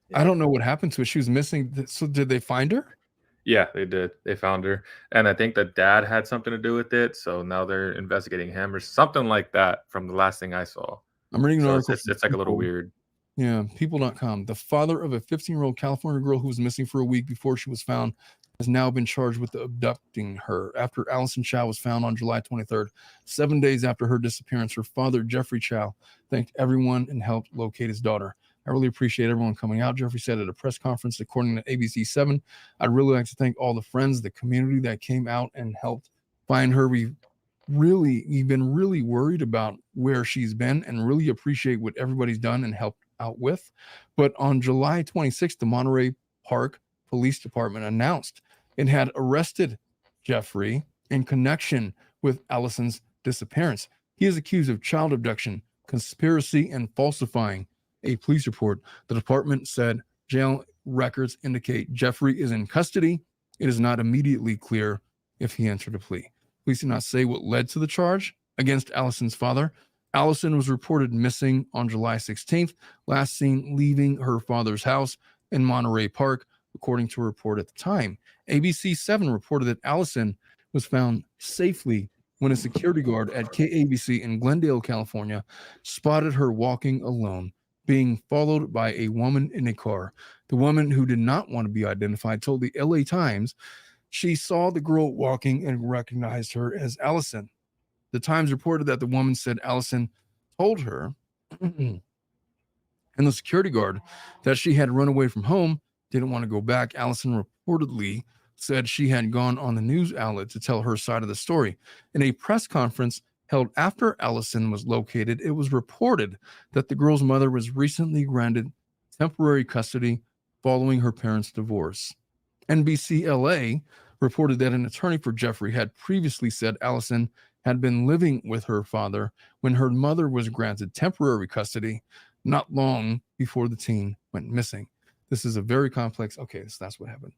Yeah. I don't know what happened to her. She was missing. So did they find her? Yeah, they did. They found her. And I think the dad had something to do with it. So now they're investigating him or something like that from the last thing I saw. I'm reading an So article. it's like a little weird. Yeah, people.com. The father of a 15-year-old California girl who was missing for a week before she was found has now been charged with abducting her. After Allison Chow was found on July 23rd, 7 days after her disappearance, her father, Jeffrey Chow, thanked everyone and helped locate his daughter. I really appreciate everyone coming out. Jeffrey said at a press conference, according to ABC 7, I'd really like to thank all the friends, the community that came out and helped find her. We've been really worried about where she's been and really appreciate what everybody's done and helped out with. But on July 26th, the Monterey Park Police Department announced it had arrested Jeffrey in connection with Allison's disappearance. He is accused of child abduction, conspiracy, and falsifying a police report. The department said jail records indicate Jeffrey is in custody. It is not immediately clear if he entered a plea. Police did not say what led to the charge against Allison's father. Allison was reported missing on July 16th, last seen leaving her father's house in Monterey Park, according to a report at the time. ABC 7 reported that Allison was found safely when a security guard at KABC in Glendale, California, spotted her walking alone, being followed by a woman in a car. The woman, who did not want to be identified, told the LA Times she saw the girl walking and recognized her as Allison. The Times reported that the woman said Allison told her and the security guard that she had run away from home, didn't want to go back. Allison reportedly said she had gone on the news outlet to tell her side of the story. In a press conference held after Allison was located, it was reported that the girl's mother was recently granted temporary custody following her parents' divorce. NBC LA reported that an attorney for Jeffrey had previously said Allison had been living with her father when her mother was granted temporary custody not long before the teen went missing. This is a very complex. Okay, so that's what happened.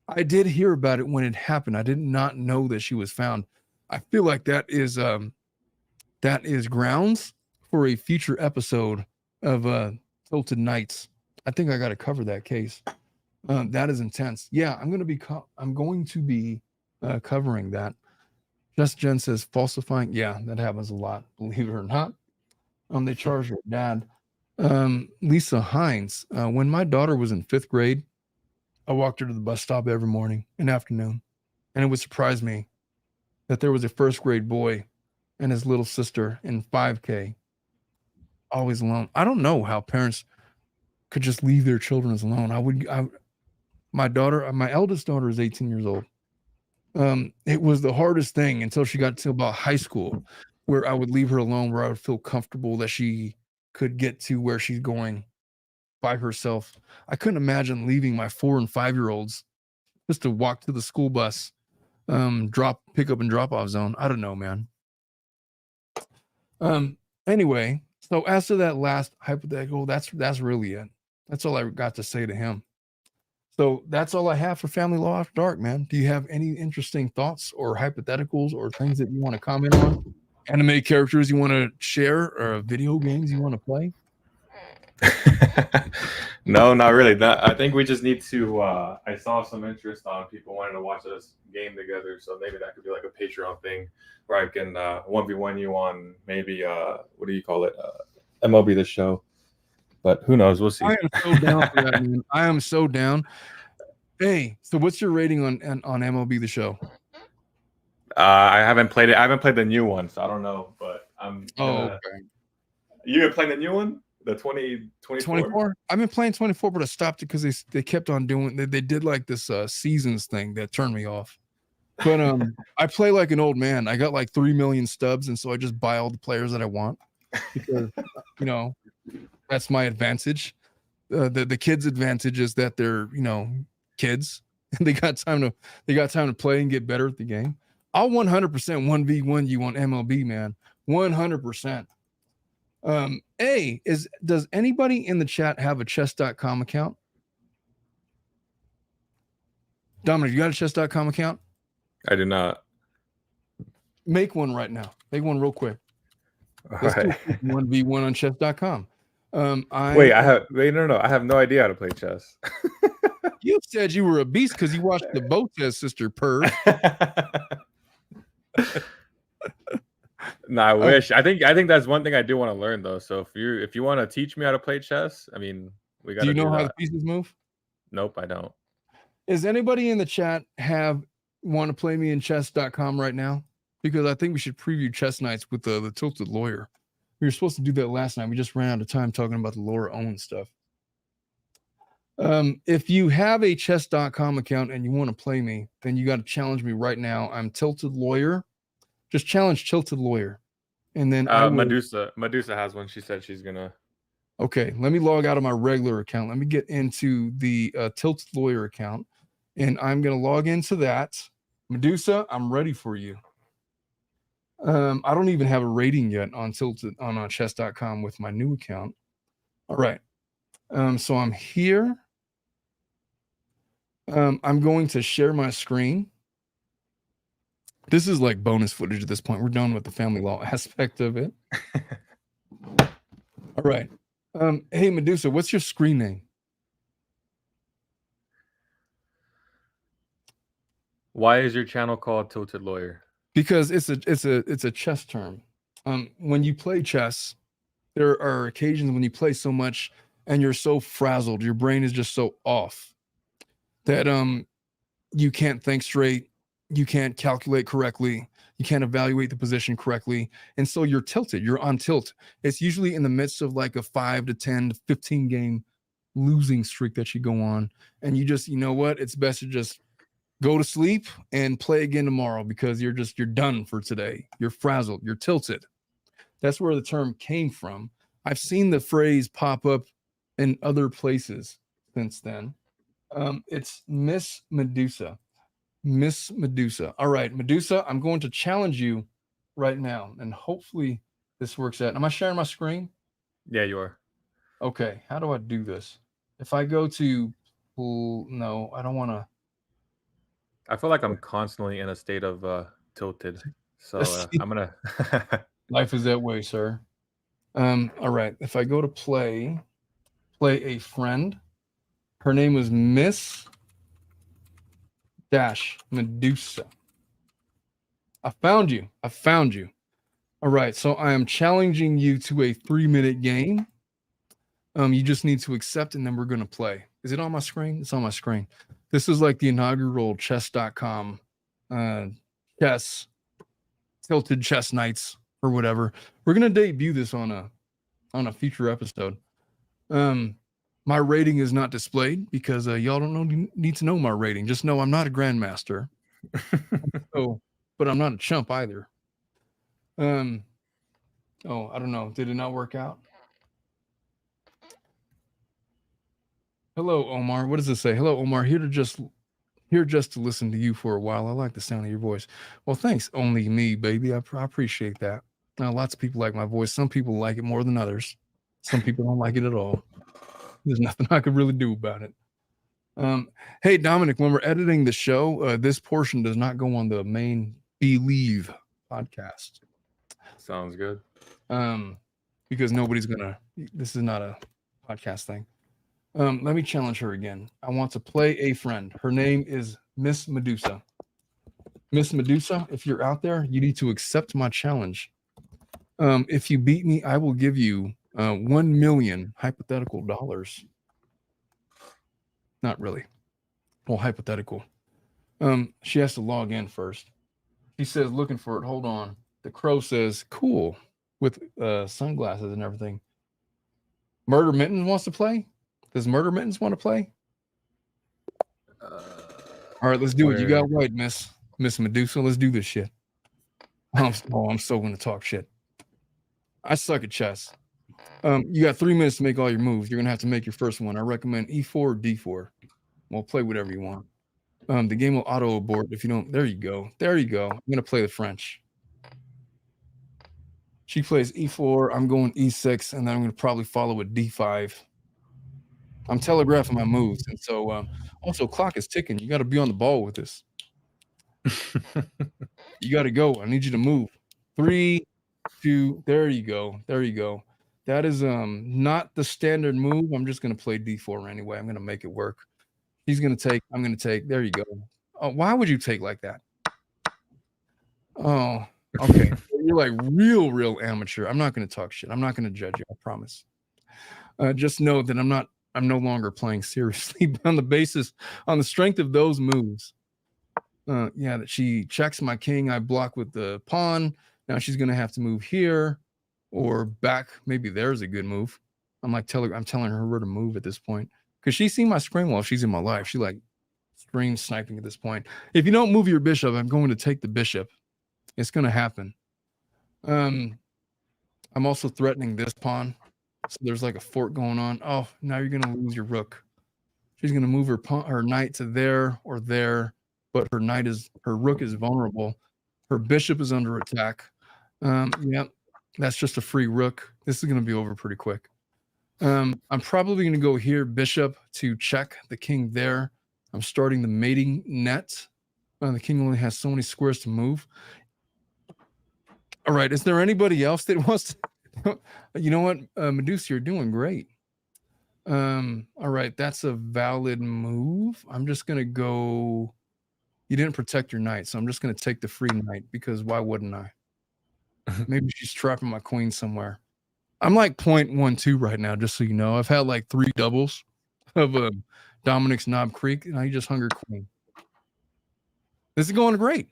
I did hear about it when it happened. I did not know that she was found. I feel like that is grounds for a future episode of Tilted Nights. I think I got to cover that case. That is intense. Yeah, I'm going to be covering that. Just Jen says falsifying. Yeah, that happens a lot. Believe it or not. They charged her dad. Lisa Hines. When my daughter was in 5th grade, I walked her to the bus stop every morning and afternoon, and it would surprise me that there was a 1st grade boy and his little sister in 5K, always alone. I don't know how parents could just leave their children alone. My eldest daughter is 18 years old. It was the hardest thing until she got to about high school, where I would leave her alone, where I would feel comfortable that she could get to where she's going by herself. I couldn't imagine leaving my 4 and 5-year-olds just to walk to the school bus, pick up and drop off zone. I don't know, man. Anyway, so as to that last hypothetical, that's really it. That's all I got to say to him. So that's all I have for Family Law After Dark, man. Do you have any interesting thoughts or hypotheticals or things that you want to comment on? Anime characters you want to share or video games you want to play? No, not really. I think we just need to. I saw some interest on people wanting to watch us game together, so maybe that could be like a Patreon thing where I can 1v1 you on maybe what do you call it? MLB The Show. But who knows? We'll see. I am so down for that, man. I am so down. Hey, so what's your rating on MLB The Show? I haven't played it. I haven't played the new one, so I don't know. But I'm. Okay. You been playing the new one? The 2024? I've been playing 24, but I stopped it because they kept on doing. They did like this seasons thing that turned me off. But I play like an old man. I got like 3 million stubs, and so I just buy all the players that I want because you know that's my advantage. The kids' advantage is that they're kids and they got time to play and get better at the game. I'll 100% 1v1 you on MLB, man. 100%. Does anybody in the chat have a chess.com account? Dominic, you got a chess.com account? I do not. Make one right now. Make one real quick. All Let's do right. 1v1 on chess.com. No. I have no idea how to play chess. You said you were a beast because you watched the Botez sister purr. No, I wish. I think that's one thing I do want to learn though. So if you want to teach me how to play chess, I mean, we got to Do you know how that. the pieces move? Nope, I don't. Is anybody in the chat want to play me in chess.com right now? Because I think we should preview chess nights with the Tilted Lawyer. We were supposed to do that last night. We just ran out of time talking about the Laura Owen stuff. If you have a chess.com account and you want to play me, then you got to challenge me right now. I'm Tilted Lawyer. Just challenge Tilted Lawyer. And then Medusa has one. She said she's gonna. Okay, let me log out of my regular account. Let me get into the Tilted Lawyer account, and I'm going to log into that. Medusa, I'm ready for you. I don't even have a rating yet on chess.com with my new account. All right. So I'm here. I'm going to share my screen. This is like bonus footage at this point. We're done with the family law aspect of it. All right. Hey Medusa, what's your screen name? Why is your channel called Tilted Lawyer? Because it's a chess term. When you play chess, there are occasions when you play so much and you're so frazzled, your brain is just so off that you can't think straight, you can't calculate correctly, you can't evaluate the position correctly, and so you're tilted, you're on tilt. It's usually in the midst of like a 5 to 10 to 15 game losing streak that you go on, and you just, you know what, it's best to just go to sleep and play again tomorrow because you're done for today. You're frazzled, you're tilted. That's where the term came from. I've seen the phrase pop up in other places since then. It's Miss Medusa. Miss Medusa. All right, Medusa, I'm going to challenge you right now, and hopefully this works out. Am I sharing my screen? Yeah, you are. Okay, how do I do this? If I go to, no, I don't want to. I feel like I'm constantly in a state of tilted. So I'm gonna. Life is that way, sir. All right. If I go to play a friend, her name was Miss Medusa. I found you. All right. So I am challenging you to a 3-minute game. You just need to accept, and then we're going to play. Is it on my screen? It's on my screen. This is like the inaugural chess.com tilted chess nights or whatever. We're going to debut this on a future episode. My rating is not displayed because y'all don't need to know my rating. Just know I'm not a grandmaster. But I'm not a chump either. I don't know. Did it not work out? Hello, Omar. What does it say? Hello, Omar. Here just to listen to you for a while. I like the sound of your voice. Well, thanks. Only me, baby. I appreciate that. Now, lots of people like my voice. Some people like it more than others. Some people don't like it at all. There's nothing I could really do about it. Hey, Dominic, when we're editing the show, this portion does not go on the main Believe podcast. Sounds good. Because this is not a podcast thing. Let me challenge her again. I want to play a friend. Her name is Miss Medusa. Miss Medusa, if you're out there, you need to accept my challenge. If you beat me, I will give you 1 million hypothetical dollars. Not really. Well, hypothetical. She has to log in first. She says, looking for it. Hold on. The crow says, cool, with sunglasses and everything. Murder Mittens wants to play? Does Murder Mittens want to play? All right, let's do it. You got white, Miss Miss Medusa, let's do this shit. I'm so going to talk shit. I suck at chess. You got 3 minutes to make all your moves. You're going to have to make your first one. I recommend E4 or D4. Well, play whatever you want. The game will auto abort if you don't. There you go. There you go. I'm going to play the French. She plays E4. I'm going E6, and then I'm going to probably follow with D5. I'm telegraphing my moves. And so also clock is ticking. You got to be on the ball with this. You got to go. I need you to move. 3, 2, there you go. There you go. That is not the standard move. I'm just going to play D4 anyway. I'm going to make it work. He's going to take. I'm going to take. There you go. Oh, why would you take like that? Oh, okay. You're like real amateur. I'm not going to talk shit. I'm not going to judge you. I promise. Just know that I'm no longer playing seriously on the strength of those moves. Yeah, that she checks my king. I block with the pawn. Now she's going to have to move here or back. Maybe there's a good move. I'm telling her where to move at this point. Because she's seen my screen while she's in my life. She like screen sniping at this point. If you don't move your bishop, I'm going to take the bishop. It's going to happen. I'm also threatening this pawn. So there's like a fort going on. Oh, now you're going to lose your rook. She's going to move her knight to there or there, but her rook is vulnerable. Her bishop is under attack. Yeah, that's just a free rook. This is going to be over pretty quick. I'm probably going to go here, bishop to check the king there. I'm starting the mating net. The king only has so many squares to move. All right, is there anybody else that wants to? You know what, Medusa, you're doing great. All right, that's a valid move. I'm just going to go. You didn't protect your knight, so I'm just going to take the free knight because why wouldn't I? Maybe she's trapping my queen somewhere. I'm like 0.12 right now, just so you know. I've had like 3 doubles of Dominic's Knob Creek, and I just hung her queen. This is going great.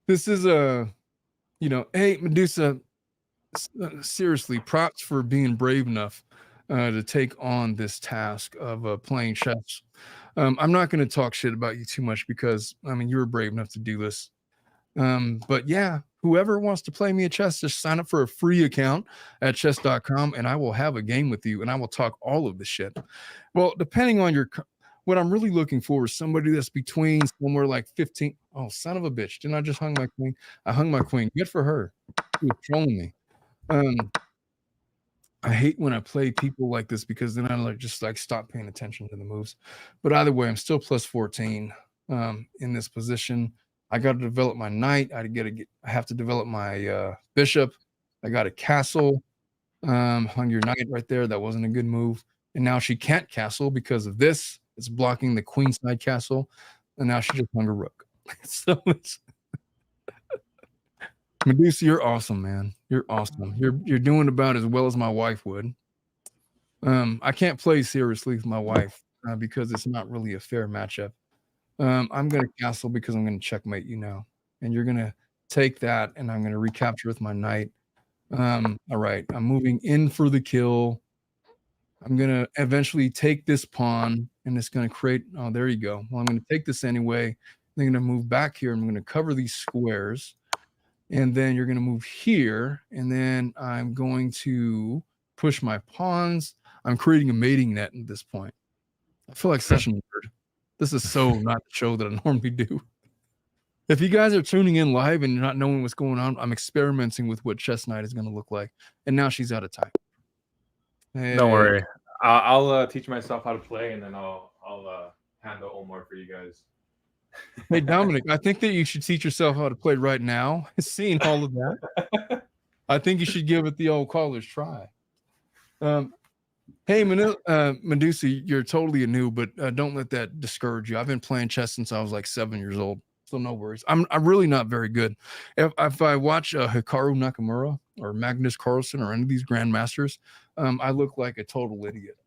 This is hey, Medusa, seriously, props for being brave enough to take on this task of playing chess. I'm not going to talk shit about you too much because, I mean, you were brave enough to do this. But yeah, whoever wants to play me at chess, just sign up for a free account at chess.com and I will have a game with you and I will talk all of the shit. Well, depending on what I'm really looking for is somebody that's between somewhere like 15. Oh, son of a bitch. Didn't I just hung my queen? I hung my queen. Good for her. She was trolling me. I hate when I play people like this because then I just stop paying attention to the moves. But either way, I'm still plus 14 in this position. I got to develop my knight. I have to develop my bishop. I got a castle. Hung your knight right there. That wasn't a good move. And now she can't castle because of this. It's blocking the queenside castle. And now she just hung a rook. So it's Medusa, you're awesome, man. You're awesome. You're doing about as well as my wife would. I can't play seriously with my wife because it's not really a fair matchup. I'm going to castle because I'm going to checkmate you now. And you're going to take that, and I'm going to recapture with my knight. All right, I'm moving in for the kill. I'm going to eventually take this pawn, and it's going to create... Oh, there you go. Well, I'm going to take this anyway. I'm going to move back here. I'm going to cover these squares. And then you're going to move here. And then I'm going to push my pawns. I'm creating a mating net at this point. I feel like such a nerd. This is so not the show that I normally do. If you guys are tuning in live and you're not knowing what's going on, I'm experimenting with what Chess Night is going to look like. And now she's out of time. Hey. Don't worry. I'll teach myself how to play, and then I'll handle Omar for you guys. Hey, Dominic, I think that you should teach yourself how to play right now. Seeing all of that, I think you should give it the old caller's try. Hey, Medusa, you're totally a noob, but don't let that discourage you. I've been playing chess since I was like 7 years old, so no worries. I'm really not very good. If I watch Hikaru Nakamura or Magnus Carlsen or any of these grandmasters, I look like a total idiot.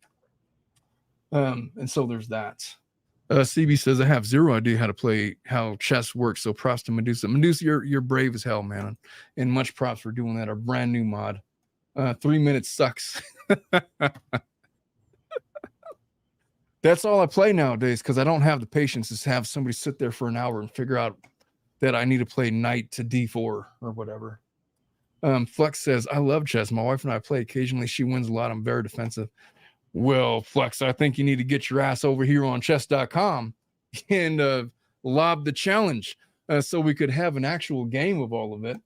And so there's that. CB says, I have zero idea how chess works, so props to Medusa. Medusa, you're brave as hell, man. And much props for doing that. Our brand new mod. 3 minutes sucks. That's all I play nowadays because I don't have the patience to have somebody sit there for an hour and figure out that I need to play knight to d4 or whatever. Flex says, I love chess. My wife and I play occasionally. She wins a lot. I'm very defensive. Well, Flex, I think you need to get your ass over here on chess.com and lob the challenge so we could have an actual game of all of it.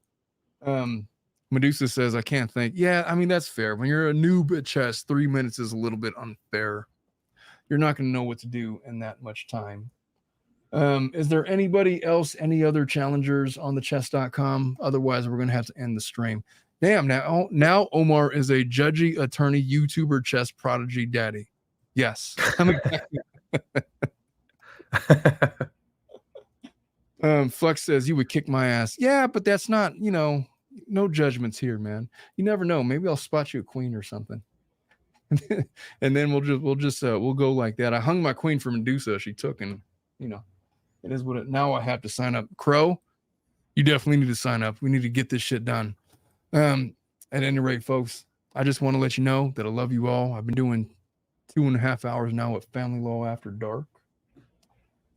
Medusa says, I can't think. Yeah, I mean, that's fair. When you're a noob at chess, 3 minutes is a little bit unfair. You're not going to know what to do in that much time. Is there anybody else, any other challengers on the chess.com? Otherwise, we're going to have to end the stream. Damn, now Omar is a judgy, attorney, YouTuber, chess prodigy daddy. Yes. Flex says, you would kick my ass. Yeah, but that's not, no judgments here, man. You never know. Maybe I'll spot you a queen or something. And then we'll go like that. I hung my queen for Medusa. She took, and it is what it. Now I have to sign up. Crow, you definitely need to sign up. We need to get this shit done. At any rate, folks, I just want to let you know that I love you all. I've been doing 2.5 hours now with Family Law After Dark.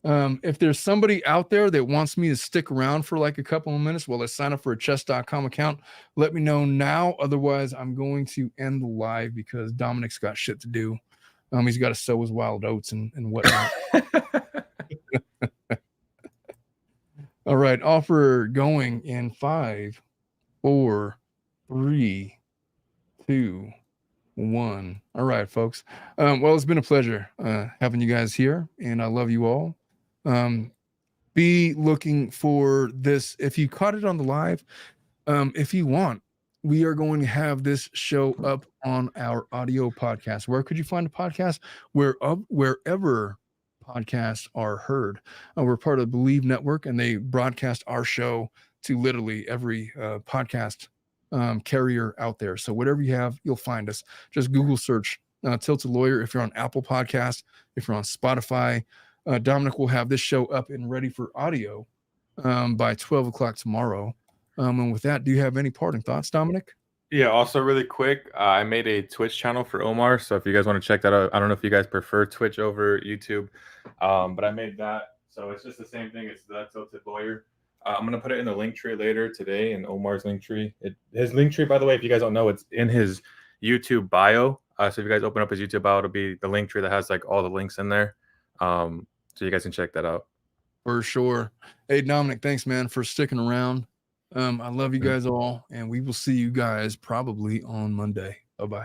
If there's somebody out there that wants me to stick around for like a couple of minutes while I sign up for a chess.com account, let me know now. Otherwise, I'm going to end the live because Dominic's got shit to do. He's got to sow his wild oats and whatnot. All right, offer going in 5, 4, 3, 2, 1. All right, folks. Well, it's been a pleasure having you guys here, and I love you all. Be looking for this. If you caught it on the live, if you want, we are going to have this show up on our audio podcast. Where could you find a podcast? Wherever podcasts are heard. We're part of the Believe Network, and they broadcast our show to literally every podcast carrier out there. So whatever you have, you'll find us. Just Google search Tilted Lawyer. If you're on Apple Podcasts, if you're on Spotify, Dominic will have this show up and ready for audio by 12 o'clock tomorrow. And with that, do you have any parting thoughts, Dominic? Yeah, also really quick, I made a Twitch channel for Omar, so if you guys want to check that out, I don't know if you guys prefer Twitch over YouTube, but I made that, so it's just the same thing. It's the Tilted Lawyer. I'm going to put it in the link tree later today, in Omar's link tree. His link tree, by the way, if you guys don't know, it's in his YouTube bio, so if you guys open up his YouTube bio, it'll be the link tree that has like all the links in there, so you guys can check that out. For sure. Hey, Dominic, thanks, man, for sticking around. I love you guys all, and we will see you guys probably on Monday. Bye-bye.